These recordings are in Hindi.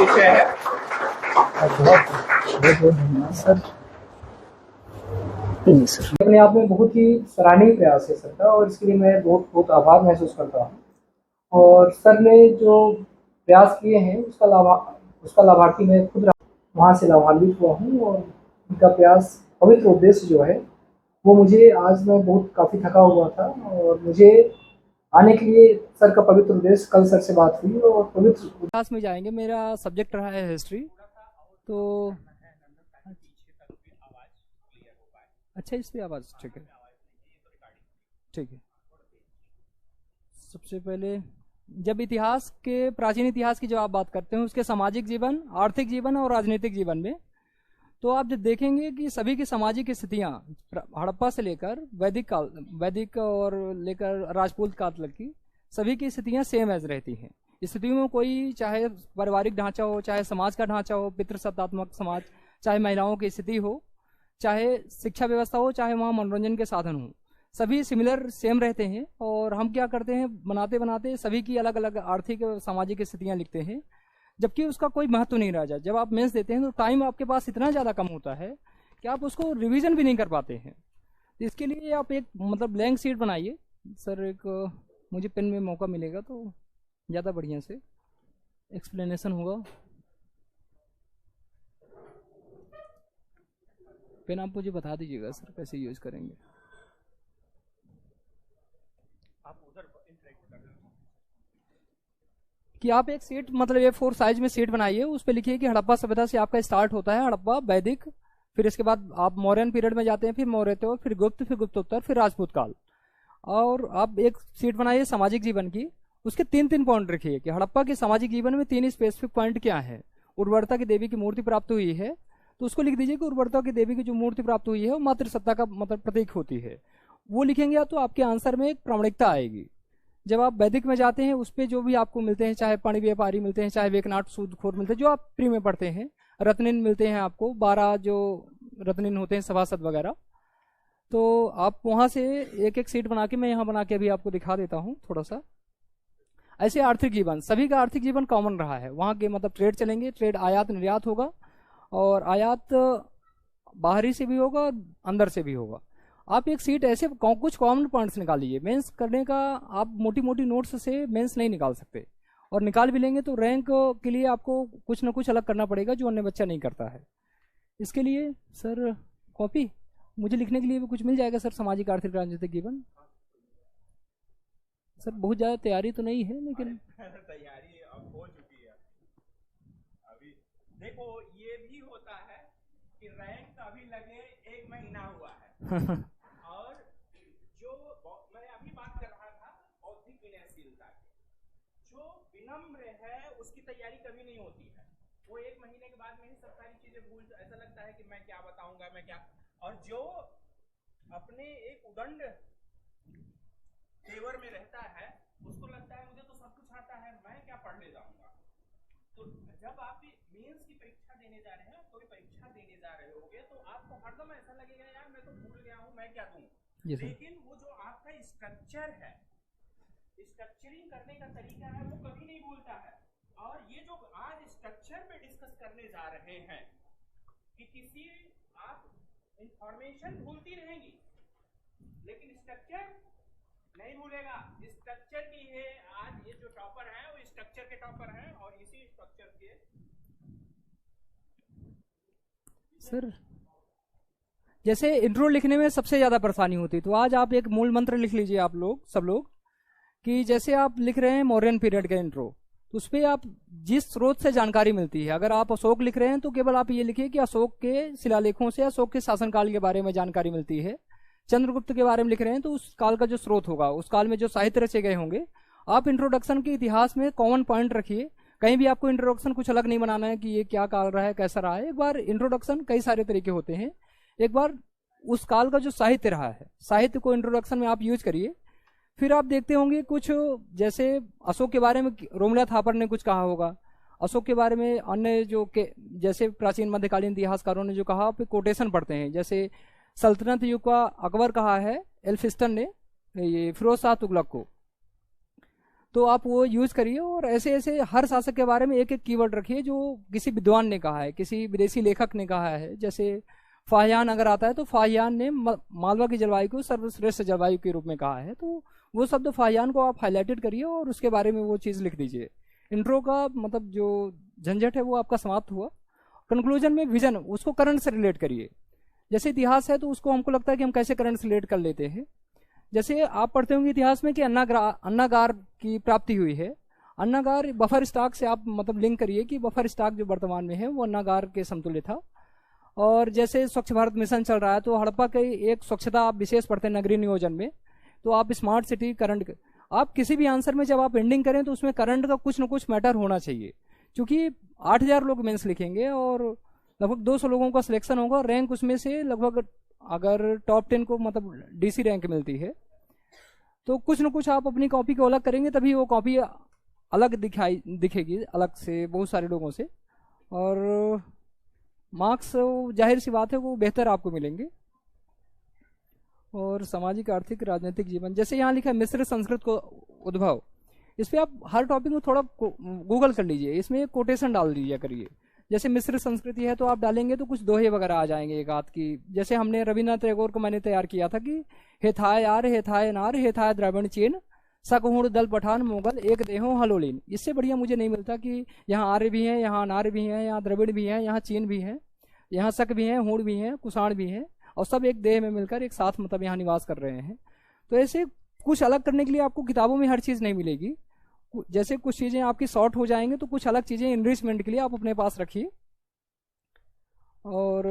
विषय है। बहुत बहुत धन्यवाद सर। नहीं सर, अपने आप में बहुत ही सराहनीय प्रयास है सर का, और इसके लिए मैं बहुत बहुत आभार महसूस करता हूँ। और सर ने जो प्रयास किए हैं उसका लाभार्थी मैं खुद वहाँ से लाभान्वित हुआ हूँ। और उनका प्रयास, पवित्र उद्देश्य जो है वो मुझे, आज मैं बहुत काफ़ी थका हुआ था और मुझे आने के लिए सर का पवित्र उद्देश्य, कल सर से बात हुई और पवित्र क्लास में जाएंगे। मेरा सब्जेक्ट रहा है हिस्ट्री। तो अच्छा, इस पे आवाज़ ठीक है, ठीक है। सबसे पहले जब इतिहास के, प्राचीन इतिहास की जो आप बात करते हैं, उसके सामाजिक जीवन, आर्थिक जीवन और राजनीतिक जीवन में, तो आप जब देखेंगे कि सभी की सामाजिक स्थितियां हड़प्पा से लेकर वैदिक और लेकर राजपूत काल तक की सभी की स्थितियां सेम एज रहती हैं। स्थितियों में कोई, चाहे पारिवारिक ढांचा हो, चाहे समाज का ढांचा हो, पितृसत्तात्मक समाज, चाहे महिलाओं की स्थिति हो, चाहे शिक्षा व्यवस्था हो, चाहे वहाँ मनोरंजन के साधन हो, सभी सिमिलर सेम रहते हैं। और हम क्या करते हैं, बनाते बनाते सभी की अलग अलग आर्थिक और सामाजिक स्थितियां लिखते हैं, जबकि उसका कोई महत्व नहीं रह जाता। जब आप मेंस देते हैं तो टाइम आपके पास इतना ज़्यादा कम होता है कि आप उसको रिवीजन भी नहीं कर पाते हैं। तो इसके लिए आप एक ब्लैंक शीट बनाइए सर। एक मुझे पेन में मौका मिलेगा तो ज़्यादा बढ़िया से एक्सप्लेनेशन होगा। पेन आप मुझे बता दीजिएगा सर कैसे यूज करेंगे। कि आप एक सीट, A4 साइज में सीट बनाइए, उस पर लिखिए कि हड़प्पा सभ्यता से आपका स्टार्ट होता है, हड़प्पा, वैदिक, फिर इसके बाद आप मौर्यन पीरियड में जाते हैं, फिर मौर्योत्तर, फिर गुप्तोत्तर, फिर राजपूत काल। और आप एक सीट बनाइए सामाजिक जीवन की, उसके 3-3 पॉइंट रखिए कि हड़प्पा के सामाजिक जीवन में 3 स्पेसिफिक पॉइंट क्या है। उर्वरता की देवी की मूर्ति प्राप्त हुई है, तो उसको लिख दीजिए कि उर्वरता की देवी की जो मूर्ति प्राप्त हुई है वो मातृसत्ता का प्रतीक होती है। वो लिखेंगे तो आपके आंसर में एक प्रामाणिकता आएगी। जब आप वैदिक में जाते हैं, उस पर जो भी आपको मिलते हैं, चाहे पाणी व्यापारी मिलते हैं, चाहे वेकनाट सूदखोर मिलते हैं, जो आप प्री में पढ़ते हैं, रत्निन मिलते हैं आपको, 12 जो रत्निन होते हैं सभासद वगैरह। तो आप वहाँ से एक एक सीट बना के, मैं यहाँ बना के अभी आपको दिखा देता हूँ थोड़ा सा। ऐसे आर्थिक जीवन, सभी का आर्थिक जीवन कॉमन रहा है। वहाँ के ट्रेड चलेंगे, ट्रेड आयात निर्यात होगा, और आयात बाहरी से भी होगा, अंदर से भी होगा। आप एक सीट ऐसे कुछ कॉमन पॉइंट्स निकालिए। मेंस करने का आप मोटी मोटी नोट्स से मेंस नहीं निकाल सकते, और निकाल भी लेंगे तो रैंक के लिए आपको कुछ ना कुछ अलग करना पड़ेगा जो अन्य बच्चा नहीं करता है। इसके लिए सर कॉपी मुझे लिखने के लिए भी कुछ मिल जाएगा सर। सामाजिक, आर्थिक, राजनीतिक जीवन सर बहुत ज़्यादा तैयारी तो नहीं है, लेकिन तैयारी अब हो चुकी है। अभी देखो, ये भी होता है कि रैंक अभी लगे 1 महीना हुआ है। और जो मैं अभी बात कर रहा था बौद्धिक विनयशीलता की, जो विनम्र है उसकी तैयारी कभी नहीं होती है। वो 1 महीने के बाद में ही सब सारी चीजें भूल, ऐसा लगता है कि मैं क्या बताऊंगा, मैं क्या। और जो अपने एक उदंड तेवर में रहता है, उसको लगता है मुझे तो सब कुछ आता है, मैं क्या पढ़ने जाऊंगा। तो जब आप मेंस की परीक्षा देने जा रहे हैं, कोई परीक्षा देने जा रहे होगे, तो आपको हरदम ऐसा लगेगा यार मैं तो भूल गया हूँ, मैं क्या दूं। लेकिन वो जो आपका स्ट्रक्चर है, स्ट्रक्चरिंग करने का तरीका है, वो कभी नहीं भूलता है। और ये जो आज स्ट्रक्चर पे डिस्कस करने जा रहे हैं कि किसी, आप इंफॉर्मेशन भूलती रहेंगी लेकिन स्ट्रक्चर नहीं भूलेगा। स्ट्रक्चर की है, आज ये जो टॉपर है वो स्ट्रक्चर के टॉपर हैं, और इसी स्ट्रक्चर के सर जैसे इंट्रो लिखने में सबसे ज्यादा परेशानी होती है, तो आज आप एक मूल मंत्र लिख लीजिए आप लोग, सब लोग, कि जैसे आप लिख रहे हैं मौर्यन पीरियड का इंट्रो, तो उस पर आप जिस स्रोत से जानकारी मिलती है, अगर आप अशोक लिख रहे हैं तो केवल आप ये लिखिए कि अशोक के शिलालेखों से अशोक के शासनकाल के बारे में जानकारी मिलती है। चंद्रगुप्त के बारे में लिख रहे हैं तो उस काल का जो स्रोत होगा, उस काल में जो साहित्य रचे गए होंगे। आप इंट्रोडक्शन के इतिहास में कॉमन पॉइंट रखिए। कहीं भी आपको इंट्रोडक्शन कुछ अलग नहीं बनाना है कि ये क्या काल रहा है, कैसा रहा है। एक बार इंट्रोडक्शन कई सारे तरीके होते हैं, एक बार उस काल का जो साहित्य रहा है, साहित्य को इंट्रोडक्शन में आप यूज करिए। फिर आप देखते होंगे कुछ, जैसे अशोक के बारे में रोमला थापर ने कुछ कहा होगा, अशोक के बारे में अन्य जो जैसे प्राचीन मध्यकालीन इतिहासकारों ने जो कहा, आप कोटेशन पढ़ते हैं। जैसे सल्तनत युग का अकबर कहा है एल्फिस्टन ने ये फिरोज शाह तुगलक को। तो आप वो यूज करिए। और ऐसे ऐसे हर शासक के बारे में एक एक कीवर्ड रखिए जो किसी विद्वान ने कहा है, किसी विदेशी लेखक ने कहा है। जैसे फाहियान अगर आता है तो फाहियान ने मालवा की जलवायु को सर्वश्रेष्ठ जलवायु के रूप में कहा है, तो वो शब्द फाहियान को आप हाईलाइटेड करिए और उसके बारे में वो चीज़ लिख दीजिए। इंट्रो का मतलब जो झंझट है वो आपका समाप्त हुआ। कंक्लूजन में विजन, उसको करंट से रिलेट करिए। जैसे इतिहास है तो उसको हमको लगता है कि हम कैसे करंट से रिलेट कर लेते हैं। जैसे आप पढ़ते होंगे इतिहास में कि अन्नागार की प्राप्ति हुई है। अन्नागार बफर स्टॉक से आप मतलब लिंक करिए कि बफर स्टॉक जो वर्तमान में है वो अन्नागार के समतुल्य था। और जैसे स्वच्छ भारत मिशन चल रहा है तो हड़प्पा की एक स्वच्छता आप विशेष पढ़ते हैं नगरीय नियोजन में, तो आप स्मार्ट सिटी करंट, आप किसी भी आंसर में जब आप एंडिंग करें तो उसमें करंट का कुछ न कुछ मैटर होना चाहिए। क्योंकि 8000 लोग मेंस लिखेंगे और लगभग 200 लोगों का सिलेक्शन होगा। रैंक उसमें से लगभग अगर टॉप 10 को मतलब डीसी रैंक मिलती है तो कुछ न कुछ आप अपनी कॉपी को अलग करेंगे तभी वो कॉपी अलग दिखेगी अलग से बहुत सारे लोगों से, और मार्क्स जाहिर सी बात है वो बेहतर आपको मिलेंगे। और सामाजिक आर्थिक राजनीतिक जीवन, जैसे यहाँ लिखा है मिश्र संस्कृत को उद्भव, इस पर आप हर टॉपिक में थोड़ा गूगल कर लीजिए, इसमें कोटेशन डाल दीजिए करिए। जैसे मिश्र संस्कृति है तो आप डालेंगे तो कुछ दोहे वगैरह आ जाएंगे एक आध की। जैसे हमने रविन्द्रनाथ टैगोर को मैंने तैयार किया था कि हेथाय आर हेथाय नार हेथाय द्रविड़ चीन सकहुण दल पठान मुगल एक देहो हलोलीन। इससे बढ़िया मुझे नहीं मिलता कि यहाँ आर्य भी हैं, यहाँ नार भी हैं, यहाँ द्रविड़ भी हैं, यहाँ चीन भी हैं, यहाँ शक भी हैं, हूण भी हैं, कुषाण भी हैं, और सब एक देह में मिलकर एक साथ मतलब यहाँ निवास कर रहे हैं। तो ऐसे कुछ अलग करने के लिए आपको किताबों में हर चीज़ नहीं मिलेगी। जैसे कुछ चीज़ें आपकी शॉर्ट हो जाएंगे तो कुछ अलग चीज़ें इनरिचमेंट के लिए आप अपने पास रखिए। और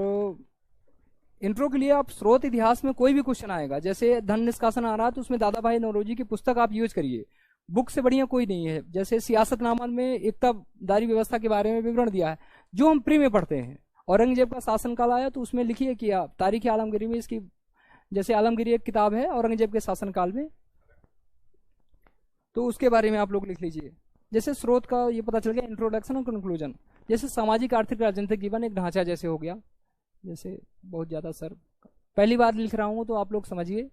इंट्रो के लिए आप स्रोत इतिहास में कोई भी क्वेश्चन आएगा, जैसे धन निष्कासन आ रहा है तो उसमें दादा भाई नौरोजी की पुस्तक आप यूज करिए, बुक से बढ़िया कोई नहीं है। जैसे सियासतनामा में एकतादारी व्यवस्था के बारे में विवरण दिया है जो हम प्री में पढ़ते हैं। औरंगजेब का शासनकाल आया तो उसमें लिखिए कि तारीख आलमगिरी में इसकी, जैसे आलमगिरी एक किताब है औरंगजेब के शासनकाल में, तो उसके बारे में आप लोग लिख लीजिए। जैसे स्रोत का ये पता चल गया, इंट्रोडक्शन और कंक्लूजन। जैसे सामाजिक आर्थिक राजनीतिक जीवन एक ढांचा जैसे हो गया। जैसे बहुत ज़्यादा सर पहली बार लिख रहा हूँ तो आप लोग समझिए।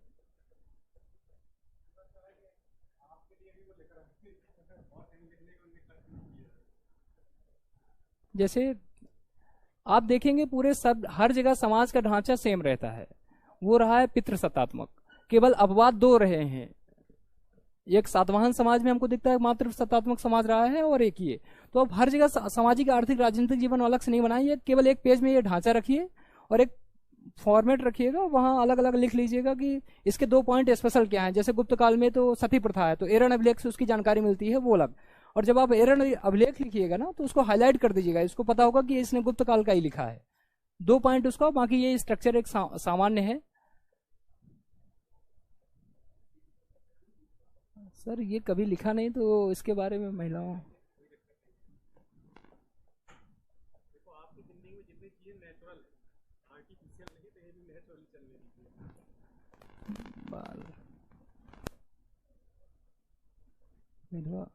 जैसे आप देखेंगे पूरे सब हर जगह समाज का ढांचा सेम रहता है, वो रहा है पितृसत्तात्मक, केवल अपवाद दो रहे हैं। एक सातवाहन समाज में हमको दिखता है मात्र सत्तात्मक समाज रहा है और एक ये। तो अब हर जगह सामाजिक आर्थिक राजनीतिक जीवन अलग से नहीं बनाइए, केवल एक पेज में ये ढांचा रखिए और एक फॉर्मेट रखिएगा, वहां अलग अलग लिख लीजिएगा कि इसके 2 पॉइंट स्पेशल क्या हैं। जैसे गुप्त काल में तो सती प्रथा है तो एरन अभिलेख से उसकी जानकारी मिलती है वो अलग, और जब आप एरन अभिलेख लिखिएगा ना तो उसको हाईलाइट कर दीजिएगा, इसको पता होगा कि इसने गुप्त काल का ही लिखा है। 2 पॉइंट उसका, बाकी ये स्ट्रक्चर एक सामान्य है। सर ये कभी लिखा नहीं तो इसके बारे में महिलाओं बाल विधवा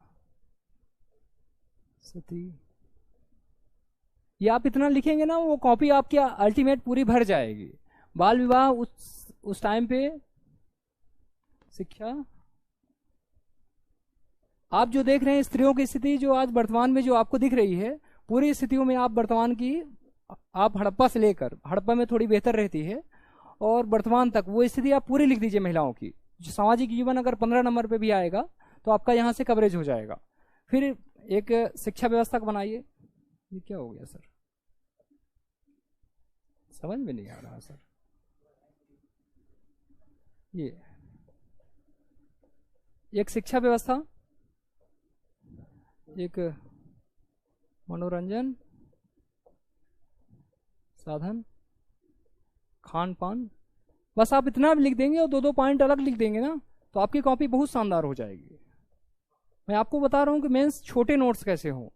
सती, ये आप इतना लिखेंगे ना वो कॉपी आपकी अल्टीमेट पूरी भर जाएगी। बाल विवाह उस टाइम पे शिक्षा, आप जो देख रहे हैं स्त्रियों की स्थिति जो आज वर्तमान में जो आपको दिख रही है, पूरी स्थितियों में आप वर्तमान की आप हड़प्पा से लेकर, हड़प्पा में थोड़ी बेहतर रहती है और वर्तमान तक वो स्थिति आप पूरी लिख दीजिए महिलाओं की। जो सामाजिक जीवन अगर 15 नंबर पे भी आएगा तो आपका यहाँ से कवरेज हो जाएगा। फिर एक शिक्षा व्यवस्था को बनाइए। ये क्या हो गया सर, समझ में नहीं आ रहा सर। ये एक शिक्षा व्यवस्था, एक मनोरंजन साधन, खान पान, बस आप इतना भी लिख देंगे और 2-2 पॉइंट अलग लिख देंगे ना तो आपकी कॉपी बहुत शानदार हो जाएगी। मैं आपको बता रहा हूं कि मेंस छोटे नोट्स कैसे हों।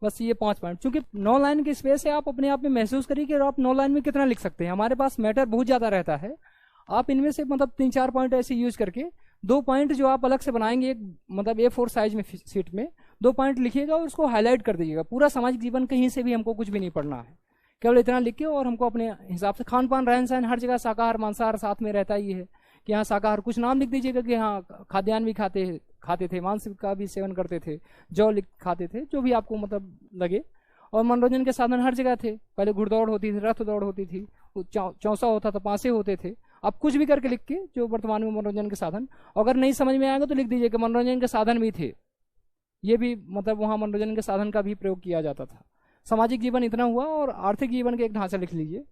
बस ये 5 पॉइंट, क्योंकि 9 लाइन की स्पेस है, आप अपने आप में महसूस करिए कि आप 9 लाइन में कितना लिख सकते हैं। हमारे पास मैटर बहुत ज्यादा रहता है, आप इनमें से मतलब 3-4 पॉइंट ऐसे यूज करके 2 पॉइंट जो आप अलग से बनाएंगे, एक मतलब A4 साइज में शीट में 2 पॉइंट लिखिएगा और उसको हाईलाइट कर दीजिएगा। पूरा सामाजिक जीवन कहीं से भी हमको कुछ भी नहीं पढ़ना है, केवल इतना लिख के, और हमको अपने हिसाब से खान पान रहन सहन हर जगह शाकाहार मांसाहार साथ में रहता ही है कि हाँ शाकाहार कुछ नाम लिख दीजिएगा कि हाँ खाद्यान्न भी खाते थे, मांस का भी सेवन करते थे, जौ खाते थे, जो भी आपको मतलब लगे। और मनोरंजन के साधन हर जगह थे, पहले घुड़दौड़ होती थी, रथ दौड़ होती थी, चौसा होता था, पासे होते थे। आप कुछ भी करके लिख के जो वर्तमान में मनोरंजन के साधन, अगर नहीं समझ में आएगा तो लिख दीजिए कि मनोरंजन के साधन भी थे, ये भी मतलब वहाँ मनोरंजन के साधन का भी प्रयोग किया जाता था। सामाजिक जीवन इतना हुआ, और आर्थिक जीवन का एक ढांचा लिख लीजिए।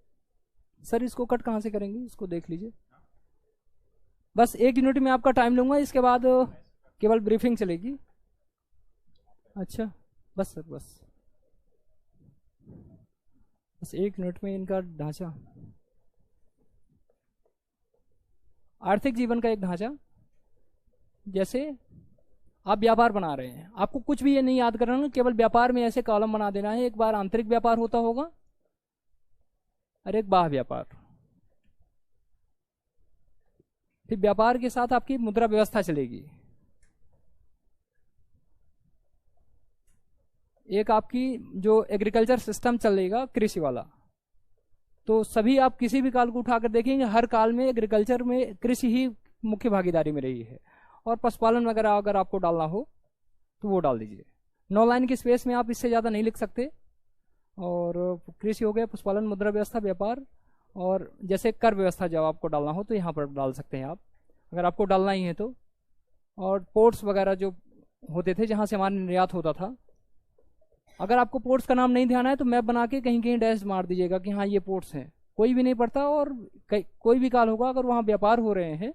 सर इसको कट कहाँ से करेंगे, इसको देख लीजिए। बस 1 यूनिट में आपका टाइम लूंगा, इसके बाद केवल ब्रीफिंग चलेगी। अच्छा बस सर, बस 1 मिनट में इनका ढांचा, आर्थिक जीवन का एक ढांचा। जैसे आप व्यापार बना रहे हैं, आपको कुछ भी ये नहीं याद करना, केवल व्यापार में ऐसे कॉलम बना देना है। एक बार आंतरिक व्यापार होता होगा और एक बाह्य व्यापार। फिर व्यापार के साथ आपकी मुद्रा व्यवस्था चलेगी। एक आपकी जो एग्रीकल्चर सिस्टम चलेगा कृषि वाला, तो सभी आप किसी भी काल को उठाकर देखेंगे, हर काल में एग्रीकल्चर में कृषि ही मुख्य भागीदारी में रही है। और पशुपालन वगैरह अगर आपको डालना हो तो वो डाल दीजिए। 9 लाइन की स्पेस में आप इससे ज़्यादा नहीं लिख सकते। और कृषि हो गया, पशुपालन, मुद्रा व्यवस्था, व्यापार, और जैसे कर व्यवस्था जब आपको डालना हो तो यहाँ पर डाल सकते हैं आप, अगर आपको डालना ही है तो। और पोर्ट्स वगैरह जो होते थे जहाँ से हमारा निर्यात होता था, अगर आपको पोर्ट्स का नाम नहीं ध्यान है तो मैप बना के कहीं कहीं डैश मार दीजिएगा कि हाँ ये पोर्ट्स हैं। कोई भी नहीं पड़ता, और कोई भी काल होगा अगर वहाँ व्यापार हो रहे हैं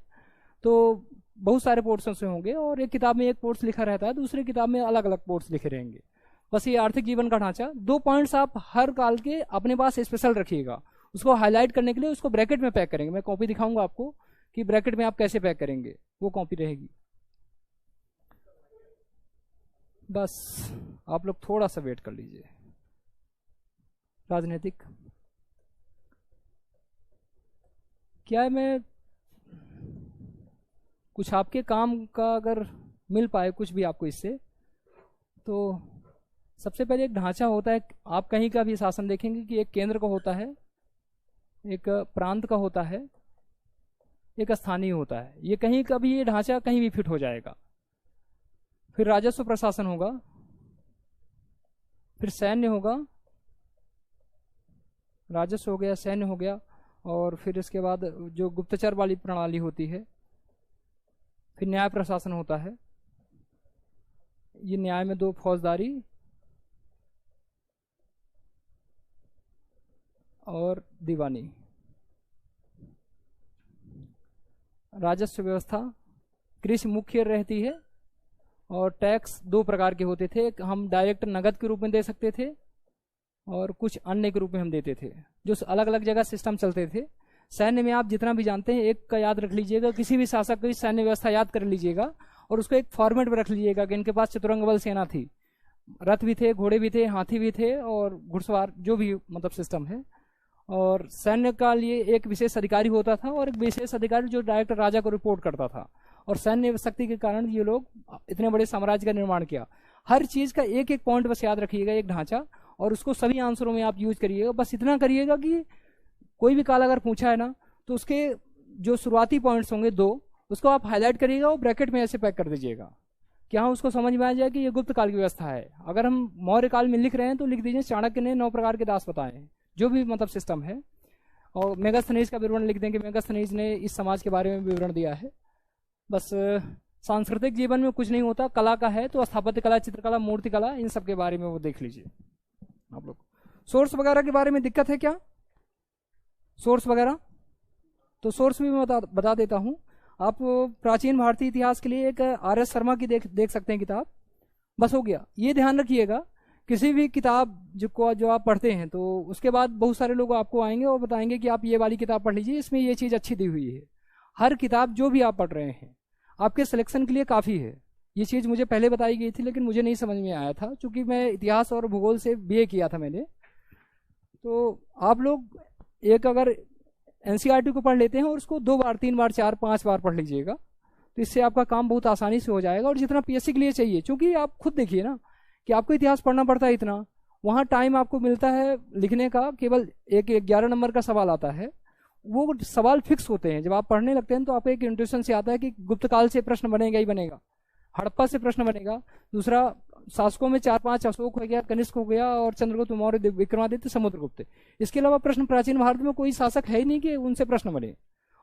तो बहुत सारे पोर्ट्स से होंगे, और एक किताब में एक पोर्ट्स लिखा रहता है, दूसरी किताब में अलग अलग पोर्ट्स लिखे रहेंगे। बस ये आर्थिक जीवन का ढांचा। 2 पॉइंट्स आप हर काल के अपने पास स्पेशल रखिएगा, उसको हाईलाइट करने के लिए उसको ब्रैकेट में पैक करेंगे। मैं कॉपी दिखाऊंगा आपको कि ब्रैकेट में आप कैसे पैक करेंगे, वो कॉपी रहेगी। बस आप लोग थोड़ा सा वेट कर लीजिए। राजनीतिक क्या है, मैं कुछ आपके काम का अगर मिल पाए कुछ भी आपको इससे, तो सबसे पहले एक ढांचा होता है। आप कहीं का भी शासन देखेंगे कि एक केंद्र का होता है, एक प्रांत का होता है, एक स्थानीय होता है। ये कहीं का भी ये ढांचा कहीं भी फिट हो जाएगा। फिर राजस्व प्रशासन होगा, फिर सैन्य होगा, राजस्व हो गया, सैन्य हो गया, और फिर इसके बाद जो गुप्तचर वाली प्रणाली होती है, फिर न्याय प्रशासन होता है। ये न्याय में 2 फौजदारी और दीवानी। राजस्व व्यवस्था कृषि मुख्य रहती है, और टैक्स 2 प्रकार के होते थे। हम डायरेक्ट नगद के रूप में दे सकते थे, और कुछ अन्य के रूप में हम देते थे, जो अलग अलग जगह सिस्टम चलते थे। सैन्य में आप जितना भी जानते हैं, एक का याद रख लीजिएगा, किसी भी शासक की सैन्य व्यवस्था याद कर लीजिएगा, और उसको एक फॉर्मेट में रख लीजिएगा कि इनके पास चतुरंग बल सेना थी, रथ भी थे, घोड़े भी थे, हाथी भी थे, और घुड़सवार, जो भी मतलब सिस्टम है। और सैन्य का लिए एक विशेष अधिकारी होता था, और एक विशेष अधिकारी जो डायरेक्ट राजा को रिपोर्ट करता था। और सैन्य शक्ति के कारण ये लोग इतने बड़े साम्राज्य का निर्माण किया। हर चीज का एक एक पॉइंट बस याद रखिएगा, एक ढांचा, और उसको सभी आंसरों में आप यूज करिएगा। बस इतना करिएगा कि कोई भी काल अगर पूछा है ना, तो उसके जो शुरुआती पॉइंट्स होंगे 2, उसको आप हाईलाइट करिएगा और ब्रैकेट में ऐसे पैक कर दीजिएगा कि हाँ उसको समझ में आ जाए कि ये गुप्त काल की व्यवस्था है। अगर हम मौर्य काल में लिख रहे हैं तो लिख दीजिए चाणक्य ने 9 प्रकार के दास बताए हैं, जो भी मतलब सिस्टम है। और मेगास्थनीज का विवरण लिख दें कि मेगास्थनीज ने इस समाज के बारे में विवरण दिया है। बस सांस्कृतिक जीवन में कुछ नहीं होता, कला का है तो स्थापत्य कला, चित्रकला, मूर्ति कला, इन सब के बारे में वो देख लीजिए आप लोग। सोर्स वगैरह के बारे में दिक्कत है क्या? सोर्स वगैरह, तो सोर्स भी मैं बता देता हूँ। आप प्राचीन भारतीय इतिहास के लिए एक RS शर्मा की देख सकते हैं किताब, बस हो गया। ये ध्यान रखिएगा, किसी भी किताब जो आप पढ़ते हैं तो उसके बाद बहुत सारे लोग आपको आएंगे और बताएंगे कि आप ये वाली किताब पढ़ लीजिए, इसमें ये चीज़ अच्छी दी हुई है। हर किताब जो भी आप पढ़ रहे हैं आपके सिलेक्शन के लिए काफ़ी है। ये चीज़ मुझे पहले बताई गई थी लेकिन मुझे नहीं समझ में आया था, क्योंकि मैं इतिहास और भूगोल से BA किया था मैंने। तो आप लोग एक अगर NCERT को पढ़ लेते हैं और उसको 2 बार, 3 बार, 4, 5 बार पढ़ लीजिएगा, तो इससे आपका काम बहुत आसानी से हो जाएगा। और जितना PSC के लिए चाहिए, क्योंकि आप खुद देखिए ना कि आपको इतिहास पढ़ना पड़ता है इतना, वहाँ टाइम आपको मिलता है लिखने का, केवल एक 11 नंबर का सवाल आता है। वो सवाल फिक्स होते हैं, जब आप पढ़ने लगते हैं तो आपको एक इंट्यूशन से आता है कि गुप्त काल से प्रश्न बनेगा ही बनेगा, हड़प्पा से प्रश्न बनेगा। दूसरा, शासकों में 4-5 अशोक हो गया, कनिष्क हो गया, और चंद्रगुप्त मौर्य, विक्रमादित्य, समुद्रगुप्त। इसके अलावा प्रश्न प्राचीन भारत में कोई शासक है ही नहीं कि उनसे प्रश्न बने।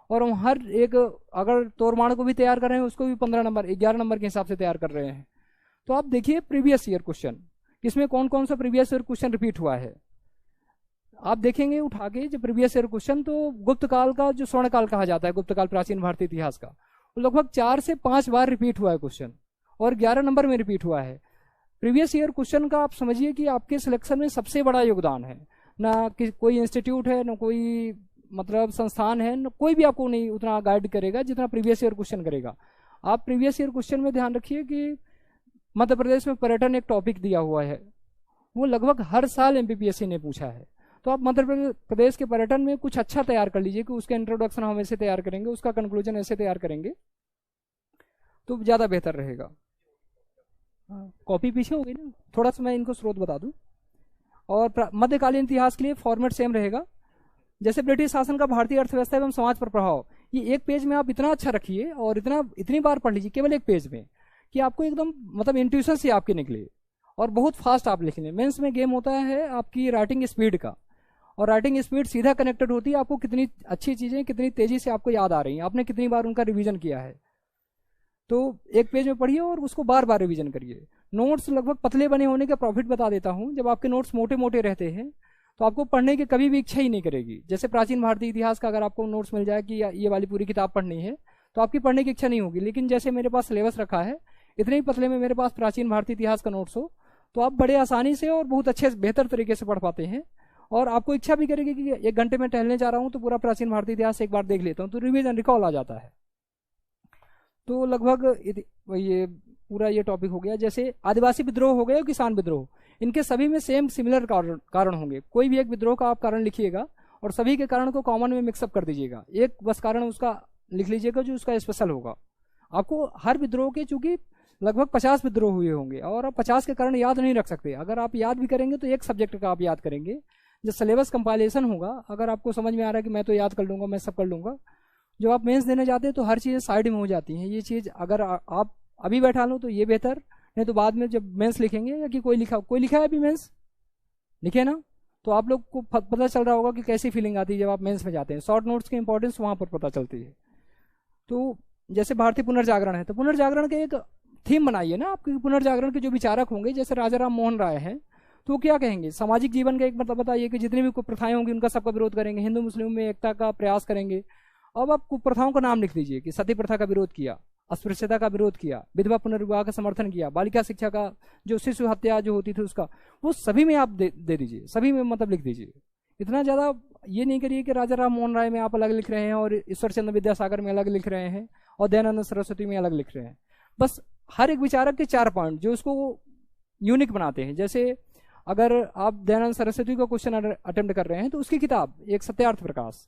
और हम हर एक, अगर तोरमाण को भी तैयार कर रहे हैं उसको भी 15 नंबर 11 नंबर के हिसाब से तैयार कर रहे हैं। तो आप देखिए प्रीवियस ईयर क्वेश्चन, इसमें कौन कौन सा प्रीवियस ईयर क्वेश्चन रिपीट हुआ है। आप देखेंगे उठा के जो प्रीवियस ईयर क्वेश्चन, तो गुप्त काल का जो स्वर्ण काल कहा जाता है, गुप्त काल प्राचीन भारतीय इतिहास का, लगभग 4 से 5 बार रिपीट हुआ है क्वेश्चन, और 11 नंबर में रिपीट हुआ है। प्रीवियस ईयर क्वेश्चन का आप समझिए कि आपके सिलेक्शन में सबसे बड़ा योगदान है। ना कि कोई इंस्टीट्यूट है, ना कोई मतलब संस्थान है, ना कोई भी आपको नहीं उतना गाइड करेगा जितना प्रीवियस ईयर क्वेश्चन करेगा। आप प्रीवियस ईयर क्वेश्चन में ध्यान रखिए कि मध्य प्रदेश में पर्यटन एक टॉपिक दिया हुआ है, वो लगभग हर साल एमपीपीएससी ने पूछा है। तो आप मध्य प्रदेश के पर्यटन में कुछ अच्छा तैयार कर लीजिए कि उसका इंट्रोडक्शन हम ऐसे तैयार करेंगे, उसका कंक्लूजन ऐसे तैयार करेंगे, तो ज़्यादा बेहतर रहेगा। कॉपी पीछे हो गई ना, थोड़ा सा मैं इनको स्रोत बता दूं। और मध्यकालीन इतिहास के लिए फॉर्मेट सेम रहेगा। जैसे ब्रिटिश शासन का भारतीय अर्थव्यवस्था एवं समाज पर प्रभाव, ये एक पेज में आप इतना अच्छा रखिए और इतनी बार पढ़ लीजिए केवल एक पेज में, कि आपको एकदम मतलब इंट्यूशन से आपके निकले और बहुत फास्ट आप लिख लें। मेंस में गेम होता है आपकी राइटिंग स्पीड का, और राइटिंग स्पीड सीधा कनेक्टेड होती है आपको कितनी अच्छी चीजें कितनी तेजी से आपको याद आ रही हैं, आपने कितनी बार उनका रिवीजन किया है। तो एक पेज में पढ़िए और उसको बार बार रिवीजन करिए। नोट्स लगभग पतले बने होने का प्रॉफिट बता देता हूं। जब आपके नोट्स मोटे मोटे रहते हैं तो आपको पढ़ने की कभी भी इच्छा ही नहीं करेगी। जैसे प्राचीन भारतीय इतिहास का अगर आपको नोट्स मिल जाए कि ये वाली पूरी किताब पढ़नी है तो आपकी पढ़ने की इच्छा नहीं होगी। लेकिन जैसे मेरे पास सिलेबस रखा है, इतने ही पतले में मेरे पास प्राचीन भारतीय इतिहास का नोट्स हो, तो आप बड़े आसानी से और बहुत अच्छे बेहतर तरीके से पढ़ पाते हैं। और आपको इच्छा भी करेगी कि 1 घंटे में टहलने जा रहा हूं तो पूरा प्राचीन भारतीय इतिहास एक बार देख लेता हूं, तो रिवीजन रिकॉल आ जाता है। तो लगभग ये पूरा ये टॉपिक हो गया। जैसे आदिवासी विद्रोह हो गए और किसान विद्रोह, इनके सभी में सेम सिमिलर कारण होंगे। कोई भी एक विद्रोह का आप कारण लिखिएगा और सभी के कारण को कॉमन में मिक्सअप कर दीजिएगा, एक बस कारण उसका लिख लीजिएगा जो उसका स्पेशल होगा। आपको हर विद्रोह के, चूंकि लगभग 50 विद्रोह हुए होंगे और आप 50 के कारण याद नहीं रख सकते। अगर आप याद भी करेंगे तो एक सब्जेक्ट का आप याद करेंगे। जब सिलेबस कंपाइलेशन होगा, अगर आपको समझ में आ रहा है कि मैं तो याद कर लूंगा, मैं सब कर लूंगा, जब आप मेंस देने जाते हैं तो हर चीज़ साइड में हो जाती हैं। ये चीज़ अगर आप अभी बैठा लो तो ये बेहतर, नहीं तो बाद में जब मेंस लिखेंगे, या कि कोई लिखा है अभी मेंस लिखे ना, तो आप लोग को पता चल रहा होगा कि कैसी फीलिंग आती है जब आप मेंस में जाते हैं। शॉर्ट नोट्स की इंपॉर्टेंस वहां पर पता चलती है। तो जैसे भारतीय पुनर्जागरण है, तो पुनर्जागरण के एक थीम बनाइए ना आपके। पुनर्जागरण के जो विचारक होंगे, जैसे राजा राम मोहन राय हैं, तो क्या कहेंगे, सामाजिक जीवन का एक मतलब बताइए कि जितनी भी कुप्रथाएं होंगी उनका सबका विरोध करेंगे, हिंदू मुस्लिम में एकता का प्रयास करेंगे। अब आप कुप्रथाओं का नाम लिख दीजिए कि सती प्रथा का विरोध किया, अस्पृश्यता का विरोध किया, विधवा पुनर्विवाह का समर्थन किया, बालिका शिक्षा का, जो शिशु हत्या जो होती थी उसका, वो सभी में आप दे दीजिए, सभी में मतलब लिख दीजिए। इतना ज्यादा ये नहीं करिए कि राजा राम मोहन राय में आप अलग लिख रहे हैं और ईश्वर चंद्र विद्यासागर में अलग लिख रहे हैं और दयानंद सरस्वती में अलग लिख रहे हैं। बस हर एक विचारक के 4 पॉइंट जो उसको यूनिक बनाते हैं। जैसे अगर आप दयानंद सरस्वती का क्वेश्चन अटेम्प्ट कर रहे हैं तो उसकी किताब एक सत्यार्थ प्रकाश,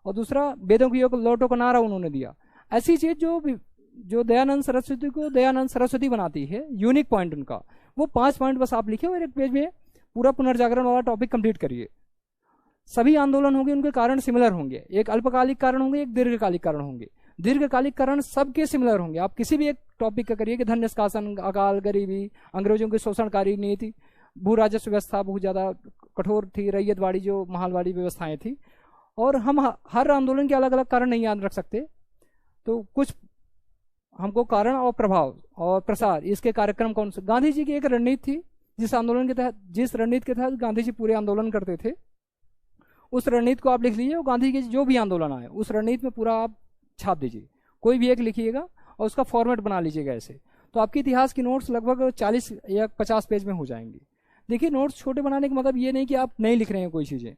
और दूसरा वेदों की लौटो का नारा उन्होंने दिया। ऐसी चीज जो दयानंद सरस्वती को दयानंद सरस्वती बनाती है, यूनिक पॉइंट उनका, वो 5 पॉइंट बस आप लिखे और एक पेज में पूरा पुनर्जागरण वाला टॉपिक कंप्लीट करिए। सभी आंदोलन होंगे, उनके कारण सिमिलर होंगे, एक अल्पकालिक कारण होंगे, एक दीर्घकालिक कारण होंगे। दीर्घकालिक कारण सबके सिमिलर होंगे। आप किसी भी एक टॉपिक का करिए कि धन निष्कासन, अकाल, गरीबी, अंग्रेजों की शोषणकारी नीति, भू राजस्व व्यवस्था बहुत ज्यादा कठोर थी, रैयतवाड़ी जो महलवाड़ी व्यवस्थाएं थी। और हम हर आंदोलन के अलग अलग कारण नहीं याद रख सकते, तो कुछ हमको कारण और प्रभाव और प्रसार, इसके कार्यक्रम कौन से। गांधी जी की एक रणनीति थी जिस रणनीति के तहत गांधी जी पूरे आंदोलन करते थे, उस रणनीति को आप लिख लीजिए और गांधी के जो भी आंदोलन आए उस रणनीति में पूरा आप छाप दीजिए। कोई भी एक लिखिएगा और उसका फॉर्मेट बना लीजिएगा ऐसे, तो आपकी इतिहास की नोट्स लगभग 40 या 50 पेज में हो जाएंगी। देखिए, नोट्स छोटे बनाने का मतलब ये नहीं कि आप नहीं लिख रहे हैं कोई चीज़ें,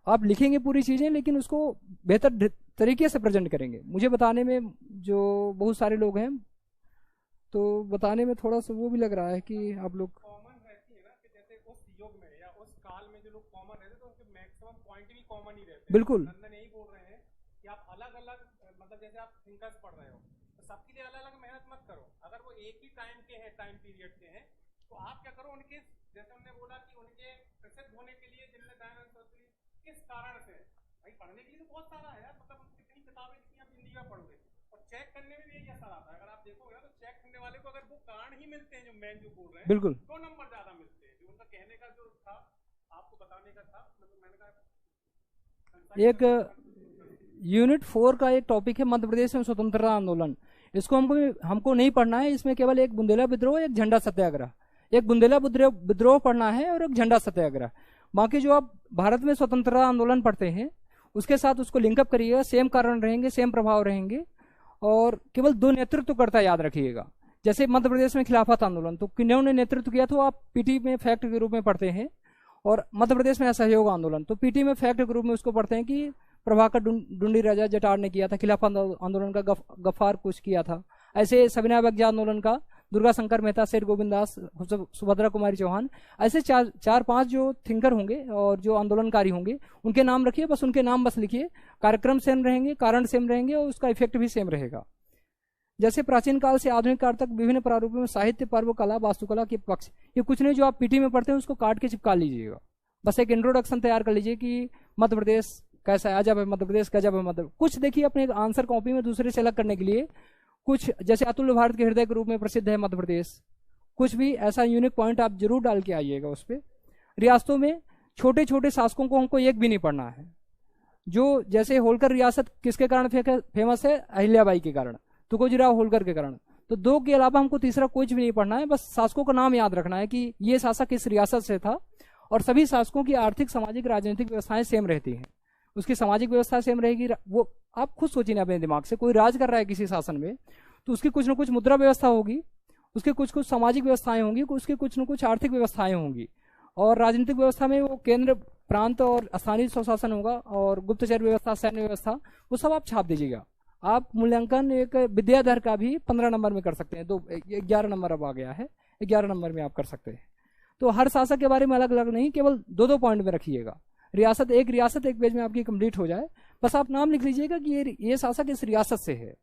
आप लिखेंगे पूरी चीज़ें, लेकिन उसको बेहतर तरीके से प्रेजेंट करेंगे। मुझे बताने में जो बहुत सारे लोग हैं तो बताने में थोड़ा सा वो भी लग रहा है कि आप लोग कॉमन रहती है ना, कि जैसे उस युग में या उस काल में जो लोग कॉमन रहते तो उनके मैक्सिमम पॉइंट भी कॉमन ही रहते हैं। बिल्कुल। नंदन यही बोल रहे हैं कि आप अलग अलग, मतलब जैसे आप थिंकर्स पढ़ रहे हो तो सबके लिए अलग अलग मेहनत मत करो। अगर वो एक ही टाइम के हैं, टाइम पीरियड के हैं, तो आप क्या करो, उनके जैसे उन्होंने बोला कि उनके प्रसिद्ध होने के लिए जिन्होंने दयानंद सरस्वती किस कारण से, भाई पढ़ने के लिए तो बहुत सारा है यार, मतलब कितनी किताबें जितनी आप जिंदगी में पढ़ोगे, और चेक करने में भी यही असर आता है। अगर आप देखोगे तो चेक करने वाले को अगर वो कारण ही मिलते हैं जो मेन जो बोल रहे हैं, बिल्कुल तो नंबर ज्यादा मिलते हैं। जो उनका कहने का जो था, आपको बताने का था, मतलब मैंने कहा एक यूनिट 4 का एक टॉपिक है मध्य प्रदेश में स्वतंत्रता आंदोलन। इसको हमको नहीं पढ़ना है, इसमें केवल एक बुंदेला विद्रोह, एक झंडा सत्याग्रह, एक बुंदेला विद्रोह पढ़ना है और एक झंडा सत्याग्रह। बाकी जो आप भारत में स्वतंत्रता आंदोलन पढ़ते हैं उसके साथ उसको लिंकअप करिएगा, सेम कारण रहेंगे, सेम प्रभाव रहेंगे, और केवल 2 नेतृत्वकर्ता याद रखिएगा। जैसे मध्य प्रदेश में खिलाफत आंदोलन तो किन्होंने नेतृत्व किया, तो आप पीटी में फैक्ट के रूप में पढ़ते हैं, और मध्य प्रदेश में असहयोग आंदोलन तो पीटी में फैक्ट के रूप में उसको पढ़ते हैं कि प्रभाकर डुंडी राजा जटार ने किया था। खिलाफत आंदोलन का गफ्फार कुछ किया था। ऐसे सविनय अवज्ञा आंदोलन का दुर्गा शंकर मेहता, सेठ गोविंदास, सुभद्रा कुमारी चौहान, ऐसे 4-5 जो थिंकर होंगे और जो आंदोलनकारी होंगे उनके नाम रखिए, बस उनके नाम बस लिखिए। कार्यक्रम सेम रहेंगे, कारण सेम रहेंगे, और उसका इफेक्ट भी सेम रहेगा। जैसे प्राचीन काल से आधुनिक काल तक विभिन्न प्रारूपों में साहित्य, पर्व, कला, वास्तुकला के पक्ष, ये कुछ नहीं जो आप पीटी में पढ़ते हैं उसको काट के चिपका लीजिएगा। बस एक इंट्रोडक्शन तैयार कर लीजिए कि मध्य प्रदेश कैसा है, अजब है मध्य प्रदेश, गजब है मध्य। कुछ देखिए अपने आंसर कॉपी में दूसरे से अलग करने के लिए, कुछ जैसे अतुल्य भारत के हृदय के रूप में प्रसिद्ध है मध्य प्रदेश, कुछ भी ऐसा यूनिक पॉइंट आप जरूर डाल के आइएगा उस पर। रियासतों में छोटे छोटे शासकों को हमको एक भी नहीं पढ़ना है। जो जैसे होलकर रियासत किसके कारण फेमस है, अहिल्याबाई के कारण, तुकोजीराव होलकर के कारण। तो 2 के अलावा हमको तीसरा कुछ भी नहीं पढ़ना है, बस शासकों का नाम याद रखना है कि ये शासक इस रियासत से था, और सभी शासकों की आर्थिक, सामाजिक, राजनीतिक व्यवस्थाएं सेम रहती हैं। उसकी सामाजिक व्यवस्था सेम रहेगी। वो आप खुद सोचिए अपने दिमाग से, कोई राज कर रहा है किसी शासन में तो उसकी कुछ न कुछ मुद्रा व्यवस्था होगी, उसके कुछ कुछ सामाजिक व्यवस्थाएं होंगी, उसके कुछ न कुछ आर्थिक व्यवस्थाएं होंगी, और राजनीतिक व्यवस्था में वो केंद्र, प्रांत और स्थानीय स्वशासन होगा, और गुप्तचर व्यवस्था, सैन्य व्यवस्था, वो सब आप छाप दीजिएगा। आप मूल्यांकन एक विद्याधर का भी 15 नंबर में कर सकते हैं, 11 नंबर अब आ गया है, 11 नंबर में आप कर सकते हैं। तो हर शासक के बारे में अलग अलग नहीं, केवल 2-2 पॉइंट में रखिएगा। रियासत एक पेज में आपकी कंप्लीट हो जाए, बस आप नाम लिख लीजिएगा कि ये शासक इस रियासत से है।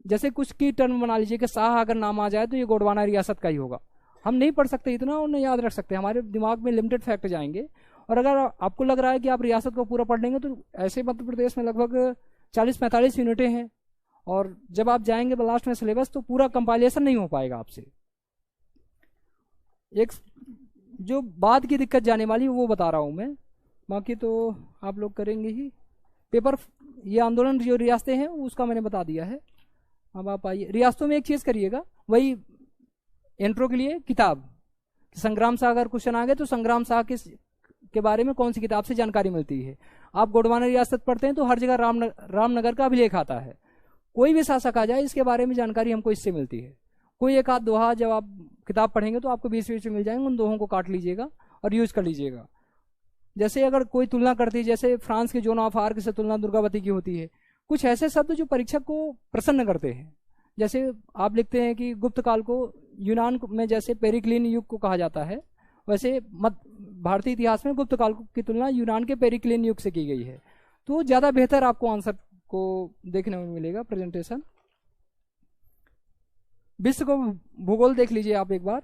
जैसे कुछ की टर्म बना लीजिए कि शाह अगर नाम आ जाए तो ये गोंडवाना रियासत का ही होगा। हम नहीं पढ़ सकते इतना और नहीं याद रख सकते, हमारे दिमाग में लिमिटेड फैक्ट जाएंगे। और अगर आपको लग रहा है कि आप रियासत को पूरा पढ़ लेंगे तो ऐसे मध्य प्रदेश में लगभग 40-45 यूनिटें हैं, और जब आप जाएंगे लास्ट में सिलेबस तो पूरा कंपाइलेशन नहीं हो पाएगा आपसे। एक जो बाद की दिक्कत जाने वाली वो बता रहा हूं मैं, बाकी तो आप लोग करेंगे ही। पेपर ये आंदोलन जो रियासतें हैं उसका मैंने बता दिया है। अब आप आइए, रियासतों में एक चीज करिएगा, वही इंट्रो के लिए किताब, संग्राम शाह अगर क्वेश्चन आ गए तो संग्राम शाह के बारे में कौन सी किताब से जानकारी मिलती है। आप गोंडवाना रियासत पढ़ते हैं तो हर जगह रामनगर का अभिलेख आता है। कोई भी शासक आ जाए इसके बारे में जानकारी हमको इससे मिलती है। कोई एक आध दोहा जब आप किताब पढ़ेंगे तो आपको 20 में मिल जाएंगे, उन दोहों को काट लीजिएगा और यूज कर लीजिएगा। जैसे अगर कोई तुलना करती है, जैसे फ्रांस के जोन ऑफ आर्क से तुलना दुर्गावती की होती है, कुछ ऐसे शब्द जो परीक्षक को प्रसन्न करते हैं। जैसे आप लिखते हैं कि गुप्त काल को यूनान में जैसे पेरिक्लिन युग को कहा जाता है, वैसे भारतीय इतिहास में गुप्त काल की तुलना यूनान के पेरिक्लिन युग से की गई है। तो ज्यादा बेहतर आपको आंसर को देखने में मिलेगा प्रेजेंटेशन। विश्व को भूगोल देख लीजिए आप एक बार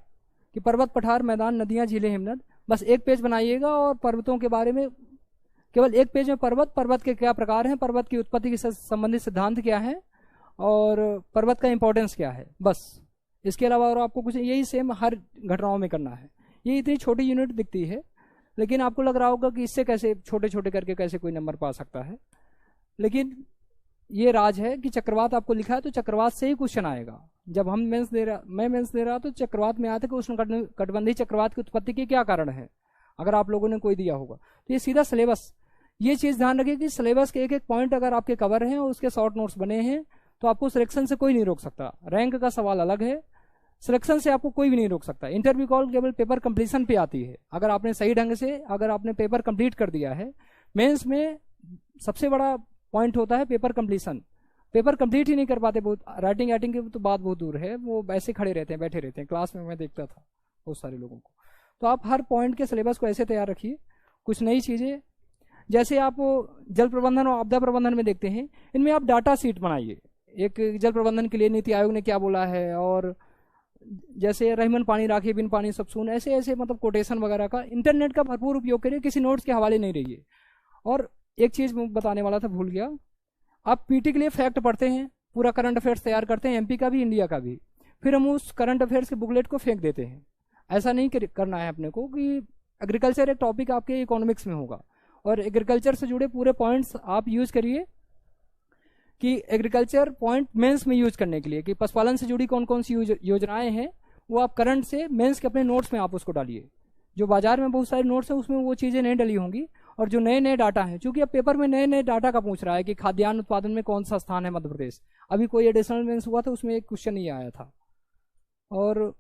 कि पर्वत, पठार, मैदान, नदियां, झीलें, हिमनद, बस एक पेज बनाइएगा और पर्वतों के बारे में केवल एक पेज में पर्वत के क्या प्रकार हैं, पर्वत की उत्पत्ति से संबंधित सिद्धांत क्या है और पर्वत का इंपॉर्टेंस क्या है, बस। इसके अलावा और आपको कुछ, यही सेम हर घटनाओं में करना है। ये इतनी छोटी यूनिट दिखती है लेकिन आपको लग रहा होगा कि इससे कैसे छोटे छोटे करके कैसे कोई नंबर पा सकता है, लेकिन ये राज है कि चक्रवात आपको लिखा है तो चक्रवात से ही क्वेश्चन आएगा। जब मैं मेंस दे रहा तो चक्रवात में आया था कि उष्णकटिबंधीय चक्रवात की उत्पत्ति के क्या कारण है, अगर आप लोगों ने कोई दिया होगा तो ये सीधा सिलेबस। ये चीज ध्यान रखिए कि सिलेबस के एक एक पॉइंट अगर आपके कवर हैं और उसके शॉर्ट नोट्स बने हैं तो आपको सिलेक्शन से कोई नहीं रोक सकता। रैंक का सवाल अलग है, सिलेक्शन से आपको कोई भी नहीं रोक सकता। इंटरव्यू कॉल केवल पेपर कंप्लीशन पे आती है। अगर आपने सही ढंग से अगर आपने पेपर कंप्लीट कर दिया है, मेंस में सबसे बड़ा पॉइंट होता है पेपर कंप्लीशन। पेपर कंप्लीट ही नहीं कर पाते, बहुत राइटिंग की तो बात बहुत दूर है, वो ऐसे खड़े रहते हैं, बैठे रहते हैं। क्लास में मैं देखता था बहुत सारे लोगों को। तो आप हर पॉइंट के सिलेबस को ऐसे तैयार रखिए। कुछ नई चीजें जैसे आप जल प्रबंधन और आपदा प्रबंधन में देखते हैं, इनमें आप डाटा सीट बनाइए। एक जल प्रबंधन के लिए नीति आयोग ने क्या बोला है और जैसे रहीमन पानी राखी बिन पानी सब सुन, ऐसे ऐसे मतलब कोटेशन वगैरह का इंटरनेट का भरपूर उपयोग करिए, किसी नोट्स के हवाले नहीं रहिए। और एक चीज़ मैं बताने वाला था, भूल गया, आप पीटी के लिए फैक्ट पढ़ते हैं, पूरा करंट अफेयर्स तैयार करते हैं, एमपी का भी इंडिया का भी, फिर हम उस करंट अफेयर्स के बुकलेट को फेंक देते हैं। ऐसा नहीं करना है अपने को कि एग्रीकल्चर एक टॉपिक आपके इकोनॉमिक्स में होगा और एग्रीकल्चर से जुड़े पूरे पॉइंट्स आप यूज करिए कि एग्रीकल्चर पॉइंट मेंस में यूज करने के लिए कि पशुपालन से जुड़ी कौन कौन सी योजनाएं हैं वो आप करंट से मेंस के अपने नोट्स में आप उसको डालिए। जो बाजार में बहुत सारे नोट्स हैं उसमें वो चीज़ें नहीं डली होंगी, और जो नए नए डाटा हैं, चूंकि अब पेपर में नए नए डाटा का पूछ रहा है कि खाद्यान्न उत्पादन में कौन सा स्थान है मध्य प्रदेश, अभी कोई एडिशनल मेंस हुआ था उसमें एक क्वेश्चन नहीं आया था। और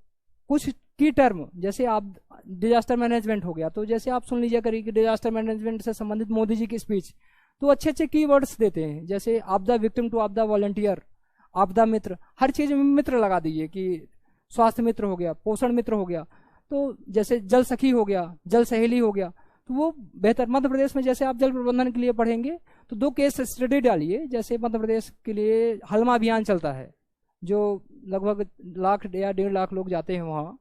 कुछ की टर्म जैसे आप डिजास्टर मैनेजमेंट हो गया, तो जैसे आप सुन लीजिए करिए कि डिजास्टर मैनेजमेंट से संबंधित मोदी जी की स्पीच, तो अच्छे अच्छे कीवर्ड्स देते हैं, जैसे आपदा विक्टिम टू आपदा वॉलंटियर, आपदा मित्र, हर चीज में मित्र लगा दीजिए कि स्वास्थ्य मित्र हो गया, पोषण मित्र हो गया, तो जैसे जल सखी हो गया, जल सहेली हो गया, तो वो बेहतर। मध्य प्रदेश में जैसे आप जल प्रबंधन के लिए पढ़ेंगे तो 2 केस स्टडी डालिए। जैसे मध्य प्रदेश के लिए हलमा अभियान चलता है जो लगभग 1 लाख या 1.5 लाख लोग जाते हैं वहाँ,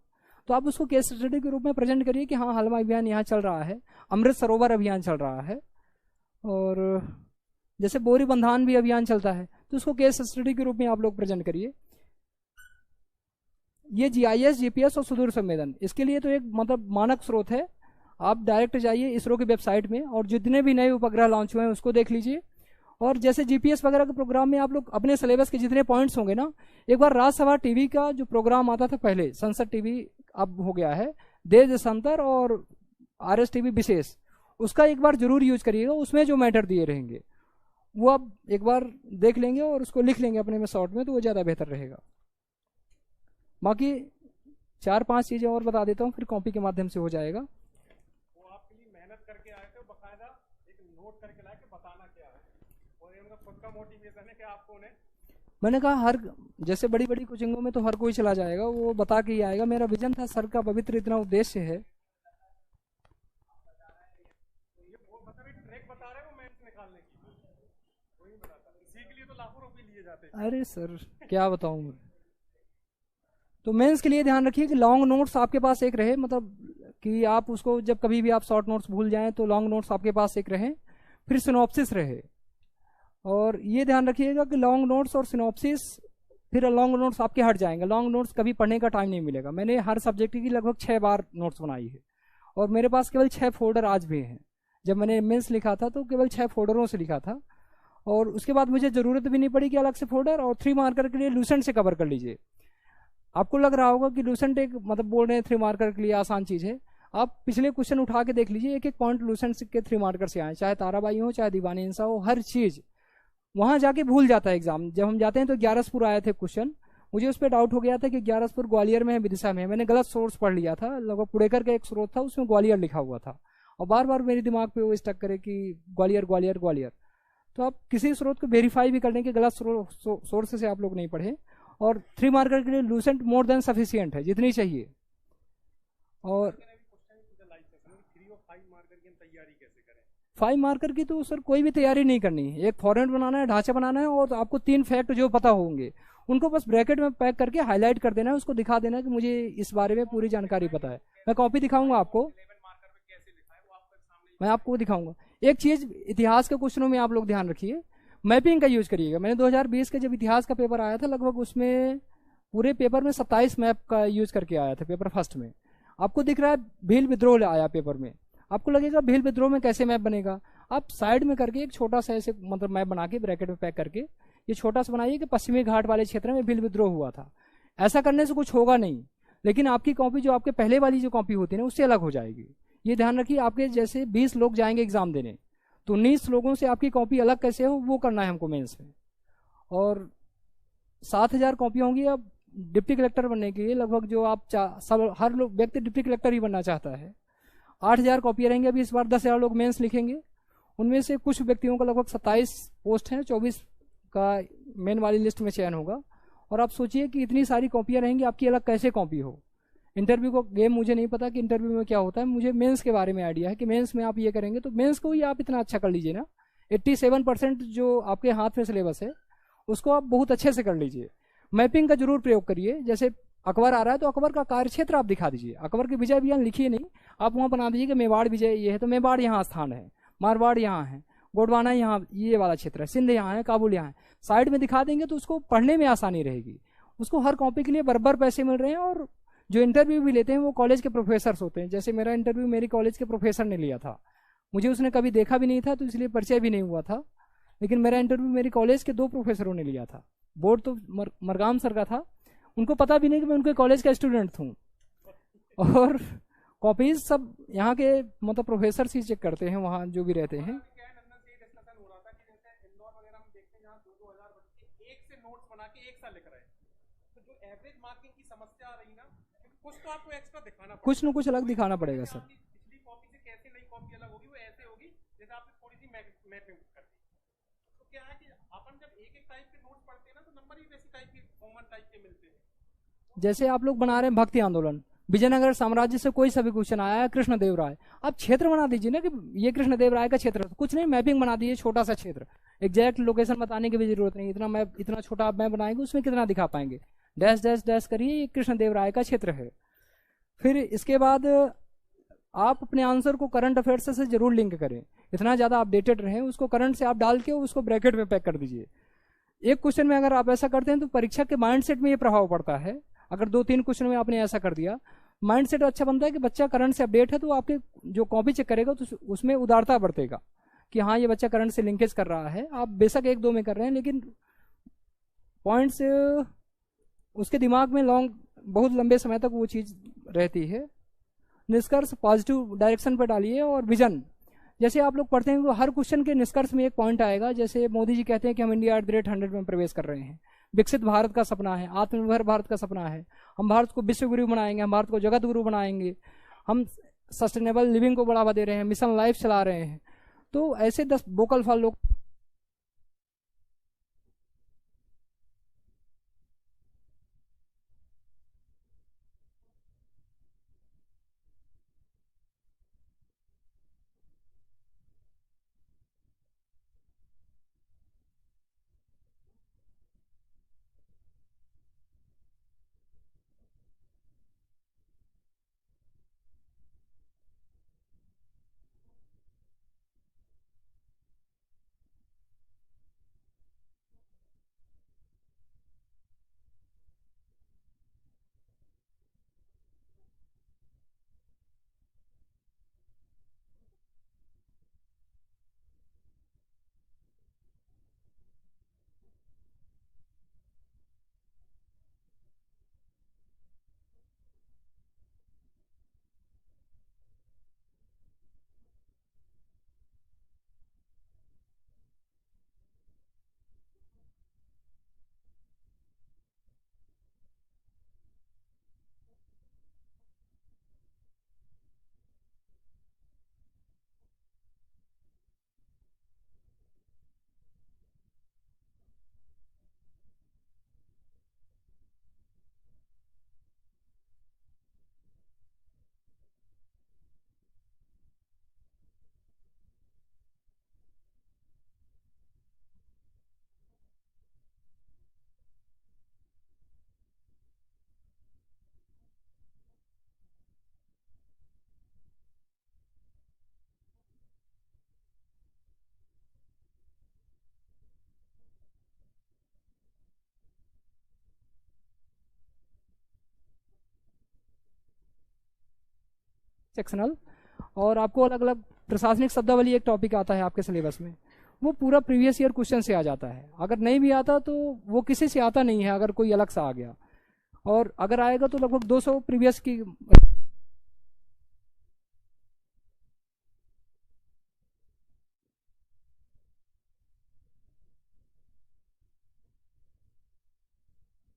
तो आप उसको केस स्टडी के रूप में प्रेजेंट करिए कि हाँ हलमा अभियान यहाँ चल रहा है, अमृत सरोवर अभियान चल रहा है, और जैसे बोरी बंधान भी अभियान चलता है, तो उसको केस स्टडी के रूप में आप लोग प्रेजेंट करिए। ये जीआईएस, जीपीएस और सुदूर संवेदन, इसके लिए तो एक मतलब मानक स्रोत है। आप डायरेक्ट जाइए इसरो की वेबसाइट में और जितने भी नए उपग्रह लॉन्च हुए हैं उसको देख लीजिए। और जैसे जीपीएस वगैरह के प्रोग्राम में आप लोग अपने सिलेबस के जितने पॉइंट्स होंगे ना, एक बार राज्यसभा टीवी का जो प्रोग्राम आता था पहले, संसद टीवी अब हो गया है देश देशांतर और आरएस टीवी विशेष, उसका एक बार जरूर यूज करिएगा। उसमें जो मैटर दिए रहेंगे वो आप एक बार देख लेंगे और उसको लिख लेंगे अपने में शॉर्ट में, तो वो ज़्यादा बेहतर रहेगा। बाकी 4-5 चीज़ें और बता देता हूँ, फिर कॉपी के माध्यम से हो जाएगा। वो आपके लिए मेहनत करके आए थे, बकायदा एक नोट करके लाए कि बताना क्या है, और ये मतलब खुद का मोटिवेशन है कि आपको उन्हें, मैंने कहा हर जैसे बड़ी बड़ी कोचिंगों में तो हर कोई चला जाएगा, वो बता के ही आएगा। मेरा विजन था, सर का पवित्र इतना उद्देश्य है। अरे सर क्या बताऊं मैं, तो मेंस के लिए ध्यान रखिए कि लॉन्ग नोट्स आपके पास एक रहे, मतलब कि आप उसको जब कभी भी आप शॉर्ट नोट्स भूल जाएं तो लॉन्ग नोट्स आपके पास एक रहे, फिर सिनॉप्सिस रहे। और ये ध्यान रखिएगा कि लॉन्ग नोट्स और सिनॉप्सिस, फिर लॉन्ग नोट्स आपके हट जाएंगे, लॉन्ग नोट्स कभी पढ़ने का टाइम नहीं मिलेगा। मैंने हर सब्जेक्ट की लगभग 6 बार नोट्स बनाई है और मेरे पास केवल 6 फोल्डर आज भी हैं। जब मैंने मेंस लिखा था तो केवल 6 फोल्डरों से लिखा था, और उसके बाद मुझे ज़रूरत भी नहीं पड़ी कि अलग से फोल्डर। और 3 मार्कर के लिए लूसेंट से कवर कर लीजिए। आपको लग रहा होगा कि लूसेंट एक मतलब बोल रहे हैं 3 मार्कर के लिए आसान चीज़ है, आप पिछले क्वेश्चन उठा के देख लीजिए, एक एक पॉइंट लूसेंट के 3 मार्कर से आए, चाहे ताराबाई हो चाहे दीवानी इंसा हो, हर चीज़ वहाँ जाके भूल जाता है एग्जाम। जब हम जाते हैं तो ग्यारसपुर आए थे क्वेश्चन, मुझे उस पर डाउट हो गया था कि ग्यारसपुर ग्वालियर में है विदिशा में है, मैंने गलत सोर्स पढ़ लिया था, लगभग पुड़ेकर का एक स्रोत था उसमें ग्वालियर लिखा हुआ था, और बार बार मेरे दिमाग पे वो स्टक करे कि ग्वालियर ग्वालियर ग्वालियर। तो आप किसी स्रोत को वेरीफाई भी कर लें कि गलत सोर्स से आप लोग नहीं पढ़े। और 3 मार्कर के लिए लूसेंट मोर देन सफिशियंट है, जितनी चाहिए। और 5 मार्कर की तो सर कोई भी तैयारी नहीं करनी है, एक फॉर्मेट बनाना है, ढांचा बनाना है, और आपको 3 फैक्ट जो पता होंगे उनको बस ब्रैकेट में पैक करके हाईलाइट कर देना है, उसको दिखा देना है कि मुझे इस बारे में पूरी जानकारी पता है। मैं कॉपी दिखाऊंगा आपको, मैं आपको दिखाऊंगा। एक चीज इतिहास के क्वेश्चनों में आप लोग ध्यान रखिए, मैपिंग का यूज करिएगा। मैंने 2020 के जब इतिहास का पेपर आया था, लगभग उसमें पूरे पेपर में 27 मैप का यूज करके आया था पेपर फर्स्ट में। आपको दिख रहा है भील विद्रोह आया पेपर में, आपको लगेगा भील विद्रोह में कैसे मैप बनेगा। आप साइड में करके एक छोटा सा ऐसे मतलब मैप बना के ब्रैकेट में पैक करके ये छोटा सा बनाइए कि पश्चिमी घाट वाले क्षेत्र में भील विद्रोह हुआ था। ऐसा करने से कुछ होगा नहीं, लेकिन आपकी कॉपी जो आपके पहले वाली जो कॉपी होती है ना उससे अलग हो जाएगी। ये ध्यान रखिए, आपके जैसे 20 लोग जाएंगे एग्जाम देने, तो 19 लोगों से आपकी कॉपी अलग कैसे हो वो करना है हमको मेंस में। और 7000 कॉपी होंगी। अब डिप्टी कलेक्टर बनने के लिए लगभग जो आप सब हर लोग व्यक्ति डिप्टी कलेक्टर ही बनना चाहता है। 8000 कॉपियाँ रहेंगे। अभी इस बार 10,000 लोग मेंस लिखेंगे, उनमें से कुछ व्यक्तियों का लगभग 27 पोस्ट हैं, 24 का मेन वाली लिस्ट में चयन होगा। और आप सोचिए कि इतनी सारी कॉपियाँ रहेंगी, आपकी अलग कैसे कॉपी हो। इंटरव्यू को गेम मुझे नहीं पता कि इंटरव्यू में क्या होता है, मुझे मेंस के बारे में आइडिया है कि मेंस में आप ये करेंगे तो मेंस को ही आप इतना अच्छा कर लीजिए ना। 87% जो आपके हाथ में सिलेबस है उसको आप बहुत अच्छे से कर लीजिए। मैपिंग का जरूर प्रयोग करिए। जैसे अकबर आ रहा है तो अकबर का कार्य क्षेत्र आप दिखा दीजिए, अकबर की विजय बयान लिखिए नहीं, आप वहाँ बना दीजिए कि मेवाड़ विजय ये है तो मेवाड़ यहाँ स्थान है, मारवाड़ यहाँ है, गोंडवाना यहाँ ये वाला क्षेत्र है, सिंध यहाँ है, काबुल यहाँ है, साइड में दिखा देंगे तो उसको पढ़ने में आसानी रहेगी। उसको हर कॉपी के लिए बराबर पैसे मिल रहे हैं, और जो इंटरव्यू भी लेते हैं वो कॉलेज के प्रोफेसर होते हैं। जैसे मेरा इंटरव्यू मेरी कॉलेज के प्रोफेसर ने लिया था, मुझे उसने कभी देखा भी नहीं था तो इसलिए परिचय भी नहीं हुआ था, लेकिन मेरा इंटरव्यू मेरी कॉलेज के 2 प्रोफेसरों ने लिया था। बोर्ड तो मरगाम सर का था, उनको पता भी नहीं कि मैं उनके कॉलेज का स्टूडेंट हूँ, और कॉपीज सब यहाँ के मतलब प्रोफेसर ही चेक करते हैं वहाँ जो भी रहते हैं। क्या है, नंदन से ये डिस्कशन हो रहा था कि जैसे इंदौर वगैरह में देखते हैं जहाँ 2-2 हज़ार बच्चे एक से नोट्स बना के एक साल लिख रहे हैं, तो जो एवरेज मार्किंग की समस्या आ रही ना, कुछ तो आपको एक्स्ट्रा दिखाना पड़ेगा, कुछ न कुछ अलग दिखाना पड़ेगा सर। पिछली कॉपी से कैसे नई कॉपी अलग होगी, वो ऐसे होगी जैसे आपने थोड़ी सी मैपिंग कर दी। तो क्या है कि अपन जब एक एक टाइप के नोट्स पढ़ते हैं ना तो नंबर भी वैसी टाइप के कॉमन टाइप के मिलते हैं। जैसे आप लोग बना रहे हैं भक्ति आंदोलन, विजयनगर साम्राज्य से कोई सा भी क्वेश्चन आया है, कृष्णदेव राय, आप क्षेत्र बना दीजिए ना कि ये कृष्णदेव राय का क्षेत्र है, कुछ नहीं मैपिंग बना दीजिए, छोटा सा क्षेत्र, एग्जैक्ट लोकेशन बताने की भी जरूरत नहीं, इतना मैप इतना छोटा आप मैप बनाएंगे उसमें कितना दिखा पाएंगे, डैश डैश डैश करिए ये कृष्णदेव राय का क्षेत्र है। फिर इसके बाद आप अपने आंसर को करंट अफेयर्स से जरूर लिंक करें, इतना ज़्यादा अपडेटेड रहें, उसको करंट से आप डाल के उसको ब्रैकेट में पैक कर दीजिए। एक क्वेश्चन में अगर आप ऐसा करते हैं तो परीक्षा के माइंडसेट में ये प्रभाव पड़ता है। अगर 2-3 क्वेश्चन में आपने ऐसा कर दिया, माइंडसेट अच्छा बनता है कि बच्चा करंट से अपडेट है, तो आपके जो कॉपी चेक करेगा तो उसमें उदारता बढ़तेगा कि हाँ ये बच्चा करंट से लिंकेज कर रहा है। आप बेशक 1-2 में कर रहे हैं लेकिन पॉइंट्स उसके दिमाग में बहुत लंबे समय तक वो चीज़ रहती है। निष्कर्ष पॉजिटिव डायरेक्शन पर डालिए, और विजन जैसे आप लोग पढ़ते हैं तो हर क्वेश्चन के निष्कर्ष में एक पॉइंट आएगा। जैसे मोदी जी कहते हैं कि हम इंडिया @100 में प्रवेश कर रहे हैं, विकसित भारत का सपना है, आत्मनिर्भर भारत का सपना है, हम भारत को विश्व गुरु बनाएंगे, हम भारत को जगत गुरु बनाएंगे, हम सस्टेनेबल लिविंग को बढ़ावा दे रहे हैं, मिशन लाइफ चला रहे हैं। तो ऐसे 10 वोकल फॉर लोग सेक्शनल, और आपको अलग अलग प्रशासनिक शब्दावली एक टॉपिक आता है आपके सिलेबस में, वो पूरा प्रीवियस ईयर क्वेश्चन से आ जाता है। अगर नहीं भी आता तो वो किसी से आता नहीं है अगर कोई अलग सा आ गया, और अगर आएगा तो लगभग 200 प्रीवियस की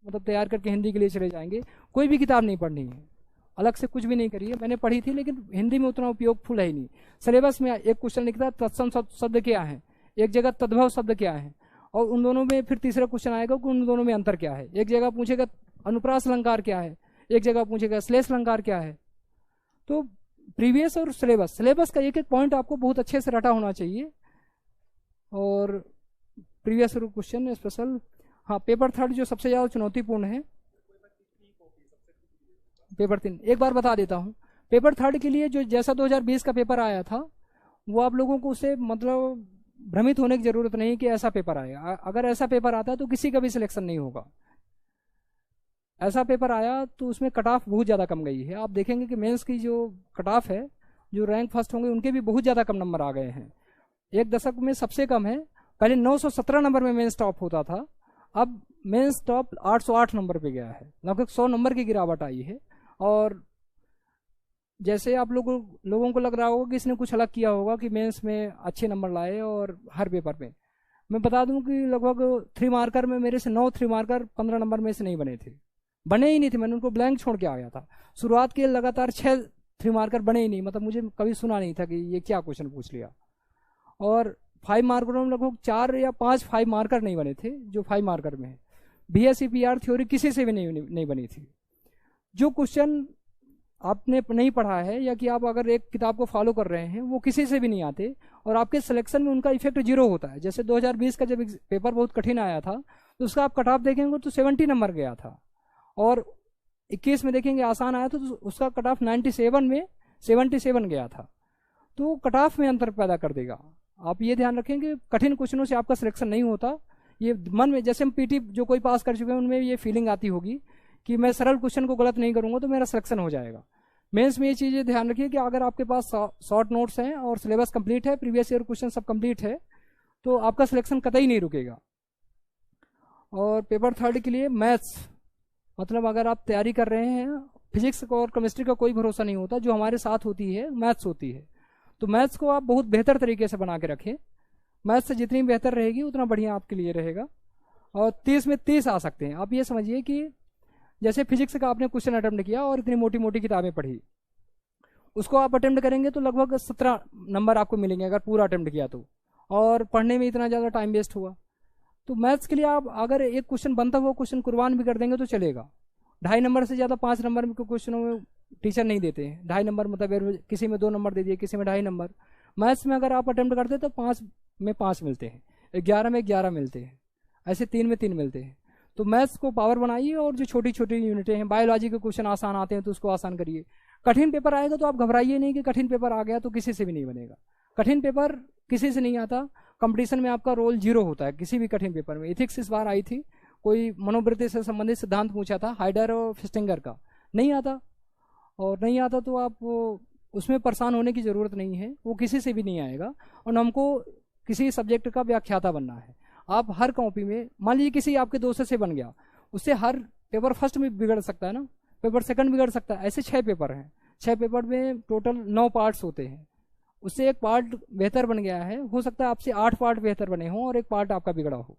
मतलब तैयार करके हिंदी के लिए चले जाएंगे। कोई भी किताब नहीं पढ़नी है, अलग से कुछ भी नहीं करिए। मैंने पढ़ी थी लेकिन हिंदी में उतना उपयोगफुल है ही नहीं। सिलेबस में एक क्वेश्चन लिखता है तत्सम शब्द क्या है, एक जगह तद्भव शब्द क्या है, और उन दोनों में फिर तीसरा क्वेश्चन आएगा कि उन दोनों में अंतर क्या है। एक जगह पूछेगा अनुप्रास अलंकार क्या है, एक जगह पूछेगा श्लेष अलंकार क्या है। तो प्रीवियस और सिलेबस का एक एक पॉइंट आपको बहुत अच्छे से रटा होना चाहिए। और प्रीवियस क्वेश्चन स्पेशल, हाँ पेपर 3 जो सबसे ज़्यादा चुनौतीपूर्ण है, पेपर 3 एक बार बता देता हूँ। पेपर 3 के लिए जो जैसा 2020 का पेपर आया था, वो आप लोगों को उससे मतलब भ्रमित होने की जरूरत नहीं कि ऐसा पेपर आएगा। अगर ऐसा पेपर आता है तो किसी का भी सिलेक्शन नहीं होगा। ऐसा पेपर आया तो उसमें कट ऑफ बहुत ज़्यादा कम गई है। आप देखेंगे कि मेंस की जो कट ऑफ है, जो रैंक फर्स्ट होंगे उनके भी बहुत ज़्यादा कम नंबर आ गए हैं। एक दशक में सबसे कम है। पहले 917 नंबर में मेंस टॉप होता था, अब मेंस टॉप 808 नंबर पे गया है। लगभग 100 नंबर की गिरावट आई है। और जैसे आप लोगों को लग रहा होगा कि इसने कुछ अलग किया होगा कि मेंस में अच्छे नंबर लाए और हर पेपर में, मैं बता दूं कि लगभग 3 मार्कर में मेरे से 9 3 मार्कर 15 नंबर में से नहीं बने थे, बने ही नहीं थे। मैंने उनको ब्लैंक छोड़ के आ गया था। शुरुआत के लगातार 6 3 मार्कर बने ही नहीं, मतलब मुझे कभी सुना नहीं था कि ये क्या क्वेश्चन पूछ लिया। और 5 मार्करों में लगभग 4 या 5 5 मार्कर नहीं बने थे जो 5 मार्कर में है। BSc थ्योरी किसी से भी नहीं बनी थी। जो क्वेश्चन आपने नहीं पढ़ा है या कि आप अगर एक किताब को फॉलो कर रहे हैं, वो किसी से भी नहीं आते और आपके सिलेक्शन में उनका इफेक्ट 0 होता है। जैसे 2020 का जब पेपर बहुत कठिन आया था तो उसका आप कट ऑफ देखेंगे तो 70 नंबर गया था, और 21 में देखेंगे आसान आया तो उसका कट ऑफ 97 में 77 गया था। तो कट ऑफ में अंतर पैदा कर देगा। आप ये ध्यान रखें कि कठिन क्वेश्चनों से आपका सिलेक्शन नहीं होता। ये मन में, जैसे हम PT जो कोई पास कर चुके हैं उनमें ये फीलिंग आती होगी कि मैं सरल क्वेश्चन को गलत नहीं करूंगा तो मेरा सिलेक्शन हो जाएगा। मेंस में ये चीज़ें ध्यान रखिए कि अगर आपके पास शॉर्ट नोट्स हैं और सिलेबस कंप्लीट है, प्रीवियस ईयर क्वेश्चन सब कंप्लीट है, तो आपका सिलेक्शन कतई नहीं रुकेगा। और पेपर 3 के लिए मैथ्स, मतलब अगर आप तैयारी कर रहे हैं, फिजिक्स और केमिस्ट्री का कोई भरोसा नहीं होता, जो हमारे साथ होती है मैथ्स होती है। तो मैथ्स को आप बहुत बेहतर तरीके से बना के रखें। मैथ्स से जितनी बेहतर रहेगी उतना बढ़िया आपके लिए रहेगा। और 30 में 30 आ सकते हैं। आप ये समझिए कि जैसे फिजिक्स का आपने क्वेश्चन अटेम्प्ट किया और इतनी मोटी मोटी किताबें पढ़ी, उसको आप अटेम्प्ट करेंगे तो लगभग 17 नंबर आपको मिलेंगे अगर पूरा अटेम्प्ट किया तो, और पढ़ने में इतना ज़्यादा टाइम वेस्ट हुआ। तो मैथ्स के लिए आप अगर एक क्वेश्चन बनता हुआ क्वेश्चन कुर्बान भी कर देंगे तो चलेगा। 2.5 नंबर से ज़्यादा 5 नंबर में क्वेश्चनों में टीचर नहीं देते हैं। 2.5 नंबर मतलब किसी में 2 नंबर दे दिए, किसी में 2.5 नंबर। मैथ्स में अगर आप अटेम्प्ट करते तो 5 में 5 मिलते हैं, 11 में 11 मिलते हैं, ऐसे 3 में 3 मिलते हैं। तो मैथ्स को पावर बनाइए और जो छोटी छोटी यूनिटें हैं, बायोलॉजी के क्वेश्चन आसान आते हैं तो उसको आसान करिए। कठिन पेपर आएगा तो आप घबराइए नहीं कि कठिन पेपर आ गया तो किसी से भी नहीं बनेगा। कठिन पेपर किसी से नहीं आता, कंपटीशन में आपका रोल 0 होता है किसी भी कठिन पेपर में। इथिक्स इस बार आई थी, कोई मनोवृत्ति से संबंधित सिद्धांत पूछा था हाइडर और फिस्टिंगर का, नहीं आता। और नहीं आता तो आप उसमें परेशान होने की ज़रूरत नहीं है, वो किसी से भी नहीं आएगा। और हमको किसी सब्जेक्ट का व्याख्याता बनना है। आप हर कॉपी में, मान लीजिए किसी आपके दोस्त से बन गया, उससे हर पेपर फर्स्ट में बिगड़ सकता है ना, पेपर सेकंड बिगड़ सकता है। ऐसे 6 पेपर हैं, 6 पेपर में टोटल 9 पार्ट्स होते हैं। उससे एक पार्ट बेहतर बन गया है, हो सकता है आपसे 8 पार्ट बेहतर बने हों और एक पार्ट आपका बिगड़ा हो।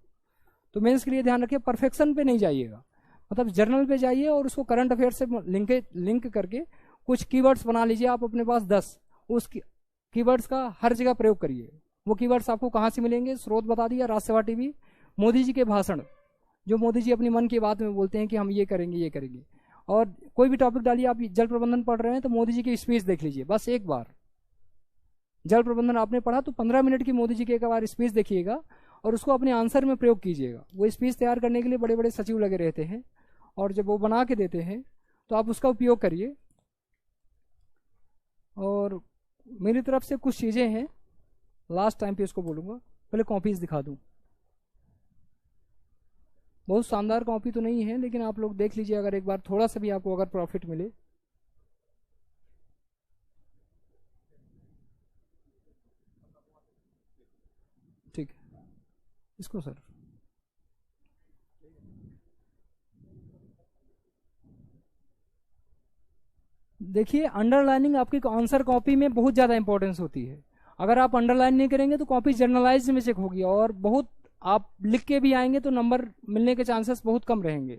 तो मेंस के लिए ध्यान रखिए, परफेक्शन पे नहीं जाइएगा, मतलब जर्नल पे जाइए और उसको करंट अफेयर से लिंक करके कुछ कीवर्ड्स बना लीजिए आप अपने पास 10, उस कीवर्ड्स का हर जगह प्रयोग करिए। वो कीवर्ड्स आपको कहाँ से मिलेंगे? स्रोत बता दिया, राज्यसभा टीवी, मोदी जी के भाषण, जो मोदी जी अपनी मन की बात में बोलते हैं कि हम ये करेंगे ये करेंगे। और कोई भी टॉपिक डालिए, आप जल प्रबंधन पढ़ रहे हैं तो मोदी जी की स्पीच देख लीजिए बस एक बार। जल प्रबंधन आपने पढ़ा तो 15 मिनट की मोदी जी की एक बार स्पीच देखिएगा और उसको अपने आंसर में प्रयोग कीजिएगा। वो स्पीच तैयार करने के लिए बड़े बड़े सचिव लगे रहते हैं और जब वो बना के देते हैं तो आप उसका उपयोग करिए। और मेरी तरफ से कुछ चीज़ें हैं, लास्ट टाइम पे उसको बोलूँगा। पहले कॉपीज दिखा दूँ, बहुत शानदार कॉपी तो नहीं है लेकिन आप लोग देख लीजिए, अगर एक बार थोड़ा सा भी आपको अगर प्रॉफिट मिले। ठीक है, इसको सर देखिए, अंडरलाइनिंग आपकी आंसर कॉपी में बहुत ज़्यादा इंपॉर्टेंस होती है। अगर आप अंडरलाइन नहीं करेंगे तो कॉपी जर्नलाइज में चेक होगी और बहुत आप लिख के भी आएंगे तो नंबर मिलने के चांसेस बहुत कम रहेंगे।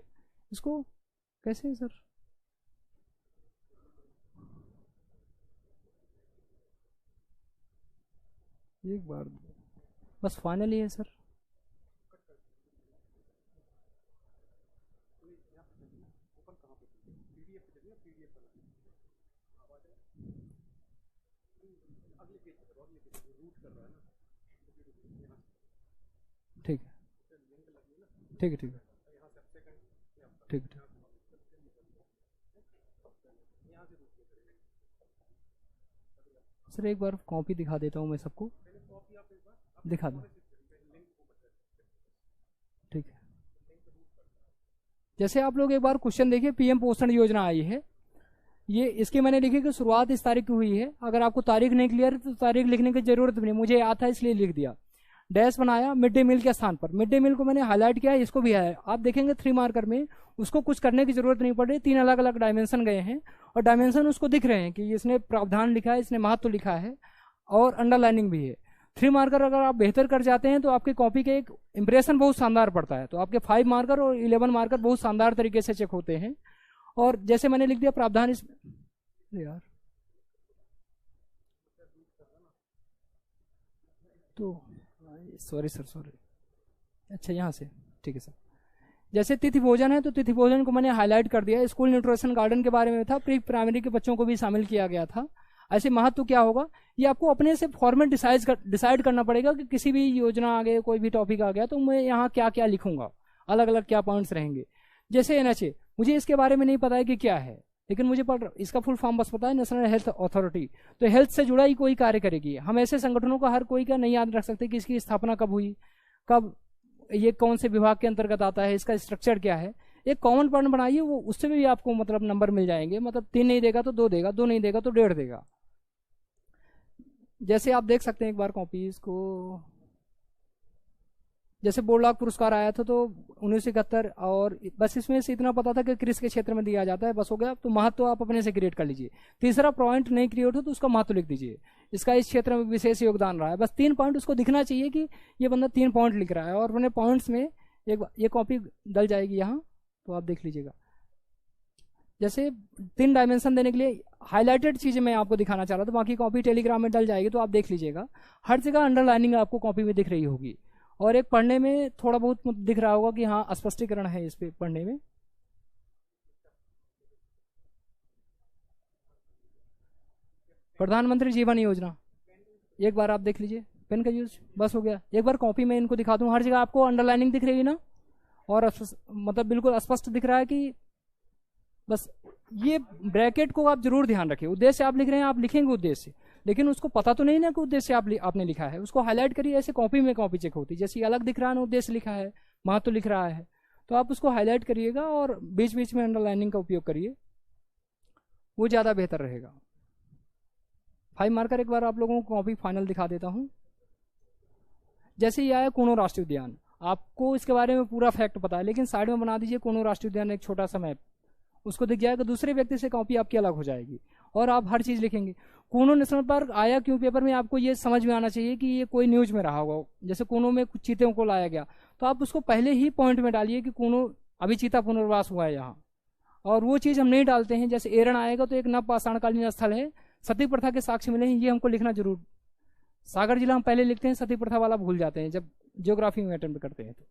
इसको कैसे है सर? एक बार बस फाइनल ही है सर। ठीक है ठीक है ठीक है ठीक है। सर एक बार कॉपी दिखा देता हूँ मैं सबको, दिखा दूँ, ठीक है। जैसे आप लोग एक बार क्वेश्चन देखिए, पीएम पोषण योजना आई है, ये इसकी मैंने लिखी कि शुरुआत इस तारीख की हुई है। अगर आपको तारीख नहीं क्लियर है तो तारीख लिखने की जरूरत नहीं, मुझे याद था इसलिए लिख दिया। डैश बनाया मिड डे मील के स्थान पर, मिड डे मील को मैंने हाईलाइट किया, इसको भी है। आप देखेंगे 3 मार्कर में उसको कुछ करने की जरूरत नहीं पड़ रही, 3 अलग अलग डायमेंशन गए हैं और डायमेंशन उसको दिख रहे हैं कि इसने प्रावधान लिखा है, इसने महत्व लिखा है और अंडरलाइनिंग भी है। 3 मार्कर अगर आप बेहतर कर जाते हैं तो आपके कॉपी के एक इंप्रेशन बहुत शानदार पड़ता है, तो आपके 5 मार्कर और 11 मार्कर बहुत शानदार तरीके से चेक होते हैं। और जैसे मैंने लिख दिया प्रावधान इस यार, तो सॉरी सर, सॉरी, अच्छा यहाँ से, ठीक है सर। जैसे तिथि भोजन है तो तिथि भोजन को मैंने हाईलाइट कर दिया, स्कूल न्यूट्रिशन गार्डन के बारे में था, प्री प्राइमरी के बच्चों को भी शामिल किया गया था। ऐसे महत्व क्या होगा ये आपको अपने से फॉर्मेट डिसाइड करना पड़ेगा कि किसी भी योजना आ गई, कोई भी टॉपिक आ गया तो मैं यहाँ क्या क्या लिखूंगा, अलग अलग क्या पॉइंट्स रहेंगे। जैसे NHA, मुझे इसके बारे में नहीं पता है कि क्या है, लेकिन मुझे इसका फुल फॉर्म बस पता है, नेशनल हेल्थ अथॉरिटी। तो हेल्थ से जुड़ा ही कोई कार्य करेगी। हम ऐसे संगठनों का हर कोई का नहीं याद रख सकते कि इसकी स्थापना कब हुई, कब, ये कौन से विभाग के अंतर्गत आता है, इसका स्ट्रक्चर क्या है। एक कॉमन पॉइंट बनाइए, वो उससे भी आपको मतलब नंबर मिल जाएंगे, मतलब 3 नहीं देगा तो 2 देगा, 2 नहीं देगा तो 1.5 देगा। जैसे आप देख सकते हैं एक बार कॉपीज को, जैसे बोर्डलॉग पुरस्कार आया था तो 1971, और बस इसमें से इतना पता था कि क्रिस के क्षेत्र में दिया जाता है, बस हो गया। तो महत्व तो आप अपने से क्रिएट कर लीजिए। तीसरा पॉइंट नहीं क्रिएट हो तो उसका महत्व लिख दीजिए, इसका इस क्षेत्र में विशेष योगदान रहा है। बस 3 पॉइंट उसको दिखना चाहिए कि ये बंदा 3 पॉइंट लिख रहा है, और अपने पॉइंट्स में ये कॉपी डल जाएगी यहाँ, तो आप देख लीजिएगा। जैसे 3 डायमेंशन देने के लिए हाईलाइटेड चीजें मैं आपको दिखाना चाह रहा था, बाकी कॉपी टेलीग्राम में डल जाएगी, तो आप देख लीजिएगा। हर जगह अंडरलाइनिंग आपको कॉपी में दिख रही होगी, और एक पढ़ने में थोड़ा बहुत दिख रहा होगा कि हाँ स्पष्टीकरण है इस पे पढ़ने में। प्रधानमंत्री जीवन योजना, एक बार आप देख लीजिए, पेन का यूज, बस हो गया। एक बार कॉपी में इनको दिखा दूं, हर जगह आपको अंडरलाइनिंग दिख रही है ना, और मतलब बिल्कुल स्पष्ट दिख रहा है कि बस ये ब्रैकेट को आप जरूर ध्यान रखिए। उद्देश्य आप लिख रहे हैं, आप लिखेंगे उद्देश्य, लेकिन उसको पता तो नहीं ना कि उद्देश्य आपने लिखा है, उसको हाईलाइट करिए। ऐसे कॉपी में कॉपी चेक होती है, जैसे अलग दिख रहा है ना, उद्देश्य लिखा है, महत्व लिख रहा है, तो आप उसको हाईलाइट करिएगा और बीच बीच में अंडरलाइनिंग का उपयोग करिए, वो ज्यादा बेहतर रहेगा। 5 मार्कर एक बार आप लोगों को कॉपी फाइनल दिखा देता हूं। जैसे ये आया कूनो राष्ट्रीय उद्यान, आपको इसके बारे में पूरा फैक्ट पता है, लेकिन साइड में बना दीजिए कूनो राष्ट्रीय उद्यान, एक छोटा सा मैप, उसको दिख जाएगा। दूसरे व्यक्ति से कॉपी आपकी अलग हो जाएगी और आप हर चीज लिखेंगे। कूनो नेशनल पार्क आया क्यों पेपर में, आपको ये समझ में आना चाहिए कि ये कोई न्यूज में रहा होगा। जैसे कूनो में कुछ चीतों को लाया गया, तो आप उसको पहले ही पॉइंट में डालिए कि कूनो अभी चीता पुनर्वास हुआ है यहाँ, और वो चीज हम नहीं डालते हैं। जैसे एरण आएगा तो एक नव पाषाणकालीन स्थल है, सती प्रथा के साक्ष्य मिले हैं, ये हमको लिखना जरूर। सागर जिला हम पहले लिखते हैं, सती प्रथा वाला भूल जाते हैं जब ज्योग्राफी में अटेम्प्ट करते हैं। तो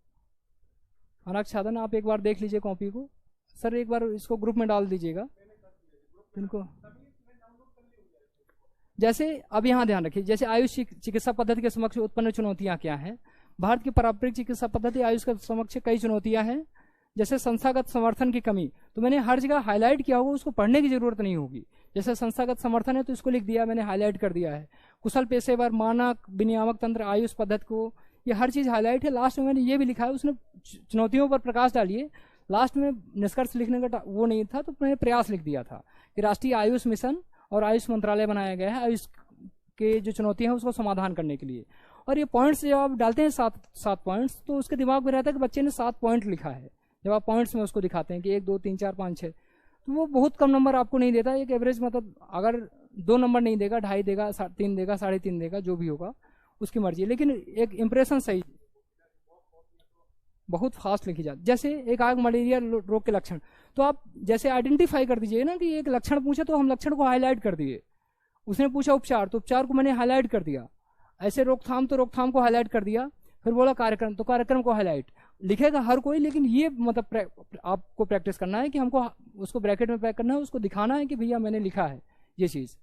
अनाच्छादन आप एक बार देख लीजिए कॉपी को, सर एक बार इसको ग्रुप में डाल दीजिएगा इनको। जैसे अब यहाँ ध्यान रखिए, जैसे आयुष चिकित्सा पद्धति के समक्ष उत्पन्न चुनौतियां क्या हैं। भारत की पारंपरिक चिकित्सा पद्धति आयुष के समक्ष कई चुनौतियां हैं, जैसे संस्थागत समर्थन की कमी। तो मैंने हर जगह हाईलाइट किया होगा, उसको पढ़ने की जरूरत नहीं होगी। जैसे संस्थागत समर्थन है तो इसको लिख दिया, मैंने हाईलाइट कर दिया है। कुशल पेशेवर, मानक, विनियामक तंत्र, आयुष पद्धति को, ये हर चीज हाईलाइट है। लास्ट में मैंने ये भी लिखा है, उसने चुनौतियों पर प्रकाश डालिए। लास्ट में निष्कर्ष लिखने का वो नहीं था, तो मैंने प्रयास लिख दिया था कि राष्ट्रीय आयुष मिशन और आयुष मंत्रालय बनाया गया है आयुष के जो चुनौतियां हैं उसको समाधान करने के लिए। और ये पॉइंट्स जब आप डालते हैं 7 पॉइंट्स, तो उसके दिमाग में रहता है कि बच्चे ने 7 पॉइंट लिखा है। जब आप पॉइंट्स में उसको दिखाते हैं कि 1 2 3 4 5 6, तो वो बहुत कम नंबर आपको नहीं देता। एक एवरेज मतलब अगर 2 नंबर नहीं देगा, 2.5 देगा, 3 देगा, 3.5 देगा, जो भी होगा उसकी मर्जी, लेकिन एक इंप्रेशन सही, बहुत फास्ट लिखी जाती। जैसे एक आग मलेरिया रोग के लक्षण, तो आप जैसे आइडेंटिफाई कर दीजिए ना कि एक लक्षण पूछे तो हम लक्षण को हाईलाइट कर दिए। उसने पूछा उपचार, तो उपचार को मैंने हाईलाइट कर दिया। ऐसे रोकथाम, तो रोकथाम को हाईलाइट कर दिया। फिर बोला कार्यक्रम, तो कार्यक्रम को हाईलाइट लिखेगा हर कोई, लेकिन ये मतलब आपको प्रैक्टिस करना है कि हमको उसको ब्रैकेट में पैक करना है, उसको दिखाना है कि भैया मैंने लिखा है ये चीज।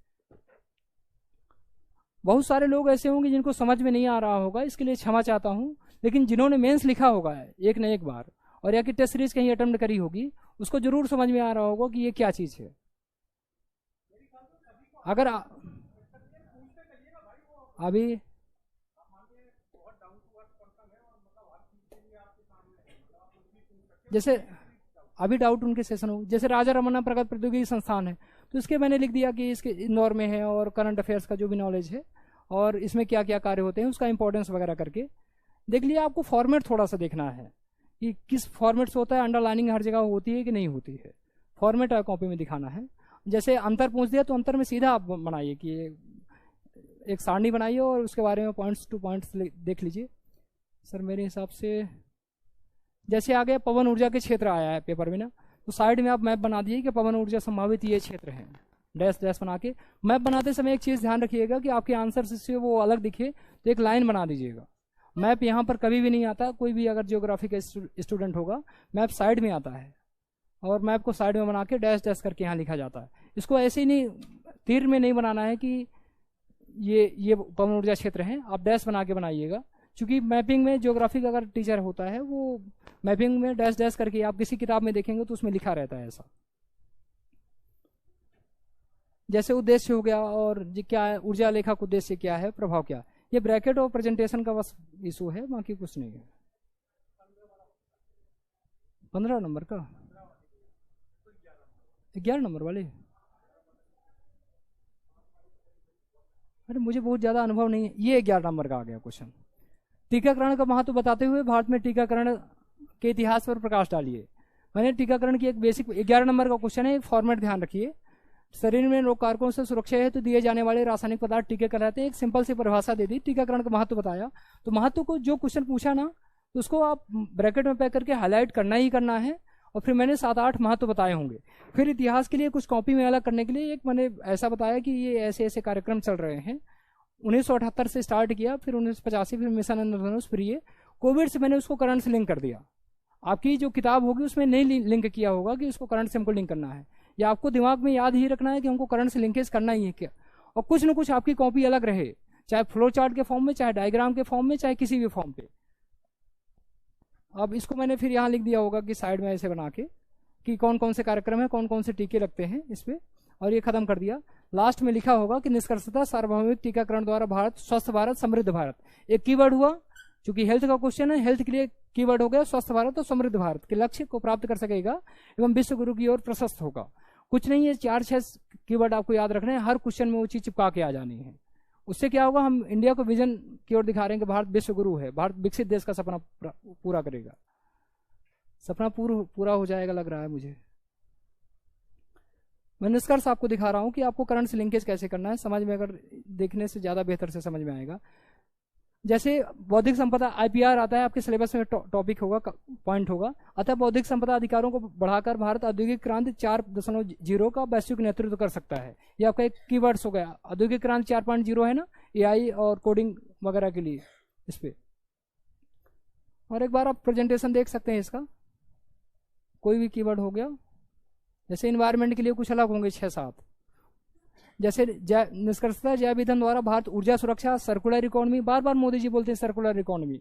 बहुत सारे लोग ऐसे होंगे जिनको समझ में नहीं आ रहा होगा, इसके लिए क्षमा चाहता हूं, लेकिन जिन्होंने मेंस लिखा होगा एक न एक बार, और या कि टेस्ट सीरीज कहीं अटेम्प्ट करी होगी, उसको जरूर समझ में आ रहा होगा कि ये क्या चीज है। अगर अभी जैसे अभी डाउट उनके सेशन हो, जैसे राजा रमन्ना प्रगत प्रौद्योगिकी संस्थान है, तो इसके मैंने लिख दिया कि इसके इंदौर में है और करंट अफेयर्स का जो भी नॉलेज है और इसमें क्या क्या कार्य होते हैं उसका इंपॉर्टेंस वगैरह करके देख लिया। आपको फॉर्मेट थोड़ा सा देखना है कि किस फॉर्मेट से होता है, अंडरलाइनिंग हर जगह होती है कि नहीं होती है, फॉर्मेट कॉपी में दिखाना है। जैसे अंतर पूछ दिया तो अंतर में सीधा आप बनाइए कि एक सारणी बनाइए और उसके बारे में पॉइंट्स टू पॉइंट्स देख लीजिए। सर मेरे हिसाब से जैसे आगे पवन ऊर्जा के क्षेत्र आया है पेपर में ना, तो साइड में आप मैप बना दिए कि पवन ऊर्जा संभावित ये क्षेत्र है, डैश डैश बना के। मैप बनाते समय एक चीज़ ध्यान रखिएगा कि आपके आंसर से वो अलग दिखे तो एक लाइन बना दीजिएगा। मैप यहाँ पर कभी भी नहीं आता, कोई भी अगर जियोग्राफी का स्टूडेंट होगा मैप साइड में आता है और मैप को साइड में बना के डैश डैश करके यहाँ लिखा जाता है। इसको ऐसे ही नहीं तीर में नहीं बनाना है कि ये पवन ऊर्जा क्षेत्र है, आप डैश बना के बनाइएगा। क्योंकि मैपिंग में ज्योग्राफी का अगर टीचर होता है वो मैपिंग में डैश डैश करके आप किसी किताब में देखेंगे तो उसमें लिखा रहता है ऐसा। जैसे उद्देश्य हो गया और क्या है, ऊर्जा लेखक उद्देश्य क्या है, प्रभाव क्या है, ये ब्रैकेट और प्रेजेंटेशन का बस इशू है, बाकी कुछ नहीं है। 15 नंबर का 11 नंबर वाले, अरे मुझे बहुत ज़्यादा अनुभव नहीं है। ये 11 नंबर का आ गया क्वेश्चन। टीकाकरण का महत्व बताते हुए भारत में टीकाकरण के इतिहास पर प्रकाश डालिए। मैंने टीकाकरण की एक बेसिक 11 नंबर का क्वेश्चन है, एक फॉर्मेट ध्यान रखिए। शरीर में रोग कारकों से सुरक्षा हेतु दिए जाने वाले रासायनिक पदार्थ टीके कहलाते हैं। एक सिंपल सी परिभाषा दे दी, टीकाकरण का महत्व बताया। तो महत्व को जो क्वेश्चन पूछा ना तो उसको आप ब्रैकेट में पैक करके हाईलाइट करना ही करना है। और फिर मैंने 7-8 महत्व बताए होंगे। फिर इतिहास के लिए कुछ कॉपी में अलग करने के लिए एक मैंने ऐसा बताया कि ये ऐसे ऐसे कार्यक्रम चल रहे हैं। 1978 से स्टार्ट किया, फिर 1985 फिर मिशन इंद्रधनुष, फिर ये कोविड से मैंने उसको करंट से लिंक कर दिया। आपकी जो किताब होगी उसमें नहीं लिंक किया होगा कि उसको करंट से हमको लिंक करना है, या आपको दिमाग में याद ही रखना है कि हमको करंट से लिंकेज करना ही है क्या। और कुछ न कुछ आपकी कॉपी अलग रहे, चाहे फ्लो चार्ट के फॉर्म में, चाहे डायग्राम के फॉर्म में, चाहे किसी भी फॉर्म पे। अब इसको मैंने फिर यहाँ लिख दिया होगा कि साइड में ऐसे बना के कि कौन कौन से कार्यक्रम है, कौन कौन से टीके लगते हैं इस पे, और ये खत्म कर दिया। लास्ट में लिखा होगा कि निष्कर्षतः सार्वभौमिक टीकाकरण द्वारा भारत स्वस्थ भारत समृद्ध भारत, एक कीवर्ड हुआ। चूंकि हेल्थ का क्वेश्चन है, हेल्थ के लिए कीवर्ड हो गया स्वस्थ भारत और समृद्ध भारत के लक्ष्य को प्राप्त कर सकेगा एवं विश्व गुरु की ओर प्रशस्त होगा। कुछ नहीं है, 4-6 कीवर्ड आपको याद रखने हैं, हर क्वेश्चन में वो चीज चिपका के आ जानी है। उससे क्या होगा, हम इंडिया को विजन की ओर दिखा रहे हैं कि भारत विश्व गुरु है, भारत विकसित देश का सपना पूरा करेगा। सपना पूरा हो जाएगा लग रहा है मुझे। मैं निष्कर्ष आपको दिखा रहा हूं कि आपको करंट से लिंकेज कैसे करना है, समझ में अगर देखने से ज्यादा बेहतर से समझ में आएगा। जैसे बौद्धिक संपदा आईपीआर आता है, आपके सिलेबस में टॉपिक होगा, पॉइंट होगा। अतः बौद्धिक संपदा अधिकारों को बढ़ाकर भारत औद्योगिक क्रांति 4.0 का वैश्विक नेतृत्व कर सकता है। ये आपका एक कीवर्ड्स हो गया। औद्योगिक क्रांति 4.0 है ना, एआई और कोडिंग वगैरह के लिए इस पे। और एक बार आप प्रेजेंटेशन देख सकते हैं इसका, कोई भी कीवर्ड हो गया। जैसे इन्वायरमेंट के लिए कुछ अलग होंगे 6-7। जैसे निष्कर्षतः जैव ईंधन द्वारा भारत ऊर्जा सुरक्षा, सर्कुलर इकोनॉमी, बार बार मोदी जी बोलते हैं सर्कुलर इकोनॉमी,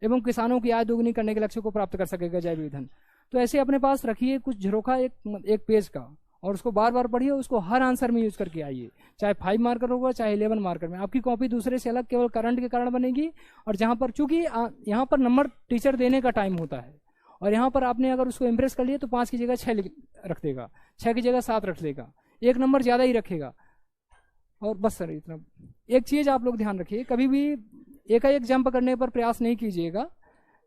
एवं किसानों की आय दोगुनी करने के लक्ष्य को प्राप्त कर सकेगा जैव ईंधन। तो ऐसे अपने पास रखिए कुछ झरोखा एक पेज का, और उसको बार बार पढ़िए, उसको हर आंसर में यूज करके आइए। चाहे 5 मार्कर होगा, चाहे 11 मार्कर में। आपकी कॉपी दूसरे से अलग केवल करंट के कारण बनेगी। और जहां पर चूंकि यहाँ पर नंबर टीचर देने का टाइम होता है, और यहाँ पर आपने अगर उसको इम्प्रेस कर लिया तो 5 की जगह 6 रख देगा, 6 की जगह 7 रख देगा, 1 नंबर ज्यादा ही रखेगा। और बस सर इतना। एक चीज आप लोग ध्यान रखिए, कभी भी एकाएक जंप करने पर प्रयास नहीं कीजिएगा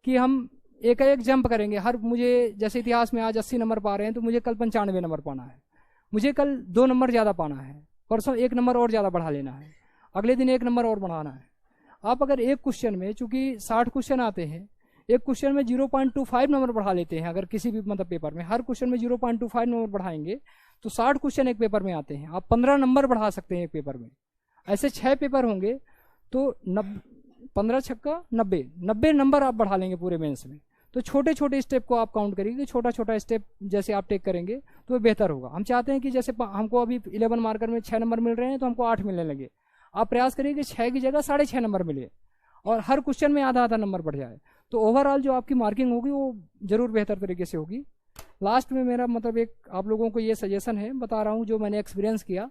कि हम एकाएक जंप करेंगे। मुझे जैसे इतिहास में आज 80 नंबर पा रहे हैं तो मुझे कल 95 नंबर पाना है, मुझे कल 2 नंबर ज्यादा पाना है, परसों 1 नंबर और ज्यादा बढ़ा लेना है, अगले दिन 1 नंबर और बढ़ाना है। आप अगर एक क्वेश्चन में, चूंकि 60 क्वेश्चन आते हैं, एक क्वेश्चन में 0.25 नंबर बढ़ा लेते हैं, अगर किसी भी मतलब पेपर में हर क्वेश्चन में 0.25 नंबर बढ़ाएंगे तो 60 क्वेश्चन एक पेपर में आते हैं। आप 15 नंबर बढ़ा सकते हैं एक पेपर में। ऐसे 6 पेपर होंगे तो 15 छक्का 90 नंबर आप बढ़ा लेंगे पूरे मेंस में। तो छोटे छोटे स्टेप को आप काउंट करिए, छोटा छोटा स्टेप जैसे आप टेक करेंगे तो बेहतर होगा। हम चाहते हैं कि जैसे हमको अभी 11 मार्कर में 6 नंबर मिल रहे हैं तो हमको 8 मिलने लगे। आप प्रयास करिए कि 6 की जगह 6.5 नंबर मिले और हर क्वेश्चन में आधा नंबर बढ़ जाए, तो ओवरऑल जो आपकी मार्किंग होगी वो जरूर बेहतर तरीके से होगी। लास्ट में मेरा मतलब एक आप लोगों को ये सजेशन है, बता रहा हूँ जो मैंने एक्सपीरियंस किया।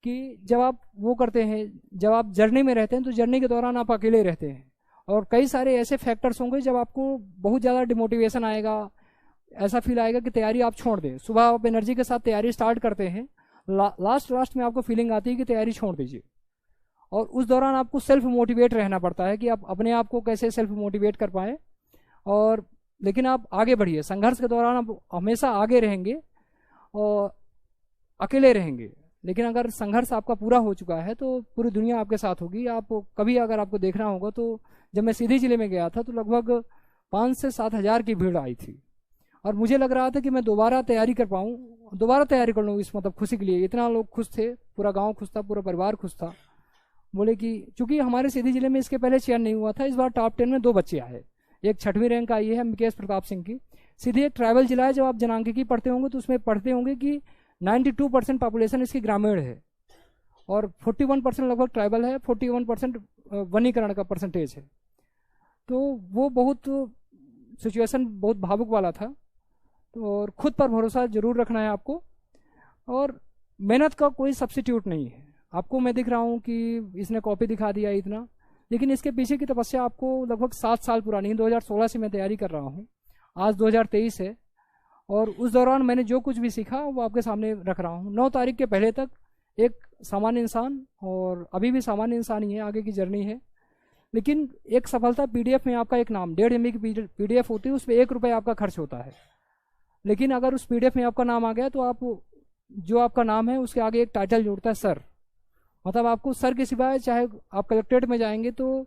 कि जब आप वो करते हैं, जब आप जर्नी में रहते हैं तो जर्नी के दौरान आप अकेले रहते हैं और कई सारे ऐसे फैक्टर्स होंगे जब आपको बहुत ज़्यादा डिमोटिवेशन आएगा, ऐसा फील आएगा कि तैयारी आप छोड़ दें। सुबह आप एनर्जी के साथ तैयारी स्टार्ट करते हैं, लास्ट में आपको फीलिंग आती है कि तैयारी छोड़ दीजिए, और उस दौरान आपको सेल्फ मोटिवेट रहना पड़ता है कि आप अपने आप को कैसे सेल्फ मोटिवेट कर पाएँ। और लेकिन आप आगे बढ़िए, संघर्ष के दौरान आप हमेशा आगे रहेंगे और अकेले रहेंगे। लेकिन अगर संघर्ष आपका पूरा हो चुका है तो पूरी दुनिया आपके साथ होगी। आप कभी अगर आपको देखना होगा तो जब मैं सीधी जिले में गया था तो लगभग 5 से 7 हज़ार की भीड़ आई थी, और मुझे लग रहा था कि मैं दोबारा तैयारी कर पाऊँ, दोबारा तैयारी कर लूँ इस मतलब खुशी के लिए। इतना लोग खुश थे, पूरा गाँव खुश था, पूरा परिवार खुश था। बोले कि चूंकि हमारे सीधी जिले में इसके पहले चयन नहीं हुआ था, इस बार टॉप 10 में 2 बच्चे आए। एक 6वीं रैंक आई है मुकेश प्रताप सिंह की। सीधी एक ट्राइबल जिला है, जब आप जनांकिकी पढ़ते होंगे तो उसमें पढ़ते होंगे कि 92% पॉपुलेशन इसकी ग्रामीण है और 41% लगभग ट्राइबल है, 41% वनीकरण का परसेंटेज है। तो वो बहुत सिचुएशन बहुत भावुक वाला था। तो और खुद पर भरोसा जरूर रखना है आपको, और मेहनत का कोई सब्सिट्यूट नहीं है। आपको मैं दिख रहा हूँ कि इसने कॉपी दिखा दिया इतना, लेकिन इसके पीछे की तपस्या आपको लगभग 7 साल पुरानी है। 2016 से मैं तैयारी कर रहा हूँ, आज 2023 है, और उस दौरान मैंने जो कुछ भी सीखा वो आपके सामने रख रहा हूँ। 9 तारीख के पहले तक एक सामान्य इंसान, और अभी भी सामान्य इंसान ही है, आगे की जर्नी है। लेकिन एक सफलता PDF में आपका एक नाम 1.5 MB की PDF होती है, उस पर 1 रुपये आपका खर्च होता है। लेकिन अगर उस PDF में आपका नाम आ गया तो आप जो आपका नाम है उसके आगे एक टाइटल जोड़ता है सर। मतलब आपको सर के सिवाय, चाहे आप कलेक्ट्रेट में जाएंगे तो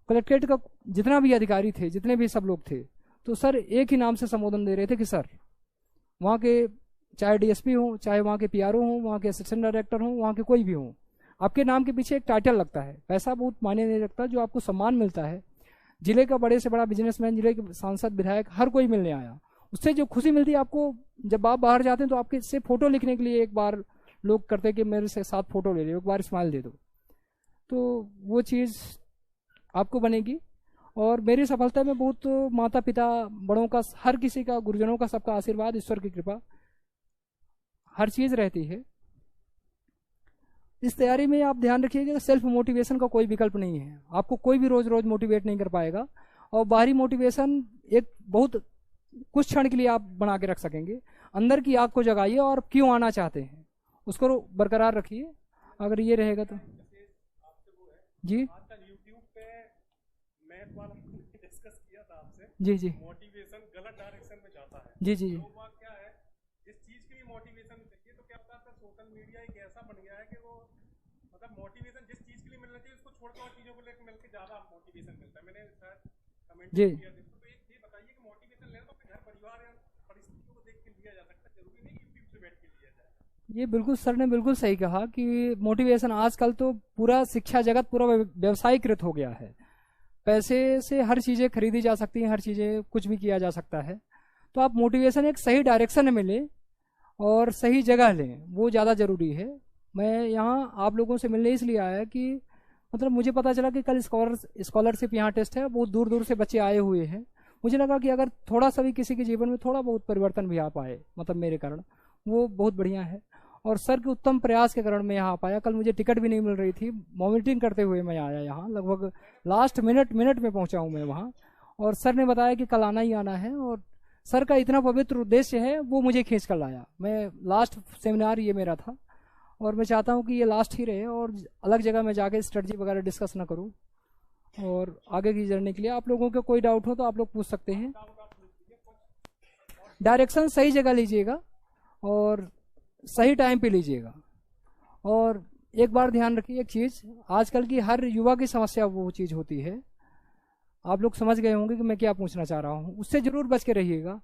कलेक्ट्रेट का जितना भी अधिकारी थे, जितने भी सब लोग थे, तो सर एक ही नाम से संबोधन दे रहे थे कि सर। वहाँ के चाहे DSP हो, चाहे वहाँ के PRO हो, वहाँ के असिस्टेंट डायरेक्टर हो, वहाँ के कोई भी हो, आपके नाम के पीछे एक टाइटल लगता है। पैसा बहुत मायने नहीं रखता, जो आपको सम्मान मिलता है। जिले का बड़े से बड़ा बिजनेसमैन, जिले के सांसद, विधायक, हर कोई मिलने आया, उससे जो खुशी मिलती है आपको। जब आप बाहर जाते हैं तो आपके से फोटो लिखने के लिए एक बार लोग करते हैं कि मेरे से साथ फोटो ले लो, एक बार स्माइल दे दो, तो वो चीज़ आपको बनेगी। और मेरी सफलता में बहुत माता पिता, बड़ों का, हर किसी का, गुरुजनों का, सबका आशीर्वाद, ईश्वर की कृपा, हर चीज़ रहती है। इस तैयारी में आप ध्यान रखिएगा, सेल्फ मोटिवेशन का कोई विकल्प नहीं है। आपको कोई भी रोज रोज मोटिवेट नहीं कर पाएगा, और बाहरी मोटिवेशन एक बहुत कुछ क्षण के लिए आप बना के रख सकेंगे। अंदर की आग को जगाइए और क्यों आना चाहते हैं उसको बरकरार रखिए। अगर ये रहेगा तो जी आजकल YouTube पे मैथ वाला डिस्कस किया था आपसे, जी मोटिवेशन गलत डायरेक्शन में जाता है। जी लोग बात क्या है, जिस चीज के लिए मोटिवेशन चाहिए, तो क्या होता है सोशल मीडिया एक ऐसा बन गया है कि वो मतलब मोटिवेशन जिस चीज के लिए मिलना चाहिए उसको छोड़ के और चीजों को लेकर मिलकर ज्यादा मोटिवेशन मिलता है। मैंने शायद कमेंट जी किया था, तो एक ये बताइए कि मोटिवेशन लेना तो अपने घर परिवार या परिस्थितियों को देख के लिया जा सकता है, जरूरी नहीं यूट्यूब से बैठ के लिया जाए। ये बिल्कुल सर ने बिल्कुल सही कहा कि मोटिवेशन आजकल तो पूरा शिक्षा जगत पूरा व्यवसायीकृत हो गया है। पैसे से हर चीज़ें खरीदी जा सकती हैं, हर चीज़ें कुछ भी किया जा सकता है। तो आप मोटिवेशन एक सही डायरेक्शन में मिले और सही जगह लें, वो ज़्यादा ज़रूरी है। मैं यहाँ आप लोगों से मिलने इसलिए आया कि मतलब मुझे पता चला कि कल स्कॉलरशिप यहाँ टेस्ट है, बहुत दूर दूर से बच्चे आए हुए हैं। मुझे लगा कि अगर थोड़ा सा भी किसी के जीवन में थोड़ा बहुत परिवर्तन भी आ पाए, मतलब मेरे कारण, वो बहुत बढ़िया है। और सर के उत्तम प्रयास के कारण मैं यहाँ आ पाया। कल मुझे टिकट भी नहीं मिल रही थी, वॉमिटिंग करते हुए मैं आया यहाँ, लगभग लास्ट मिनट में पहुँचा हूँ मैं वहाँ। और सर ने बताया कि कल आना ही आना है, और सर का इतना पवित्र उद्देश्य है वो मुझे खींच कर लाया। मैं लास्ट सेमिनार ये मेरा था, और मैं चाहता हूँ कि ये लास्ट ही रहे और अलग जगह में जाके स्ट्रेटजी वगैरह डिस्कस ना करूँ। और आगे की जर्नी के लिए आप लोगों को कोई डाउट हो तो आप लोग पूछ सकते हैं। डायरेक्शन सही जगह लीजिएगा और सही टाइम पे लीजिएगा। और एक बार ध्यान रखिए एक चीज़, आजकल की हर युवा की समस्या वो चीज़ होती है, आप लोग समझ गए होंगे कि मैं क्या पूछना चाह रहा हूँ, उससे जरूर बच के रहिएगा।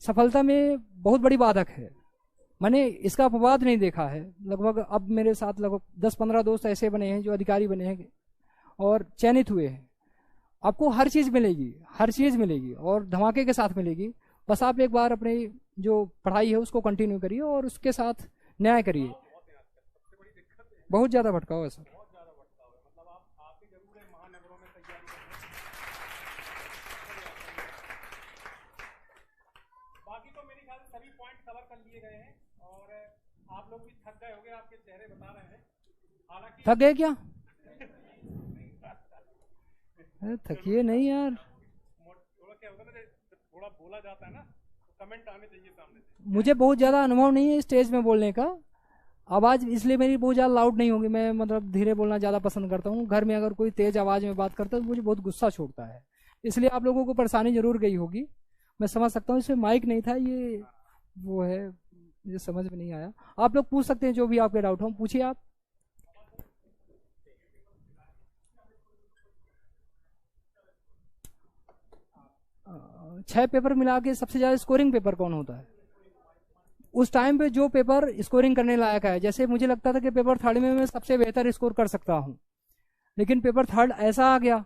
सफलता में बहुत बड़ी बाधक है, मैंने इसका अपवाद नहीं देखा है। लगभग अब मेरे साथ लगभग 10-15 दोस्त ऐसे बने हैं जो अधिकारी बने हैं और चयनित हुए हैं। आपको हर चीज़ मिलेगी, हर चीज़ मिलेगी और धमाके के साथ मिलेगी। बस आप एक बार अपनी जो पढ़ाई है उसको कंटिन्यू करिए और उसके साथ न्याय करिए। बहुत ज़्यादा भटकाव है सर। मतलब आप ही जरूर है महानगरों में तैयारी कर रहे हैं। बाकी तो मेरे ख्याल से सभी पॉइंट कवर कर लिए गए हैं और आप लोग भी थक गए होंगे, आपके चेहरे बता रहे हैं। हालांकि थक गए क्या? अरे थकिए नहीं यार। थोड़ा क्या होता है ना, जब थोड़ा बोला जाता है ना तो कमेंट आने चाहिए सामने से। मुझे बहुत ज़्यादा अनुभव नहीं है स्टेज में बोलने का। आवाज़ इसलिए मेरी बहुत ज़्यादा लाउड नहीं होगी, मैं मतलब धीरे बोलना ज़्यादा पसंद करता हूँ। घर में अगर कोई तेज़ आवाज़ में बात करता है तो मुझे बहुत गुस्सा छोड़ता है, इसलिए आप लोगों को परेशानी जरूर गई होगी, मैं समझ सकता हूँ। इसमें माइक नहीं था, ये वो है, मुझे समझ में नहीं आया। आप लोग पूछ सकते हैं जो भी आपके डाउट हो, पूछिए आप। छह पेपर मिला के सबसे ज़्यादा स्कोरिंग पेपर कौन होता है? उस टाइम पे जो पेपर स्कोरिंग करने लायक है, जैसे मुझे लगता था कि पेपर थर्ड में मैं सबसे बेहतर स्कोर कर सकता हूँ, लेकिन पेपर थर्ड ऐसा आ गया,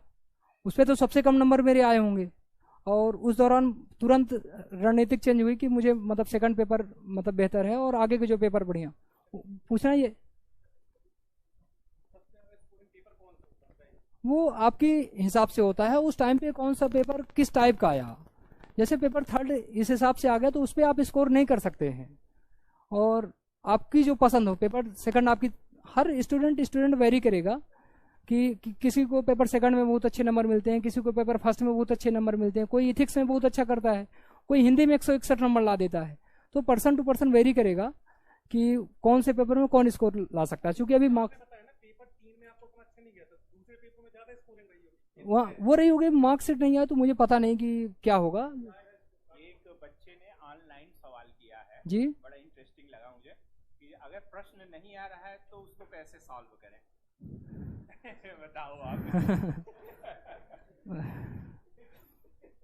उस पर तो सबसे कम नंबर मेरे आए होंगे। और उस दौरान तुरंत रणनीतिक चेंज हुई कि मुझे मतलब सेकंड पेपर मतलब बेहतर है और आगे के जो पेपर बढ़िया। पूछना ये, वो आपके हिसाब से होता है उस टाइम पे कौन सा पेपर किस टाइप का आया। जैसे पेपर थर्ड इस हिसाब से आ गया तो उस पर आप स्कोर नहीं कर सकते हैं, और आपकी जो पसंद हो। पेपर सेकंड आपकी, हर स्टूडेंट वेरी करेगा कि किसी को पेपर सेकंड में बहुत अच्छे नंबर मिलते हैं, किसी को पेपर फर्स्ट में बहुत अच्छे नंबर मिलते हैं, कोई इथिक्स में बहुत अच्छा करता है, कोई हिंदी में 161 नंबर ला देता है। तो पर्सन टू पर्सन वेरी करेगा कि कौन से पेपर में कौन स्कोर ला सकता है। क्योंकि अभी मार्क्स पता है ना, पेपर 3 में आपको उतना अच्छा नहीं गया था, दूसरे पेपर में ज्यादा स्कोरिंग रही होगी। वहाँ वो रही होगी, मार्क्स नहीं आया तो मुझे पता नहीं कि क्या होगा। एक बच्चे ने ऑनलाइन सवाल किया है, जी बड़ा इंटरेस्टिंग लगा मुझे, कि अगर प्रश्न नहीं आ रहा है तो उसको कैसे सॉल्व करें। बताओ आप।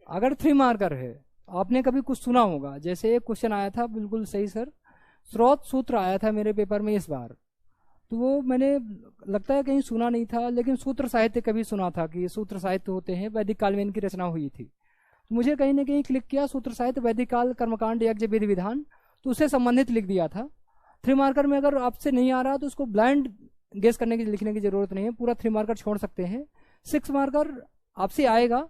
अगर 3 मार्कर है, आपने कभी कुछ सुना होगा, जैसे एक क्वेश्चन आया था, बिल्कुल सही सर, स्रोत सूत्र आया था मेरे पेपर में इस बार, तो वो मैंने लगता है कहीं सुना नहीं था, लेकिन सूत्र साहित्य कभी सुना था कि सूत्र साहित्य होते हैं, वैदिक काल में इनकी रचना हुई थी। तो मुझे कहीं ना कहीं क्लिक किया सूत्र साहित्य वैदिक काल कर्मकांड यज्ञ विधि विधान, तो उससे संबंधित लिख दिया था। 3 मार्कर में अगर आपसे नहीं आ रहा तो उसको ब्लाइंड गेस करने की लिखने की जरूरत नहीं है, पूरा 3 मार्कर छोड़ सकते हैं। 6 मार्कर आपसे आएगा,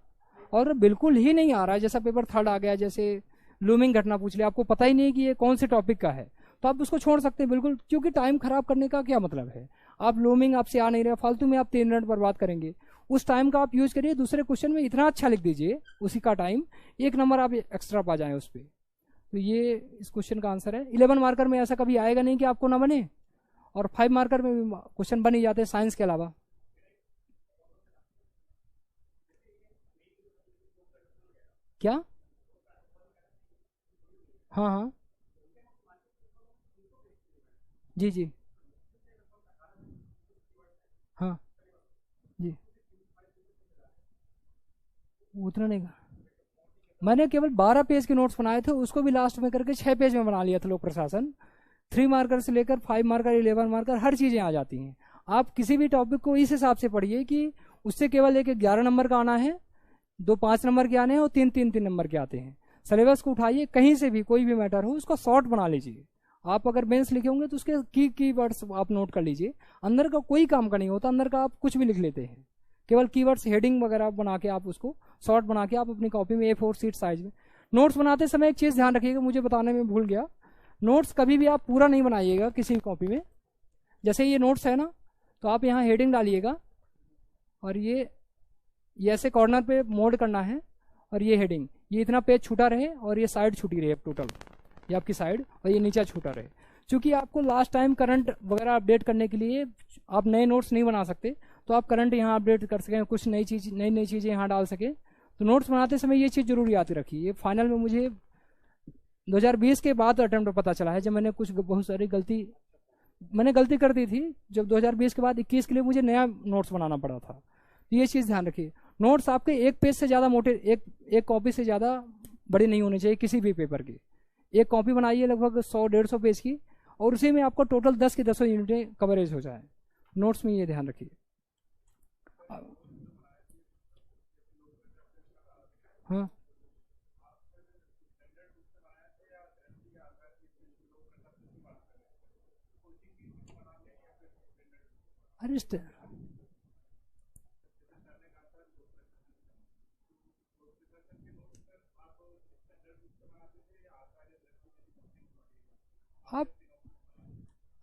और बिल्कुल ही नहीं आ रहा है, जैसा पेपर थर्ड आ गया, जैसे लूमिंग घटना पूछ लिया, आपको पता ही नहीं कि ये कौन से टॉपिक का है, तो आप उसको छोड़ सकते हैं बिल्कुल, क्योंकि टाइम खराब करने का क्या मतलब है। आप लूमिंग आपसे आ नहीं रहा, फालतू में आप 3 मिनट बर्बाद करेंगे, उस टाइम का आप यूज करिए दूसरे क्वेश्चन में इतना अच्छा लिख दीजिए, उसी का टाइम 1 नंबर आप एक्स्ट्रा पा जाए उस पर। तो ये इस क्वेश्चन का आंसर है। 11 मार्कर में ऐसा कभी आएगा नहीं कि आपको ना बने, और 5 मार्कर में भी क्वेश्चन बन ही जाते हैं साइंस के अलावा। क्या? हाँ हाँ, जी जी, हाँ जी, उतना नहीं। मैंने केवल 12 पेज के नोट्स बनाए थे, उसको भी लास्ट में करके 6 पेज में बना लिया था लोक प्रशासन। 3 मार्कर से लेकर 5 मार्कर 11 मार्कर हर चीज़ें आ जाती हैं। आप किसी भी टॉपिक को इस हिसाब से पढ़िए कि उससे केवल एक 11 नंबर का आना है, 2 5 नंबर के आने हैं, और 3 नंबर के आते हैं। सिलेबस को उठाइए, कहीं से भी कोई भी मैटर हो उसको शॉर्ट बना लीजिए। आप अगर बेंस लिखे होंगे तो उसके कीवर्ड्स आप नोट कर लीजिए। अंदर का कोई काम का नहीं होता, अंदर का आप कुछ भी लिख लेते हैं, केवल कीवर्ड्स हेडिंग वगैरह बना के आप उसको शॉर्ट बना के आप अपनी कॉपी में A4 सीट साइज में। नोट्स बनाते समय एक चीज़ ध्यान रखिएगा, मुझे बताने में भूल गया, नोट्स कभी भी आप पूरा नहीं बनाइएगा किसी भी कॉपी में। जैसे ये नोट्स है ना, तो आप यहाँ हेडिंग डालिएगा, और ये ऐसे कॉर्नर पे मोड करना है, और ये हेडिंग, ये इतना पेज छूटा रहे और ये साइड छूटी रहे टोटल, ये आपकी साइड, और ये नीचा छूटा रहे। क्योंकि आपको लास्ट टाइम करंट वगैरह अपडेट करने के लिए आप नए नोट्स नहीं बना सकते, तो आप करंट यहाँ अपडेट कर सकें, कुछ नई चीज़ें यहाँ डाल सकें। तो नोट्स बनाते समय ये चीज़ जरूर याद रखिए। ये फाइनल में मुझे 2020 के बाद अटेम्प्ट पता चला है, जब मैंने बहुत सारी गलती कर दी थी, जब 2020 के बाद 21 के लिए मुझे नया नोट्स बनाना पड़ा था। तो ये चीज़ ध्यान रखिए, नोट्स आपके एक पेज से ज़्यादा मोटे, एक कॉपी से ज़्यादा बड़ी नहीं होनी चाहिए किसी भी पेपर की। एक कॉपी बनाइए लगभग 100-150 पेज की, और उसी में आपको टोटल 10 की 10 यूनिटें कवरेज हो जाए। नोट्स में ये ध्यान रखिए। हाँ, अरे आप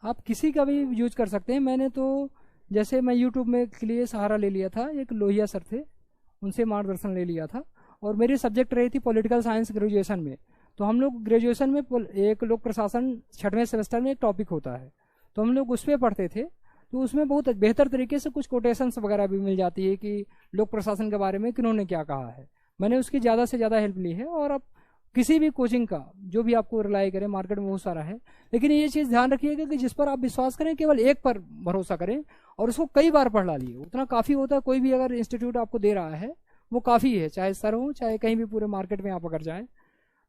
आप किसी का भी यूज कर सकते हैं। मैंने तो जैसे मैं यूट्यूब में के लिए सहारा ले लिया था, एक लोहिया सर थे, उनसे मार्गदर्शन ले लिया था। और मेरी सब्जेक्ट रही थी पॉलिटिकल साइंस ग्रेजुएशन में। तो हम लोग ग्रेजुएशन में एक लोक प्रशासन 6वें सेमेस्टर में एक टॉपिक होता है, तो हम लोग उस पर पढ़ते थे। तो उसमें बहुत बेहतर तरीके से कुछ कोटेशंस वगैरह भी मिल जाती है कि लोक प्रशासन के बारे में किन्होंने क्या कहा है। मैंने उसकी ज़्यादा से ज़्यादा हेल्प ली है। और अब किसी भी कोचिंग का जो भी आपको रिलाई करें, मार्केट में बहुत सारा है, लेकिन ये चीज़ ध्यान रखिएगा कि जिस पर आप विश्वास करें केवल एक पर भरोसा करें और उसको कई बार पढ़ डालिए, उतना काफ़ी होता है। कोई भी अगर इंस्टीट्यूट आपको दे रहा है वो काफ़ी है, चाहे सर हो चाहे कहीं भी पूरे मार्केट में आप अगर जाएँ,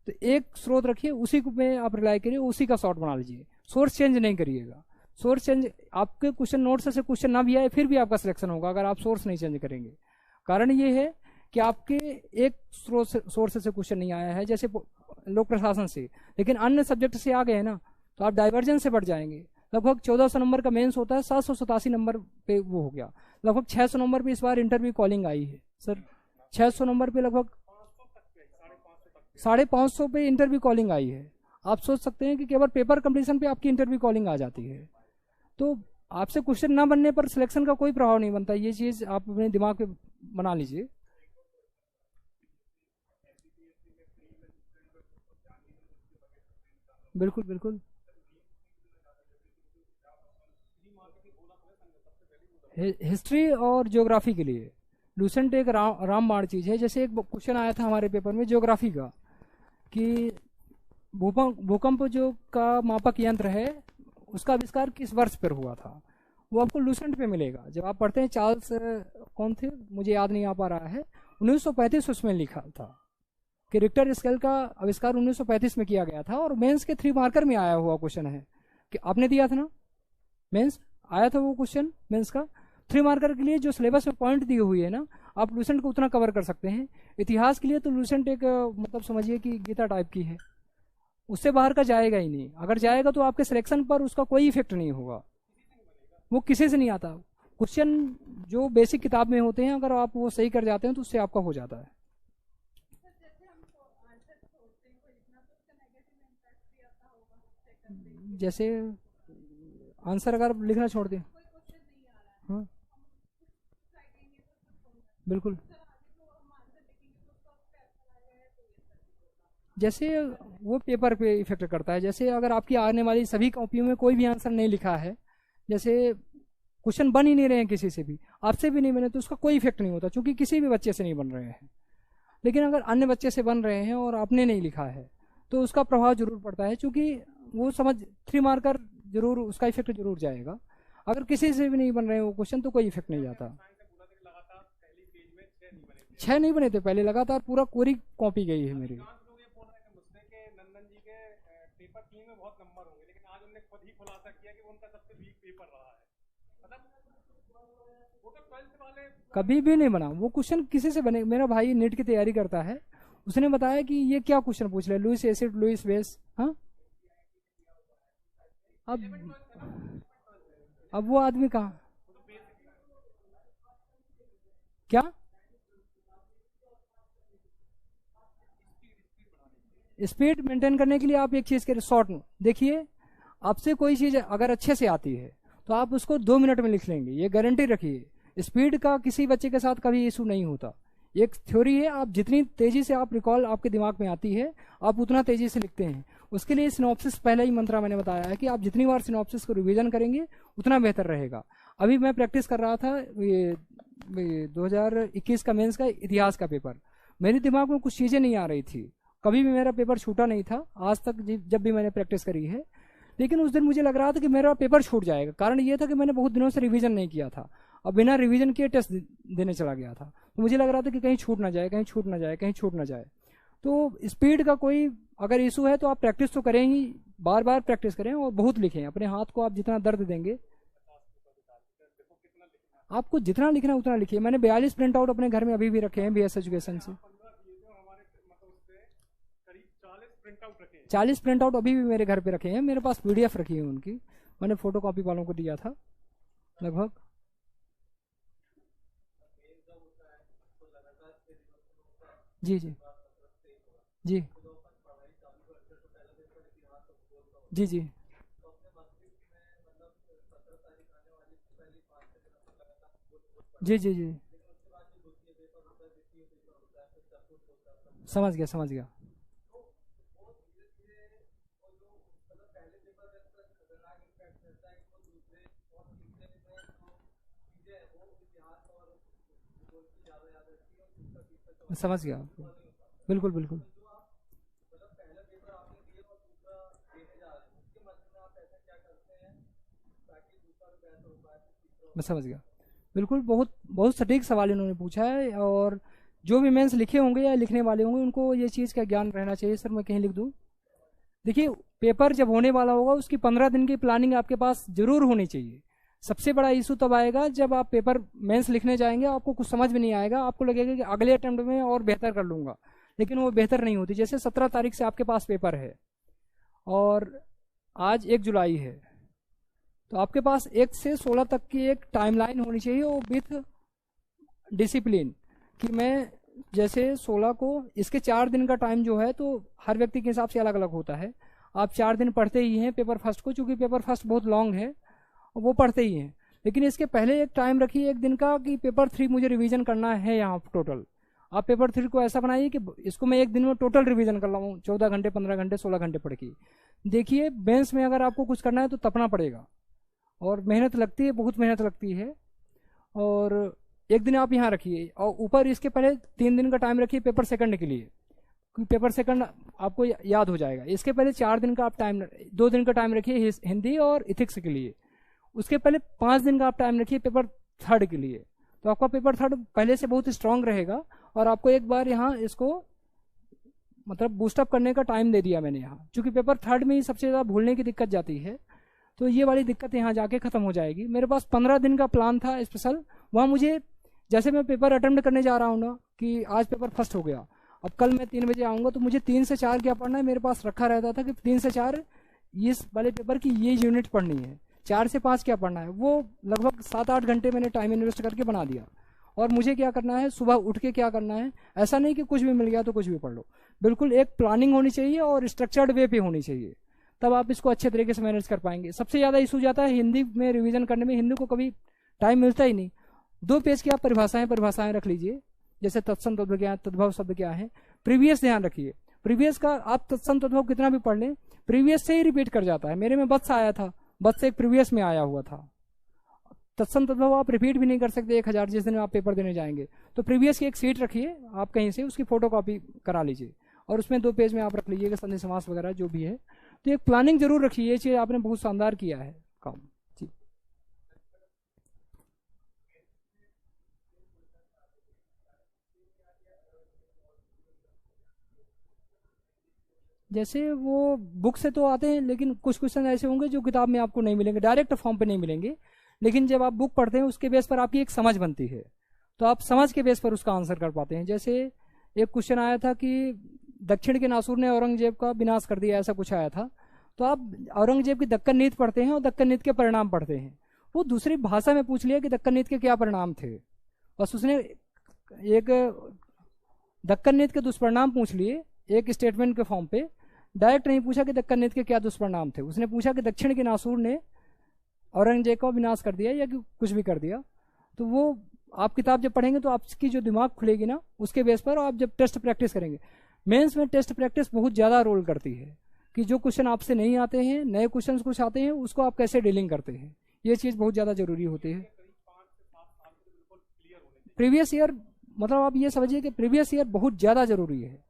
तो एक स्रोत रखिए, उसी में आप रिलाई करिए, उसी का शॉर्ट बना लीजिए। सोर्स चेंज नहीं करिएगा। सोर्स चेंज, आपके क्वेश्चन नोट्स से क्वेश्चन ना भी आए फिर भी आपका सिलेक्शन होगा अगर आप सोर्स नहीं चेंज करेंगे। कारण ये है कि आपके एक सोर्स से क्वेश्चन नहीं आया है जैसे लोक प्रशासन से, लेकिन अन्य सब्जेक्ट से आ गए ना, तो आप डाइवर्जन से बढ़ जाएंगे। लगभग 1400 नंबर का मेंस होता है, 787 नंबर पे वो हो गया। लगभग 600 नंबर पे इस बार इंटरव्यू कॉलिंग आई है सर। 600 नंबर पे लगभग 550 पे इंटरव्यू कॉलिंग आई है। आप सोच सकते हैं कि केवल पेपर कंपटीशन पे आपकी इंटरव्यू कॉलिंग आ जाती है। तो आपसे क्वेश्चन ना बनने पर सिलेक्शन का कोई प्रभाव नहीं बनता। ये चीज़ आप अपने दिमाग में बना लीजिए। बिल्कुल बिल्कुल। हिस्ट्री और ज्योग्राफी के लिए लूसेंट एक रामबाण चीज़ है। जैसे एक क्वेश्चन आया था हमारे पेपर में ज्योग्राफी का कि भूकंप जो का मापक यंत्र है उसका आविष्कार किस वर्ष पर हुआ था, वो आपको लूसेंट पे मिलेगा। जब आप पढ़ते हैं चार्ल्स कौन थे मुझे याद नहीं आ पा रहा है, 1935 उसमें लिखा था कि रिक्टर स्केल का आविष्कार 1935 में किया गया था। और मेंस के 3 मार्कर में आया हुआ क्वेश्चन है कि आपने दिया था ना, मेंस आया था वो क्वेश्चन मेंस का 3 मार्कर के लिए। जो सिलेबस में पॉइंट दिए हुए है ना, आप लूसेंट को उतना कवर कर सकते हैं। इतिहास के लिए तो लूसेंट एक मतलब समझिए कि गीता टाइप की है, उससे बाहर का जाएगा ही नहीं। अगर जाएगा तो आपके सिलेक्शन पर उसका कोई इफेक्ट नहीं होगा, वो किसी से नहीं आता। क्वेश्चन जो बेसिक किताब में होते हैं अगर आप वो सही कर जाते हैं तो उससे आपका हो जाता है। जैसे आंसर अगर लिखना छोड़ दें, हाँ बिल्कुल। जैसे वो पेपर पे इफेक्ट करता है। जैसे अगर आपकी आने वाली सभी कॉपियों में कोई भी आंसर नहीं लिखा है, जैसे क्वेश्चन बन ही नहीं रहे हैं किसी से भी, आपसे भी नहीं बने, तो उसका कोई इफेक्ट नहीं होता क्योंकि किसी भी बच्चे से नहीं बन रहे हैं। लेकिन अगर अन्य बच्चे से बन रहे हैं और आपने नहीं लिखा है तो उसका प्रभाव जरूर पड़ता है, क्योंकि वो समझ 3 मार्कर जरूर उसका इफेक्ट जरूर जाएगा। अगर किसी से भी नहीं बन रहे हैं वो क्वेश्चन तो कोई इफेक्ट नहीं जाता। 6 नहीं बने थे पहले, लगातार पूरा कोरी कॉपी गई है मेरी। नंदन जी के पेपर 3 में बहुत नंबर होंगे, लेकिन आज उन्होंने खुद ही खुलासा किया कि वो उनका सबसे वीक पेपर रहा है। मतलब वो तो 12th वाले कभी भी नहीं बना वो क्वेश्चन किसी से बने। मेरा भाई नीट की तैयारी करता है, उसने बताया कि ये क्या क्वेश्चन पूछ रहे, लुइस एसिड लुइस बेस। हाँ अब वो आदमी कहाँ, क्या स्पीड मेंटेन करने के लिए आप एक चीज के शॉर्ट में देखिए। आपसे कोई चीज अगर अच्छे से आती है तो आप उसको 2 मिनट में लिख लेंगे, ये गारंटी रखिए। स्पीड का किसी बच्चे के साथ कभी इशू नहीं होता। एक थ्योरी है, आप जितनी तेजी से आप रिकॉल आपके दिमाग में आती है आप उतना तेजी से लिखते हैं। उसके लिए सिनॉप्सिस पहला ही मंत्रा मैंने बताया है कि आप जितनी बार सिनॉप्सिस को रिवीजन करेंगे उतना बेहतर रहेगा। अभी मैं प्रैक्टिस कर रहा था ये 2021 का मेंस का इतिहास का पेपर, मेरे दिमाग में कुछ चीज़ें नहीं आ रही थी। कभी भी मेरा पेपर छूटा नहीं था आज तक जब भी मैंने प्रैक्टिस करी है। लेकिन उस दिन मुझे लग रहा था कि मेरा पेपर छूट जाएगा। कारण ये था कि मैंने बहुत दिनों से रिवीजन नहीं किया था और बिना रिवीजन किए टेस्ट देने चला गया था। तो मुझे लग रहा था कि कहीं छूट ना जाए, कहीं छूट ना जाए, कहीं छूट ना जाए। तो स्पीड का कोई अगर इशू है तो आप प्रैक्टिस तो करें ही, बार बार प्रैक्टिस करें और बहुत लिखें। अपने हाथ को आप जितना दर्द देंगे, आपको जितना लिखना है उतना लिखिए। मैंने 42 प्रिंट आउट अपने घर में अभी भी रखे हैं बीएस एजुकेशन से। 40 प्रिंट आउट अभी भी मेरे घर पे रखे हैं। मेरे पास पीडीएफ रखी है उनकी, मैंने फोटो कॉपी वालों को दिया था लगभग। जी जी जी जी जी जी जी जी, समझ गया समझ गया। समझ गया, बिल्कुल बिल्कुल। मैं समझ गया, बिल्कुल। बहुत बहुत सटीक सवाल इन्होंने पूछा है, और जो भी मेंस लिखे होंगे या लिखने वाले होंगे उनको ये चीज़ का ज्ञान रहना चाहिए। सर मैं कहीं लिख दूँ? देखिए, पेपर जब होने वाला होगा उसकी 15 दिन की प्लानिंग आपके पास जरूर होनी चाहिए। सबसे बड़ा इशू तब आएगा जब आप पेपर मेंस लिखने जाएंगे, आपको कुछ समझ में नहीं आएगा, आपको लगेगा कि अगले अटेम्प्ट में और बेहतर कर लूंगा, लेकिन वो बेहतर नहीं होती। जैसे 17 तारीख से आपके पास पेपर है और आज 1 जुलाई है, तो आपके पास 1 से 16 तक की एक टाइमलाइन होनी चाहिए, और विथ डिसिप्लिन, कि मैं जैसे 16 को इसके 4 दिन का टाइम जो है तो हर व्यक्ति के हिसाब से अलग अलग होता है। आप 4 दिन पढ़ते ही हैं पेपर फर्स्ट को, चूंकि पेपर फर्स्ट बहुत लॉन्ग है वो पढ़ते ही हैं, लेकिन इसके पहले एक टाइम रखिए 1 दिन का कि पेपर 3 मुझे रिवीजन करना है। यहाँ टोटल आप पेपर 3 को ऐसा बनाइए कि इसको मैं 1 दिन में टोटल रिवीजन कर लाऊँ, 14 घंटे 15 घंटे 16 घंटे पढ़ के। देखिए, बेंच में अगर आपको कुछ करना है तो तपना पड़ेगा, और मेहनत लगती है, बहुत मेहनत लगती है। और 1 दिन आप यहाँ रखिए, और ऊपर इसके पहले 3 दिन का टाइम रखिए पेपर सेकंड के लिए, क्योंकि पेपर सेकंड आपको याद हो जाएगा। इसके पहले 4 दिन का आप टाइम, 2 दिन का टाइम रखिए हिंदी और इथिक्स के लिए। उसके पहले 5 दिन का आप टाइम रखिए पेपर थर्ड के लिए, तो आपका पेपर थर्ड पहले से बहुत स्ट्रांग रहेगा। और आपको एक बार यहाँ इसको मतलब बूस्टअप करने का टाइम दे दिया मैंने यहाँ, क्योंकि पेपर थर्ड में ही सबसे ज़्यादा भूलने की दिक्कत जाती है, तो ये वाली दिक्कत यहाँ जाके खत्म हो जाएगी। मेरे पास 15 दिन का प्लान था स्पेशल, वहाँ मुझे जैसे मैं पेपर अटेम्प्ट करने जा रहा हूँ ना, कि आज पेपर फर्स्ट हो गया, अब कल मैं 3 बजे आऊँगा, तो मुझे 3 से 4 क्या पढ़ना है, मेरे पास रखा रहता था कि 3 से 4 इस वाले पेपर की ये यूनिट पढ़नी है, 4 से 5 क्या पढ़ना है। वो लगभग 7-8 घंटे मैंने टाइम इन्वेस्ट करके बना दिया। और मुझे क्या करना है, सुबह उठ के क्या करना है, ऐसा नहीं कि कुछ भी मिल गया तो कुछ भी पढ़ लो, बिल्कुल एक प्लानिंग होनी चाहिए और स्ट्रक्चर्ड वे पे होनी चाहिए, तब आप इसको अच्छे तरीके से मैनेज कर पाएंगे। सबसे ज़्यादा इशू जाता है हिंदी में रिवीजन करने में, हिंदी को कभी टाइम मिलता ही नहीं। 2 पेज की आप परिभाषाएं रख लीजिए, जैसे तत्सम तद्भव क्या है, तद्भव शब्द क्या है, प्रीवियस ध्यान रखिए। प्रीवियस का आप तत्सम तद्भव कितना भी पढ़ लें, प्रीवियस से ही रिपीट कर जाता है। मेरे में बस आया था, बस से एक प्रीवियस में आया हुआ था। तत्सम तद्भव आप रिपीट भी नहीं कर सकते 1000 जिस दिन आप पेपर देने जाएंगे, तो प्रीवियस की एक सीट रखिए आप कहीं से, उसकी फोटो कॉपी करा लीजिए, और उसमें 2 पेज में आप रख लीजिएगा संधि समास वगैरह जो भी है। तो एक प्लानिंग जरूर रखिए, ये चीज़ आपने बहुत शानदार किया है काम जी। जैसे वो बुक से तो आते हैं, लेकिन कुछ क्वेश्चन ऐसे होंगे जो किताब में आपको नहीं मिलेंगे, डायरेक्ट फॉर्म पे नहीं मिलेंगे, लेकिन जब आप बुक पढ़ते हैं उसके बेस पर आपकी एक समझ बनती है, तो आप समझ के बेस पर उसका आंसर कर पाते हैं। जैसे एक क्वेश्चन आया था कि दक्षिण के नासूर ने औरंगजेब का विनाश कर दिया, ऐसा कुछ आया था, तो आप औरंगजेब की दक्कन नीति पढ़ते हैं और दक्कन नीति के परिणाम पढ़ते हैं, वो दूसरी भाषा में पूछ लिया कि दक्कन नीति के क्या परिणाम थे, बस उसने एक दक्कन नीति के दुष्परिणाम पूछ लिए एक स्टेटमेंट के फॉर्म पे, डायरेक्ट नहीं पूछा कि दक्कन नीति के क्या दुष्परिणाम थे, उसने पूछा कि दक्षिण के नासूर ने औरंगजेब का विनाश कर दिया या कुछ भी कर दिया। तो वो आप किताब जब पढ़ेंगे तो आपकी जो दिमाग खुलेगी ना, उसके बेस पर आप जब टेस्ट प्रैक्टिस करेंगे। मेंस में टेस्ट प्रैक्टिस बहुत ज़्यादा रोल करती है, कि जो क्वेश्चन आपसे नहीं आते हैं, नए क्वेश्चन कुछ आते हैं, उसको आप कैसे डीलिंग करते हैं, ये चीज़ बहुत ज़्यादा जरूरी होती है। प्रीवियस ईयर मतलब आप ये समझिए कि प्रीवियस ईयर बहुत ज़्यादा जरूरी है।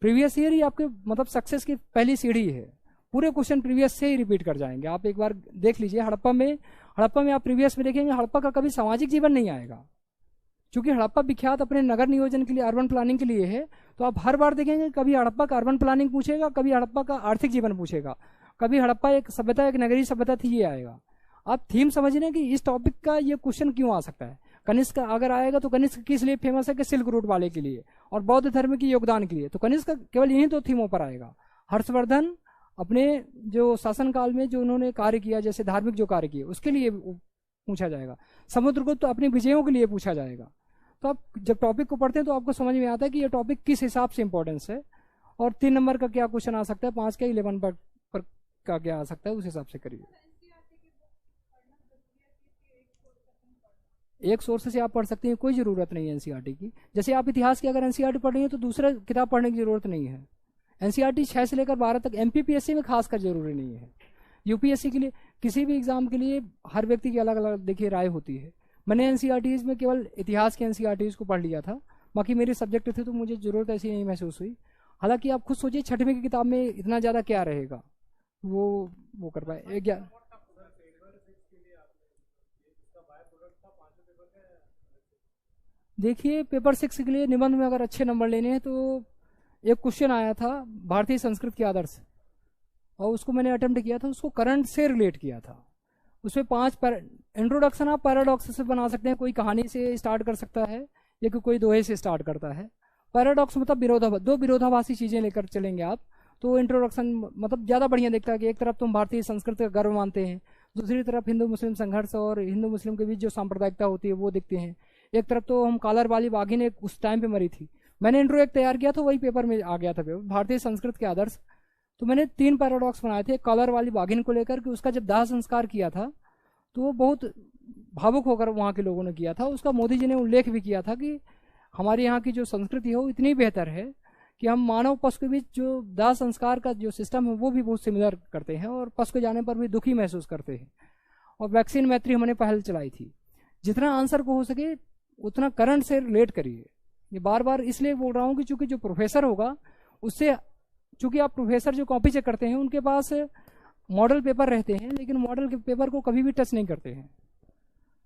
प्रीवियस ईयर ही आपके मतलब सक्सेस की पहली सीढ़ी है। पूरे क्वेश्चन प्रीवियस से ही रिपीट कर जाएंगे। आप एक बार देख लीजिए, हड़प्पा में आप प्रीवियस में देखेंगे, हड़प्पा का कभी सामाजिक जीवन नहीं आएगा, क्योंकि हड़प्पा विख्यात अपने नगर नियोजन के लिए, अर्बन प्लानिंग के लिए है। तो आप हर बार देखेंगे कभी हड़प्पा का अर्बन प्लानिंग पूछेगा, कभी हड़प्पा का आर्थिक जीवन पूछेगा, कभी हड़प्पा एक सभ्यता, एक नगरीय सभ्यता थी, ये आएगा। आप थीम समझने कि इस टॉपिक का ये क्वेश्चन क्यों आ सकता है। कनिष्क अगर आएगा तो कनिष्क किस लिए फेमस है, कि सिल्क रूट वाले के लिए और बौद्ध धर्म के योगदान के लिए, तो कनिष्क केवल इन्हीं 2 थीमों पर आएगा। हर्षवर्धन अपने जो शासनकाल में जो उन्होंने कार्य किया, जैसे धार्मिक जो कार्य किए, उसके लिए पूछा जाएगा। समुद्रगुप्त तो अपने विजयों के लिए पूछा जाएगा। तो आप जब टॉपिक को पढ़ते हैं तो आपको समझ में आता है कि ये टॉपिक किस हिसाब से इंपॉर्टेंस है, और 3 नंबर का क्या क्वेश्चन आ सकता है, 5 का 11 पर का क्या आ सकता है, उस हिसाब से करिए। एक सोर्स से आप पढ़ सकते हैं, कोई ज़रूरत नहीं है एनसीईआरटी की। जैसे आप इतिहास की अगर एनसीईआरटी पढ़ रही है तो दूसरा किताब पढ़ने की ज़रूरत नहीं है। एनसीईआरटी 6 से लेकर 12 तक एमपीपीएससी में खासकर जरूरी नहीं है। यूपीएससी के लिए, किसी भी एग्जाम के लिए हर व्यक्ति की अलग अलग देखिए राय होती है। मैंने एनसीईआरटीज में केवल इतिहास के एनसीईआरटीज को पढ़ लिया था, बाकी मेरे सब्जेक्ट थे तो मुझे ज़रूरत ऐसी नहीं महसूस हुई। हालांकि आप खुद सोचिए 6वीं की किताब में इतना ज़्यादा क्या रहेगा, वो कर पाए एक या देखिए पेपर 6 के लिए निबंध में अगर अच्छे नंबर लेने हैं तो एक क्वेश्चन आया था भारतीय संस्कृत के आदर्श, और उसको मैंने अटेम्प्ट किया था, उसको करंट से रिलेट किया था। उसमें 5 इंट्रोडक्शन आप पैराडॉक्स से बना सकते हैं, कोई कहानी से स्टार्ट कर सकता है या कोई दोहे से स्टार्ट करता है। पैराडॉक्स मतलब दो विरोधाभासी चीज़ें लेकर चलेंगे आप, तो इंट्रोडक्शन मतलब ज़्यादा बढ़िया दिखता है कि एक तरफ तुम भारतीय संस्कृति का गर्व मानते हैं, दूसरी तरफ हिंदू मुस्लिम संघर्ष और हिंदू मुस्लिम के बीच जो सांप्रदायिकता होती है वो दिखते हैं। एक तरफ तो हम कालर वाली बाघिन एक उस टाइम पे मरी थी, मैंने इंट्रो एक तैयार किया तो वही पेपर में आ गया था पेपर भारतीय संस्कृत के आदर्श। तो मैंने 3 पैराडॉक्स बनाए थे कॉलर वाली बाघिन को लेकर कि उसका जब दाह संस्कार किया था तो वो बहुत भावुक होकर वहाँ के लोगों ने किया था। उसका मोदी जी ने उल्लेख भी किया था कि हमारे यहाँ की जो संस्कृति है वो इतनी बेहतर है कि हम मानव पशु के बीच जो दाह संस्कार का जो सिस्टम है वो भी बहुत सिमिलर करते हैं और पशु के जाने पर भी दुखी महसूस करते हैं। और वैक्सीन मैत्री हमने पहल चलाई थी। जितना आंसर को हो सके उतना करंट से रिलेट करिए। ये बार बार इसलिए बोल रहा हूँ कि चूंकि जो प्रोफेसर होगा उससे, चूंकि आप प्रोफेसर जो कॉपी चेक करते हैं उनके पास मॉडल पेपर रहते हैं, लेकिन मॉडल के पेपर को कभी भी टच नहीं करते हैं।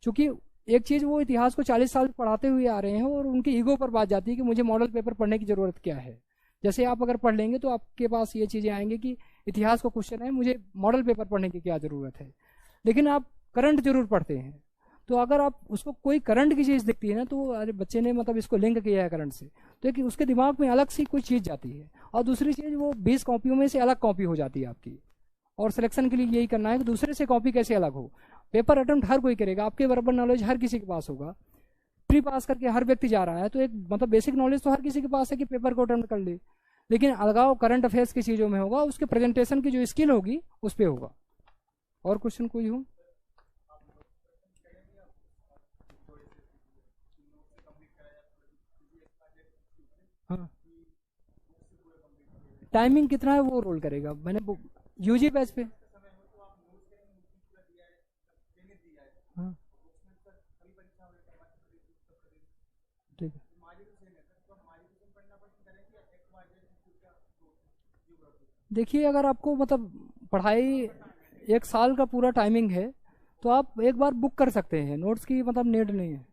चूंकि एक चीज़ वो इतिहास को 40 साल पढ़ाते हुए आ रहे हैं और उनकी ईगो पर बात जाती है कि मुझे मॉडल पेपर पढ़ने की ज़रूरत क्या है। जैसे आप अगर पढ़ लेंगे तो आपके पास ये चीज़ें आएंगी कि इतिहास का क्वेश्चन है, मुझे मॉडल पेपर पढ़ने की क्या ज़रूरत है। लेकिन आप करंट जरूर पढ़ते हैं, तो अगर आप उसको कोई करंट की चीज़ दिखती है ना तो अरे बच्चे ने मतलब इसको लिंक किया है करंट से, तो कि उसके दिमाग में अलग सी कोई चीज़ जाती है। और दूसरी चीज़ वो 20 कॉपियों में से अलग कॉपी हो जाती है आपकी। और सिलेक्शन के लिए यही करना है कि दूसरे से कॉपी कैसे अलग हो। पेपर अटेम्प्ट हर कोई करेगा, आपके बराबर नॉलेज हर किसी के पास होगा। प्री पास करके हर व्यक्ति जा रहा है तो एक मतलब बेसिक नॉलेज तो हर किसी के पास है कि पेपर को अटेम्प्ट कर ले, लेकिन अलगाव करंट अफेयर्स की चीज़ों में होगा, उसके प्रेजेंटेशन की जो स्किल होगी उस पर होगा। और क्वेश्चन कोई हो? हाँ, टाइमिंग कितना है वो रोल करेगा। मैंने यूजी बैच पे, हाँ ठीक है। देखिए अगर आपको मतलब पढ़ाई 1 साल का पूरा टाइमिंग है तो आप एक बार बुक कर सकते हैं, नोट्स की मतलब नीड नहीं है।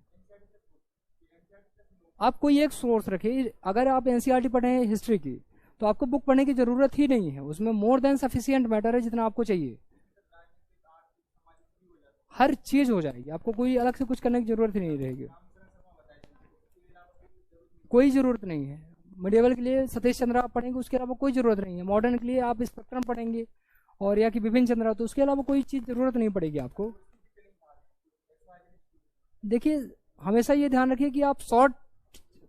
आप कोई एक सोर्स रखिए। अगर आप एनसीईआरटी पढ़े हैं हिस्ट्री की तो आपको बुक पढ़ने की जरूरत ही नहीं है, उसमें मोर देन सफिशिएंट मैटर है जितना आपको चाहिए। हर चीज हो जाएगी, आपको कोई अलग से कुछ करने की जरूरत ही नहीं रहेगी। कोई जरूरत नहीं है। मिडिवल के लिए सतीश चंद्रा आप पढ़ेंगे, उसके अलावा कोई जरूरत नहीं है। मॉडर्न के लिए आप स्पेक्ट्रम पढ़ेंगे और या कि विपिन चंद्रा, तो उसके अलावा कोई चीज जरूरत नहीं पड़ेगी आपको। देखिए हमेशा ये ध्यान रखिए कि आप शॉर्ट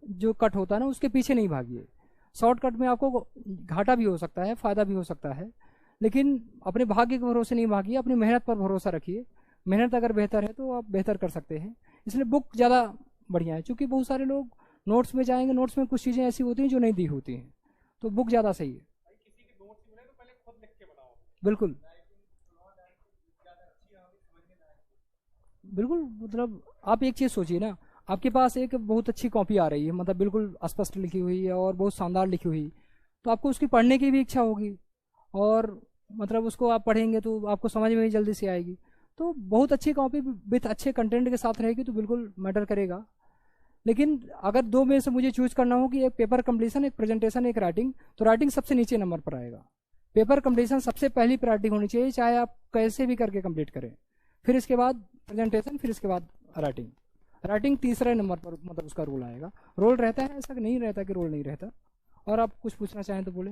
जो कट होता है ना उसके पीछे नहीं भागिए। शॉर्टकट में आपको घाटा भी हो सकता है, फायदा भी हो सकता है, लेकिन अपने भाग्य के भरोसे नहीं भागिए, अपनी मेहनत पर भरोसा रखिए। मेहनत अगर बेहतर है तो आप बेहतर कर सकते हैं। इसलिए बुक ज़्यादा बढ़िया है, क्योंकि बहुत सारे लोग नोट्स में जाएंगे, नोट्स में कुछ चीज़ें ऐसी होती हैं जो नहीं दी होती हैं, तो बुक ज़्यादा सही है। किसी के नोट्स मिले तो पहले खुद लिख के बनाओ। बिल्कुल बिल्कुल। मतलब आप एक चीज़ सोचिए ना, आपके पास एक बहुत अच्छी कॉपी आ रही है, मतलब बिल्कुल स्पष्ट लिखी हुई है और बहुत शानदार लिखी हुई, तो आपको उसकी पढ़ने की भी इच्छा होगी और मतलब उसको आप पढ़ेंगे तो आपको समझ में भी जल्दी से आएगी। तो बहुत अच्छी कॉपी विथ अच्छे कंटेंट के साथ रहेगी तो बिल्कुल मैटर करेगा। लेकिन अगर 2 में से मुझे चूज करना हो कि एक पेपर कंप्लीशन, एक प्रेजेंटेशन, एक राइटिंग, तो राइटिंग सबसे नीचे नंबर पर आएगा। पेपर कंप्लीशन सबसे पहली प्रायोरिटी होनी चाहिए, चाहे आप कैसे भी करके कंप्लीट करें। फिर इसके बाद प्रेजेंटेशन, फिर इसके बाद राइटिंग। राइटिंग तीसरे नंबर पर मतलब उसका रोल आएगा। रोल रहता है, ऐसा नहीं रहता कि रोल नहीं रहता। और आप कुछ पूछना चाहें तो बोले।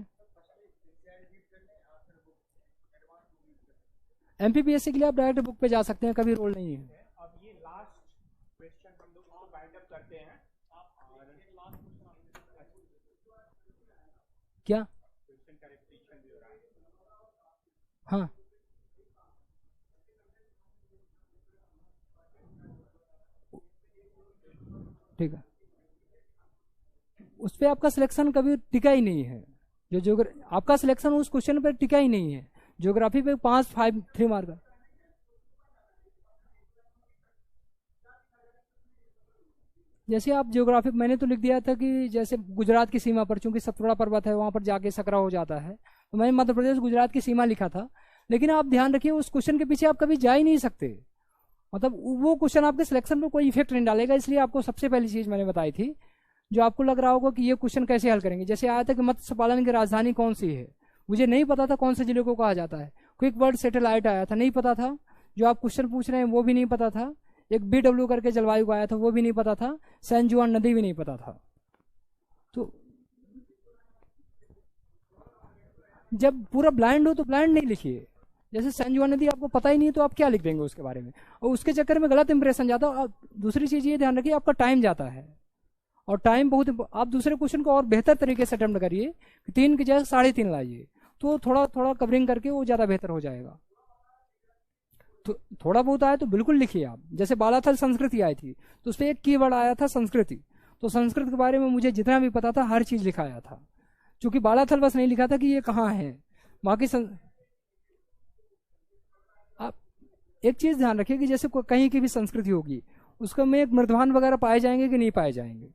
एमपीपीएससी के लिए आप डायरेक्ट बुक पे जा सकते हैं, कभी रोल नहीं है। अब ये लास्ट क्वेश्चन हम लोग इसको वाइंड अप करते हैं। क्या? क्वेश्चन का रिपीटिशन भी हो रहा है। हाँ ठीक है, उस पर आपका सिलेक्शन कभी टिका ही नहीं है। जो आपका सिलेक्शन उस क्वेश्चन पर टिका ही नहीं है। ज्योग्राफी पे 3 मार्क। जैसे आप ज्योग्राफी, मैंने तो लिख दिया था कि जैसे गुजरात की सीमा पर, चूंकि सतपुड़ा पर्वत है वहां पर जाके सकरा हो जाता है, तो मैंने मध्य प्रदेश गुजरात की सीमा लिखा था। लेकिन आप ध्यान रखिए उस क्वेश्चन के पीछे आप कभी जा ही नहीं सकते, मतलब वो क्वेश्चन आपके सिलेक्शन पर कोई इफेक्ट नहीं डालेगा। इसलिए आपको सबसे पहली चीज मैंने बताई थी, जो आपको लग रहा होगा कि ये क्वेश्चन कैसे हल करेंगे। जैसे आया था कि मत्स्य पालन की राजधानी कौन सी है, मुझे नहीं पता था कौन से जिले को कहा जाता है। क्विक वर्ड सैटेलाइट आया था, नहीं पता था। जो आप क्वेश्चन पूछ रहे हैं वो भी नहीं पता था। एक BW करके जलवायु को आया था, वो भी नहीं पता था। सैन जुआन नदी भी नहीं पता था। तो जब पूरा ब्लाइंड हो तो ब्लाइंड नहीं लिखिए। जैसे सैन जुआन नदी आपको पता ही नहीं तो आप क्या लिख देंगे उसके बारे में, और उसके चक्कर में गलत इंप्रेशन जाता है। और दूसरी चीज ये ध्यान रखिए, आपका टाइम जाता है, और टाइम बहुत, आप दूसरे क्वेश्चन को और बेहतर तरीके से अटेम्प्ट करिए, 3 की जगह 3.5 लाइए, तो थोड़ा थोड़ा कवरिंग करके वो ज्यादा बेहतर हो जाएगा। तो थोड़ा बहुत आया तो बिल्कुल लिखिए आप। जैसे बालाथल संस्कृति आई थी, तो उस पर एक कीवर्ड आया था संस्कृति, तो संस्कृत के बारे में मुझे जितना भी पता था हर चीज लिखाया था। क्योंकि बालाथल बस नहीं लिखा था कि ये कहाँ है, बाकी आप एक चीज ध्यान रखिए कि जैसे कहीं की भी संस्कृति होगी, उसको में एक मृदवान वगैरह पाए जाएंगे कि नहीं पाए जाएंगे।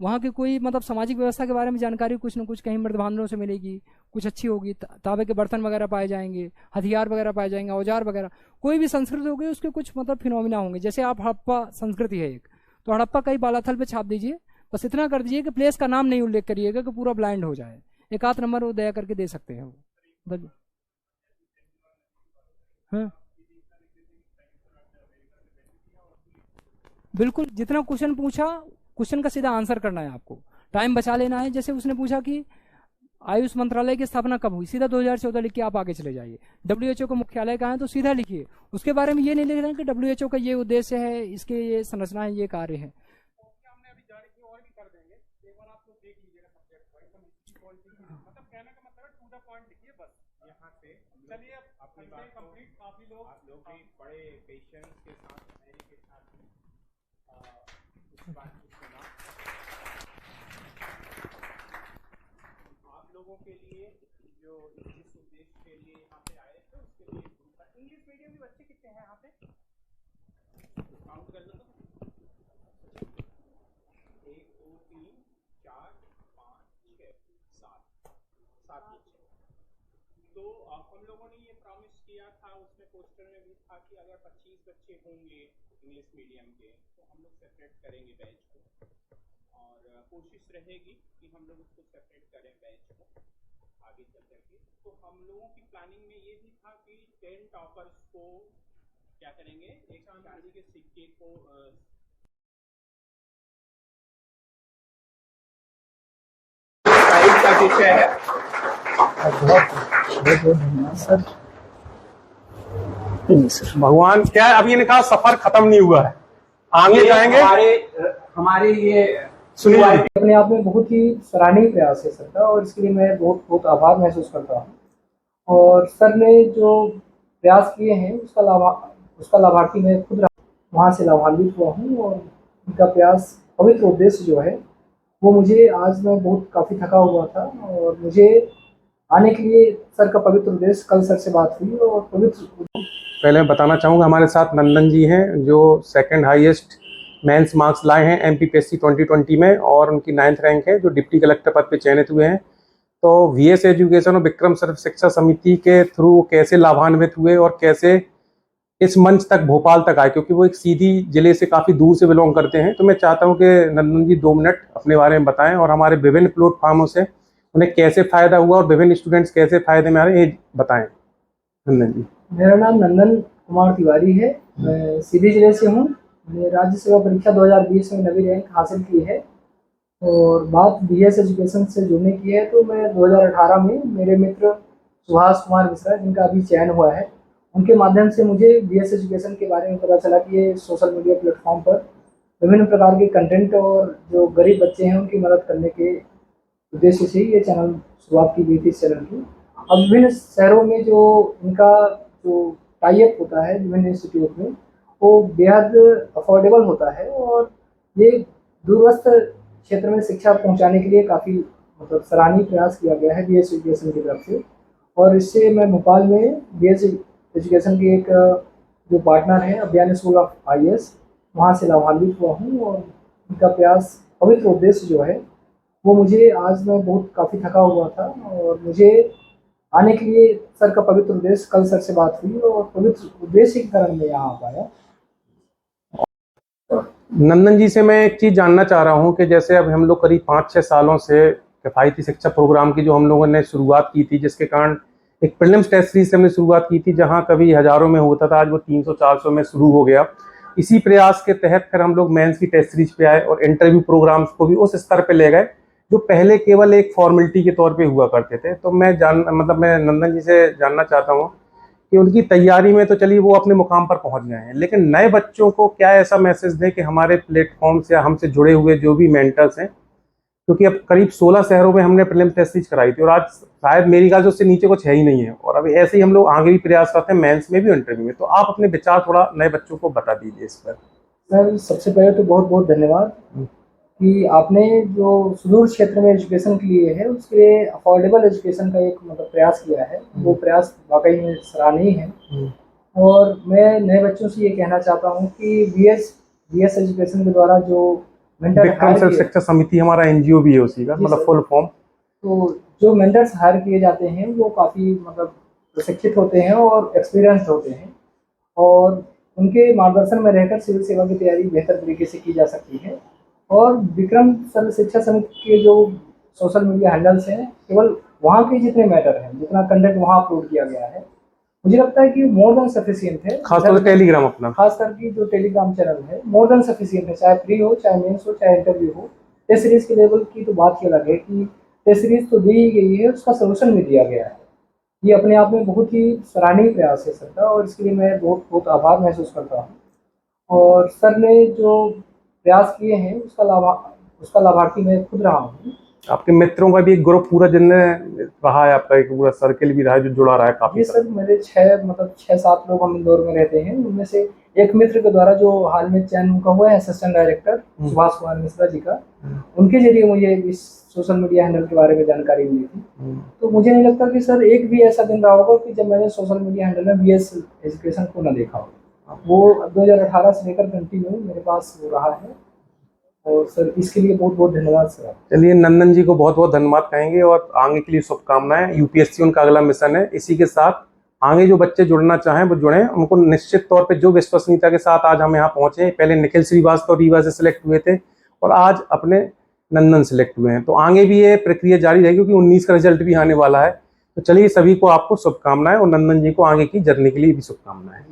वहाँ की कोई मतलब सामाजिक व्यवस्था के बारे में जानकारी कुछ न कुछ कहीं मृदवानों से मिलेगी, कुछ अच्छी होगी। तांबे के बर्तन वगैरह पाए जाएंगे, हथियार वगैरह पाए जाएंगे, औजार वगैरह। कोई भी संस्कृति होगी उसके कुछ मतलब फिनोमिना होंगे। जैसे आप हड़प्पा संस्कृति है एक, तो हड़प्पा कई बालाथल पे छाप दीजिए, बस इतना कर दीजिए कि प्लेस का नाम नहीं उल्लेख करिएगा कि पूरा ब्लाइंड हो जाए। 1 आध नंबर वो दया करके दे सकते हैं वो। हाँ बिल्कुल, जितना क्वेश्चन पूछा क्वेश्चन का सीधा आंसर करना है आपको, टाइम बचा लेना है। जैसे उसने पूछा कि आयुष मंत्रालय की स्थापना कब हुई, सीधा 2014 लिख के आप आगे चले जाइए। WHO का मुख्यालय कहाँ है, तो सीधा लिखिए। उसके बारे में ये नहीं लिख रहे हैं कि WHO का ये उद्देश्य है, इसके ये संरचना है, ये कार्य है। हमने अभी जारी की और भी कर देंगे, एक बार आप लोग देख लीजिएगा सब्जेक्ट वाइज, मतलब कहने का मतलब है टू द पॉइंट लिखिए बस। यहाँ से चलिए अब अपनी बात कंप्लीट। काफी लोग आप लोग भी बड़े पेशेंस के साथ मेरे के साथ इस बात को सुना। आप लोगों के लिए जो जिस उद्देश्य के लिए यहाँ पे आए थे उसके लिए इंग्लिश मीडियम के बच्चे कितने हैं यहाँ पे, काउंट कर लो तो 1 2 3 4 5 6 7 बच्चे। तो हम लोगों ने ये प्रॉमिस किया था, उसमें पोस्टर में भी था कि अगर 25 बच्चे होंगे इंग्लिश मीडियम के तो हम लोग सेपरेट करेंगे बैच को, और कोशिश रहेगी कि हम लोग उसको सेपरेट करें बैच को आगे चल करके। तो हम लोगों की प्लानिंग में ये भी था कि 10 टॉपर्स को क्या करेंगे, एक चांदी के सिक्के को साइड का विषय है। बहुत धन्यवाद सर। भगवान क्या है, अभी इन्हें कहा सफर खत्म नहीं हुआ है, आगे जाएंगे। हमारे ये सुनिए, अपने आप में बहुत ही सराहनीय प्रयास है सर का, और इसके लिए मैं बहुत बहुत आभार महसूस करता हूँ। और सर ने जो प्रयास किए हैं उसका लाभार्थी मैं खुद वहाँ से लाभान्वित हुआ हूँ। और उनका प्रयास, पवित्र उद्देश्य जो है वो मुझे, आज मैं बहुत काफ़ी थका हुआ था और मुझे आने के लिए सर का पवित्र उद्देश्य, कल सर से बात हुई और पवित्र। पहले मैं बताना चाहूँगा हमारे साथ नंदन जी हैं, जो 2nd हाईएस्ट मेंस मार्क्स लाए हैं MPPSC 2020 में, और उनकी 9th रैंक है, जो डिप्टी कलेक्टर पद पे चयनित हुए हैं। तो VS एजुकेशन और विक्रम सर्व शिक्षा समिति के थ्रू कैसे लाभान्वित हुए और कैसे इस मंच तक भोपाल तक आए, क्योंकि वो एक सीधी जिले से काफ़ी दूर से बिलोंग करते हैं। तो मैं चाहता हूँ कि नंदन जी 2 मिनट अपने बारे में बताएं और हमारे विभिन्न प्लेटफॉर्मों से उन्हें कैसे फ़ायदा हुआ और विभिन्न स्टूडेंट्स कैसे फ़ायदे में आ रहे हैं, ये बताएं नंदन जी। मेरा नाम नंदन कुमार तिवारी है, मैं सीधी जिले से हूँ। मैंने राज्य सेवा परीक्षा 2020 में 9वीं रैंक हासिल की है। और बात VS एजुकेशन से जुड़ने की है, तो मैं 2018 में मेरे मित्र सुभाष कुमार मिश्रा, जिनका अभी चयन हुआ है, उनके माध्यम से मुझे VS एजुकेशन के बारे में पता चला कि ये सोशल मीडिया प्लेटफॉर्म पर विभिन्न प्रकार के कंटेंट और जो गरीब बच्चे हैं उनकी मदद करने के उद्देश्य से ये चैनल शुरुआत की गई थी, इस चैनल की। अब विभिन्न शहरों में जो इनका जो टाइप होता है विभिन्न इंस्टीट्यूट में, वो बेहद अफोर्डेबल होता है और ये दूरस्थ क्षेत्र में शिक्षा पहुंचाने के लिए काफ़ी मतलब सराहनीय प्रयास किया गया है बीएस एजुकेशन की तरफ से। और इससे मैं भोपाल में बीएस एजुकेशन के एक जो पार्टनर है अभियान स्कूल ऑफ IAS, वहाँ से लाभान्वित हुआ हूँ। और उनका प्रयास पवित्र उद्देश्य जो है वो मुझे, आज मैं बहुत काफ़ी थका हुआ था और मुझे आने के लिए सर का पवित्र उद्देश्य, कल सर से बात हुई और पवित्र उद्देश्य के कारण मैं यहाँ आ पाया। नंदन जी से मैं एक चीज़ जानना चाह रहा हूँ कि जैसे अब हम लोग करीब 5-6 सालों से किफ़ायती शिक्षा प्रोग्राम की जो हम लोगों ने शुरुआत की थी, जिसके कारण एक प्रीलिम्स टेस्ट सीरीज से हमने शुरुआत की थी, जहाँ कभी हज़ारों में होता था, आज वो 300-400 में शुरू हो गया। इसी प्रयास के तहत फिर हम लोग मेंस की टेस्ट सीरीज पे आए और इंटरव्यू प्रोग्राम्स को भी उस स्तर पे ले गए जो पहले केवल एक फॉर्मेलिटी के तौर पे हुआ करते थे। तो मैं नंदन जी से जानना चाहता हूँ कि उनकी तैयारी में तो चलिए वो अपने मुकाम पर पहुंच गए हैं, लेकिन नए बच्चों को क्या ऐसा मैसेज दें कि हमारे प्लेटफॉर्म से हमसे जुड़े हुए जो भी मेंटर्स हैं, क्योंकि अब करीब 16 शहरों में हमने प्रीलिम्स टेस्ट सीरीज कराई थी और आज शायद मेरी ख्याल से उससे नीचे कुछ है ही नहीं है, और अभी ऐसे ही हम लोग आगे भी प्रयास करते हैं मेंस में भी, इंटरव्यू में। तो आप अपने विचार थोड़ा नए बच्चों को बता दीजिए इस पर। सर सबसे पहले तो बहुत बहुत धन्यवाद कि आपने जो सुदूर क्षेत्र में एजुकेशन के लिए है उसके लिए अफोर्डेबल एजुकेशन का एक मतलब प्रयास किया है। वो प्रयास वाकई में सराहनीय है। और मैं नए बच्चों से ये कहना चाहता हूँ कि बीएस एजुकेशन के द्वारा जो विक्रम शिक्षा समिति हमारा NGO भी है उसी का, मतलब फुल फॉर्म। तो जो मेंटर्स हायर किए जाते हैं वो काफ़ी मतलब प्रशिक्षित होते हैं और एक्सपीरियंस्ड होते हैं, और उनके मार्गदर्शन में रहकर सिविल सेवा की तैयारी बेहतर तरीके से की जा सकती है। और विक्रम सर्व शिक्षा समिति के जो सोशल मीडिया हैंडल्स हैं, केवल वहाँ के जितने मैटर हैं, जितना कंटेंट वहाँ अपलोड किया गया है, मुझे लगता है कि मोर देन सफिशिएंट है। खासतौर से टेलीग्राम, अपना खास करके जो टेलीग्राम चैनल है मोर देन सफिशिएंट है। चाहे प्री हो, चाहे मेंस हो, चाहे इंटरव्यू हो। टेस्ट सीरीज के लेवल की तो बात ही अलग है कि टेस्ट सीरीज तो दी ही गई है, उसका सोल्यूशन भी दिया गया है। ये अपने आप में बहुत ही सराहनीय प्रयास है सर का, और इसके लिए मैं बहुत बहुत आभार महसूस करता हूँ। और सर ने जो प्रयास किए हैं उसका लाभार्थी मैं खुद रहा हूँ। आपके मित्रों का भी एक ग्रुप पूरा जिनने रहा है, आपका एक पूरा सर्किल भी रहा है जो जुड़ा रहा है काफी। ये सर मेरे 6-7 लोग हम इंदौर में रहते हैं। उनमें से एक मित्र के द्वारा जो हाल में चयन उनका हुआ है असिस्टेंट डायरेक्टर सुभाष कुमार मिश्रा जी का, उनके जरिए मुझे इस सोशल मीडिया हैंडल के बारे में जानकारी मिली थी। तो मुझे नहीं लगता कि सर एक भी ऐसा दिन रहा होगा कि जब मैंने सोशल मीडिया हैंडल में बीएस एजुकेशन को न देखा हो। वो 2018 से लेकर कंटिन्यू मेरे पास हो रहा है, और सर इसके लिए बहुत बहुत धन्यवाद सर। चलिए नंदन जी को बहुत बहुत धन्यवाद कहेंगे और आगे के लिए शुभकामनाएं। यूपीएससी उनका अगला मिशन है। इसी के साथ आगे जो बच्चे जुड़ना चाहें वो जुड़ें। उनको निश्चित तौर पे जो विश्वसनीयता के साथ आज हम यहाँ पहुंचे, पहले निखिल श्रीवास्तव रीवा से सिलेक्ट हुए थे और आज अपने नंदन सिलेक्ट हुए हैं, तो आगे भी ये प्रक्रिया जारी रहेगी क्योंकि 19 का रिजल्ट भी आने वाला है। तो चलिए सभी को आपको शुभकामनाएं और नंदन जी को आगे की जर्नी के लिए भी शुभकामनाएं।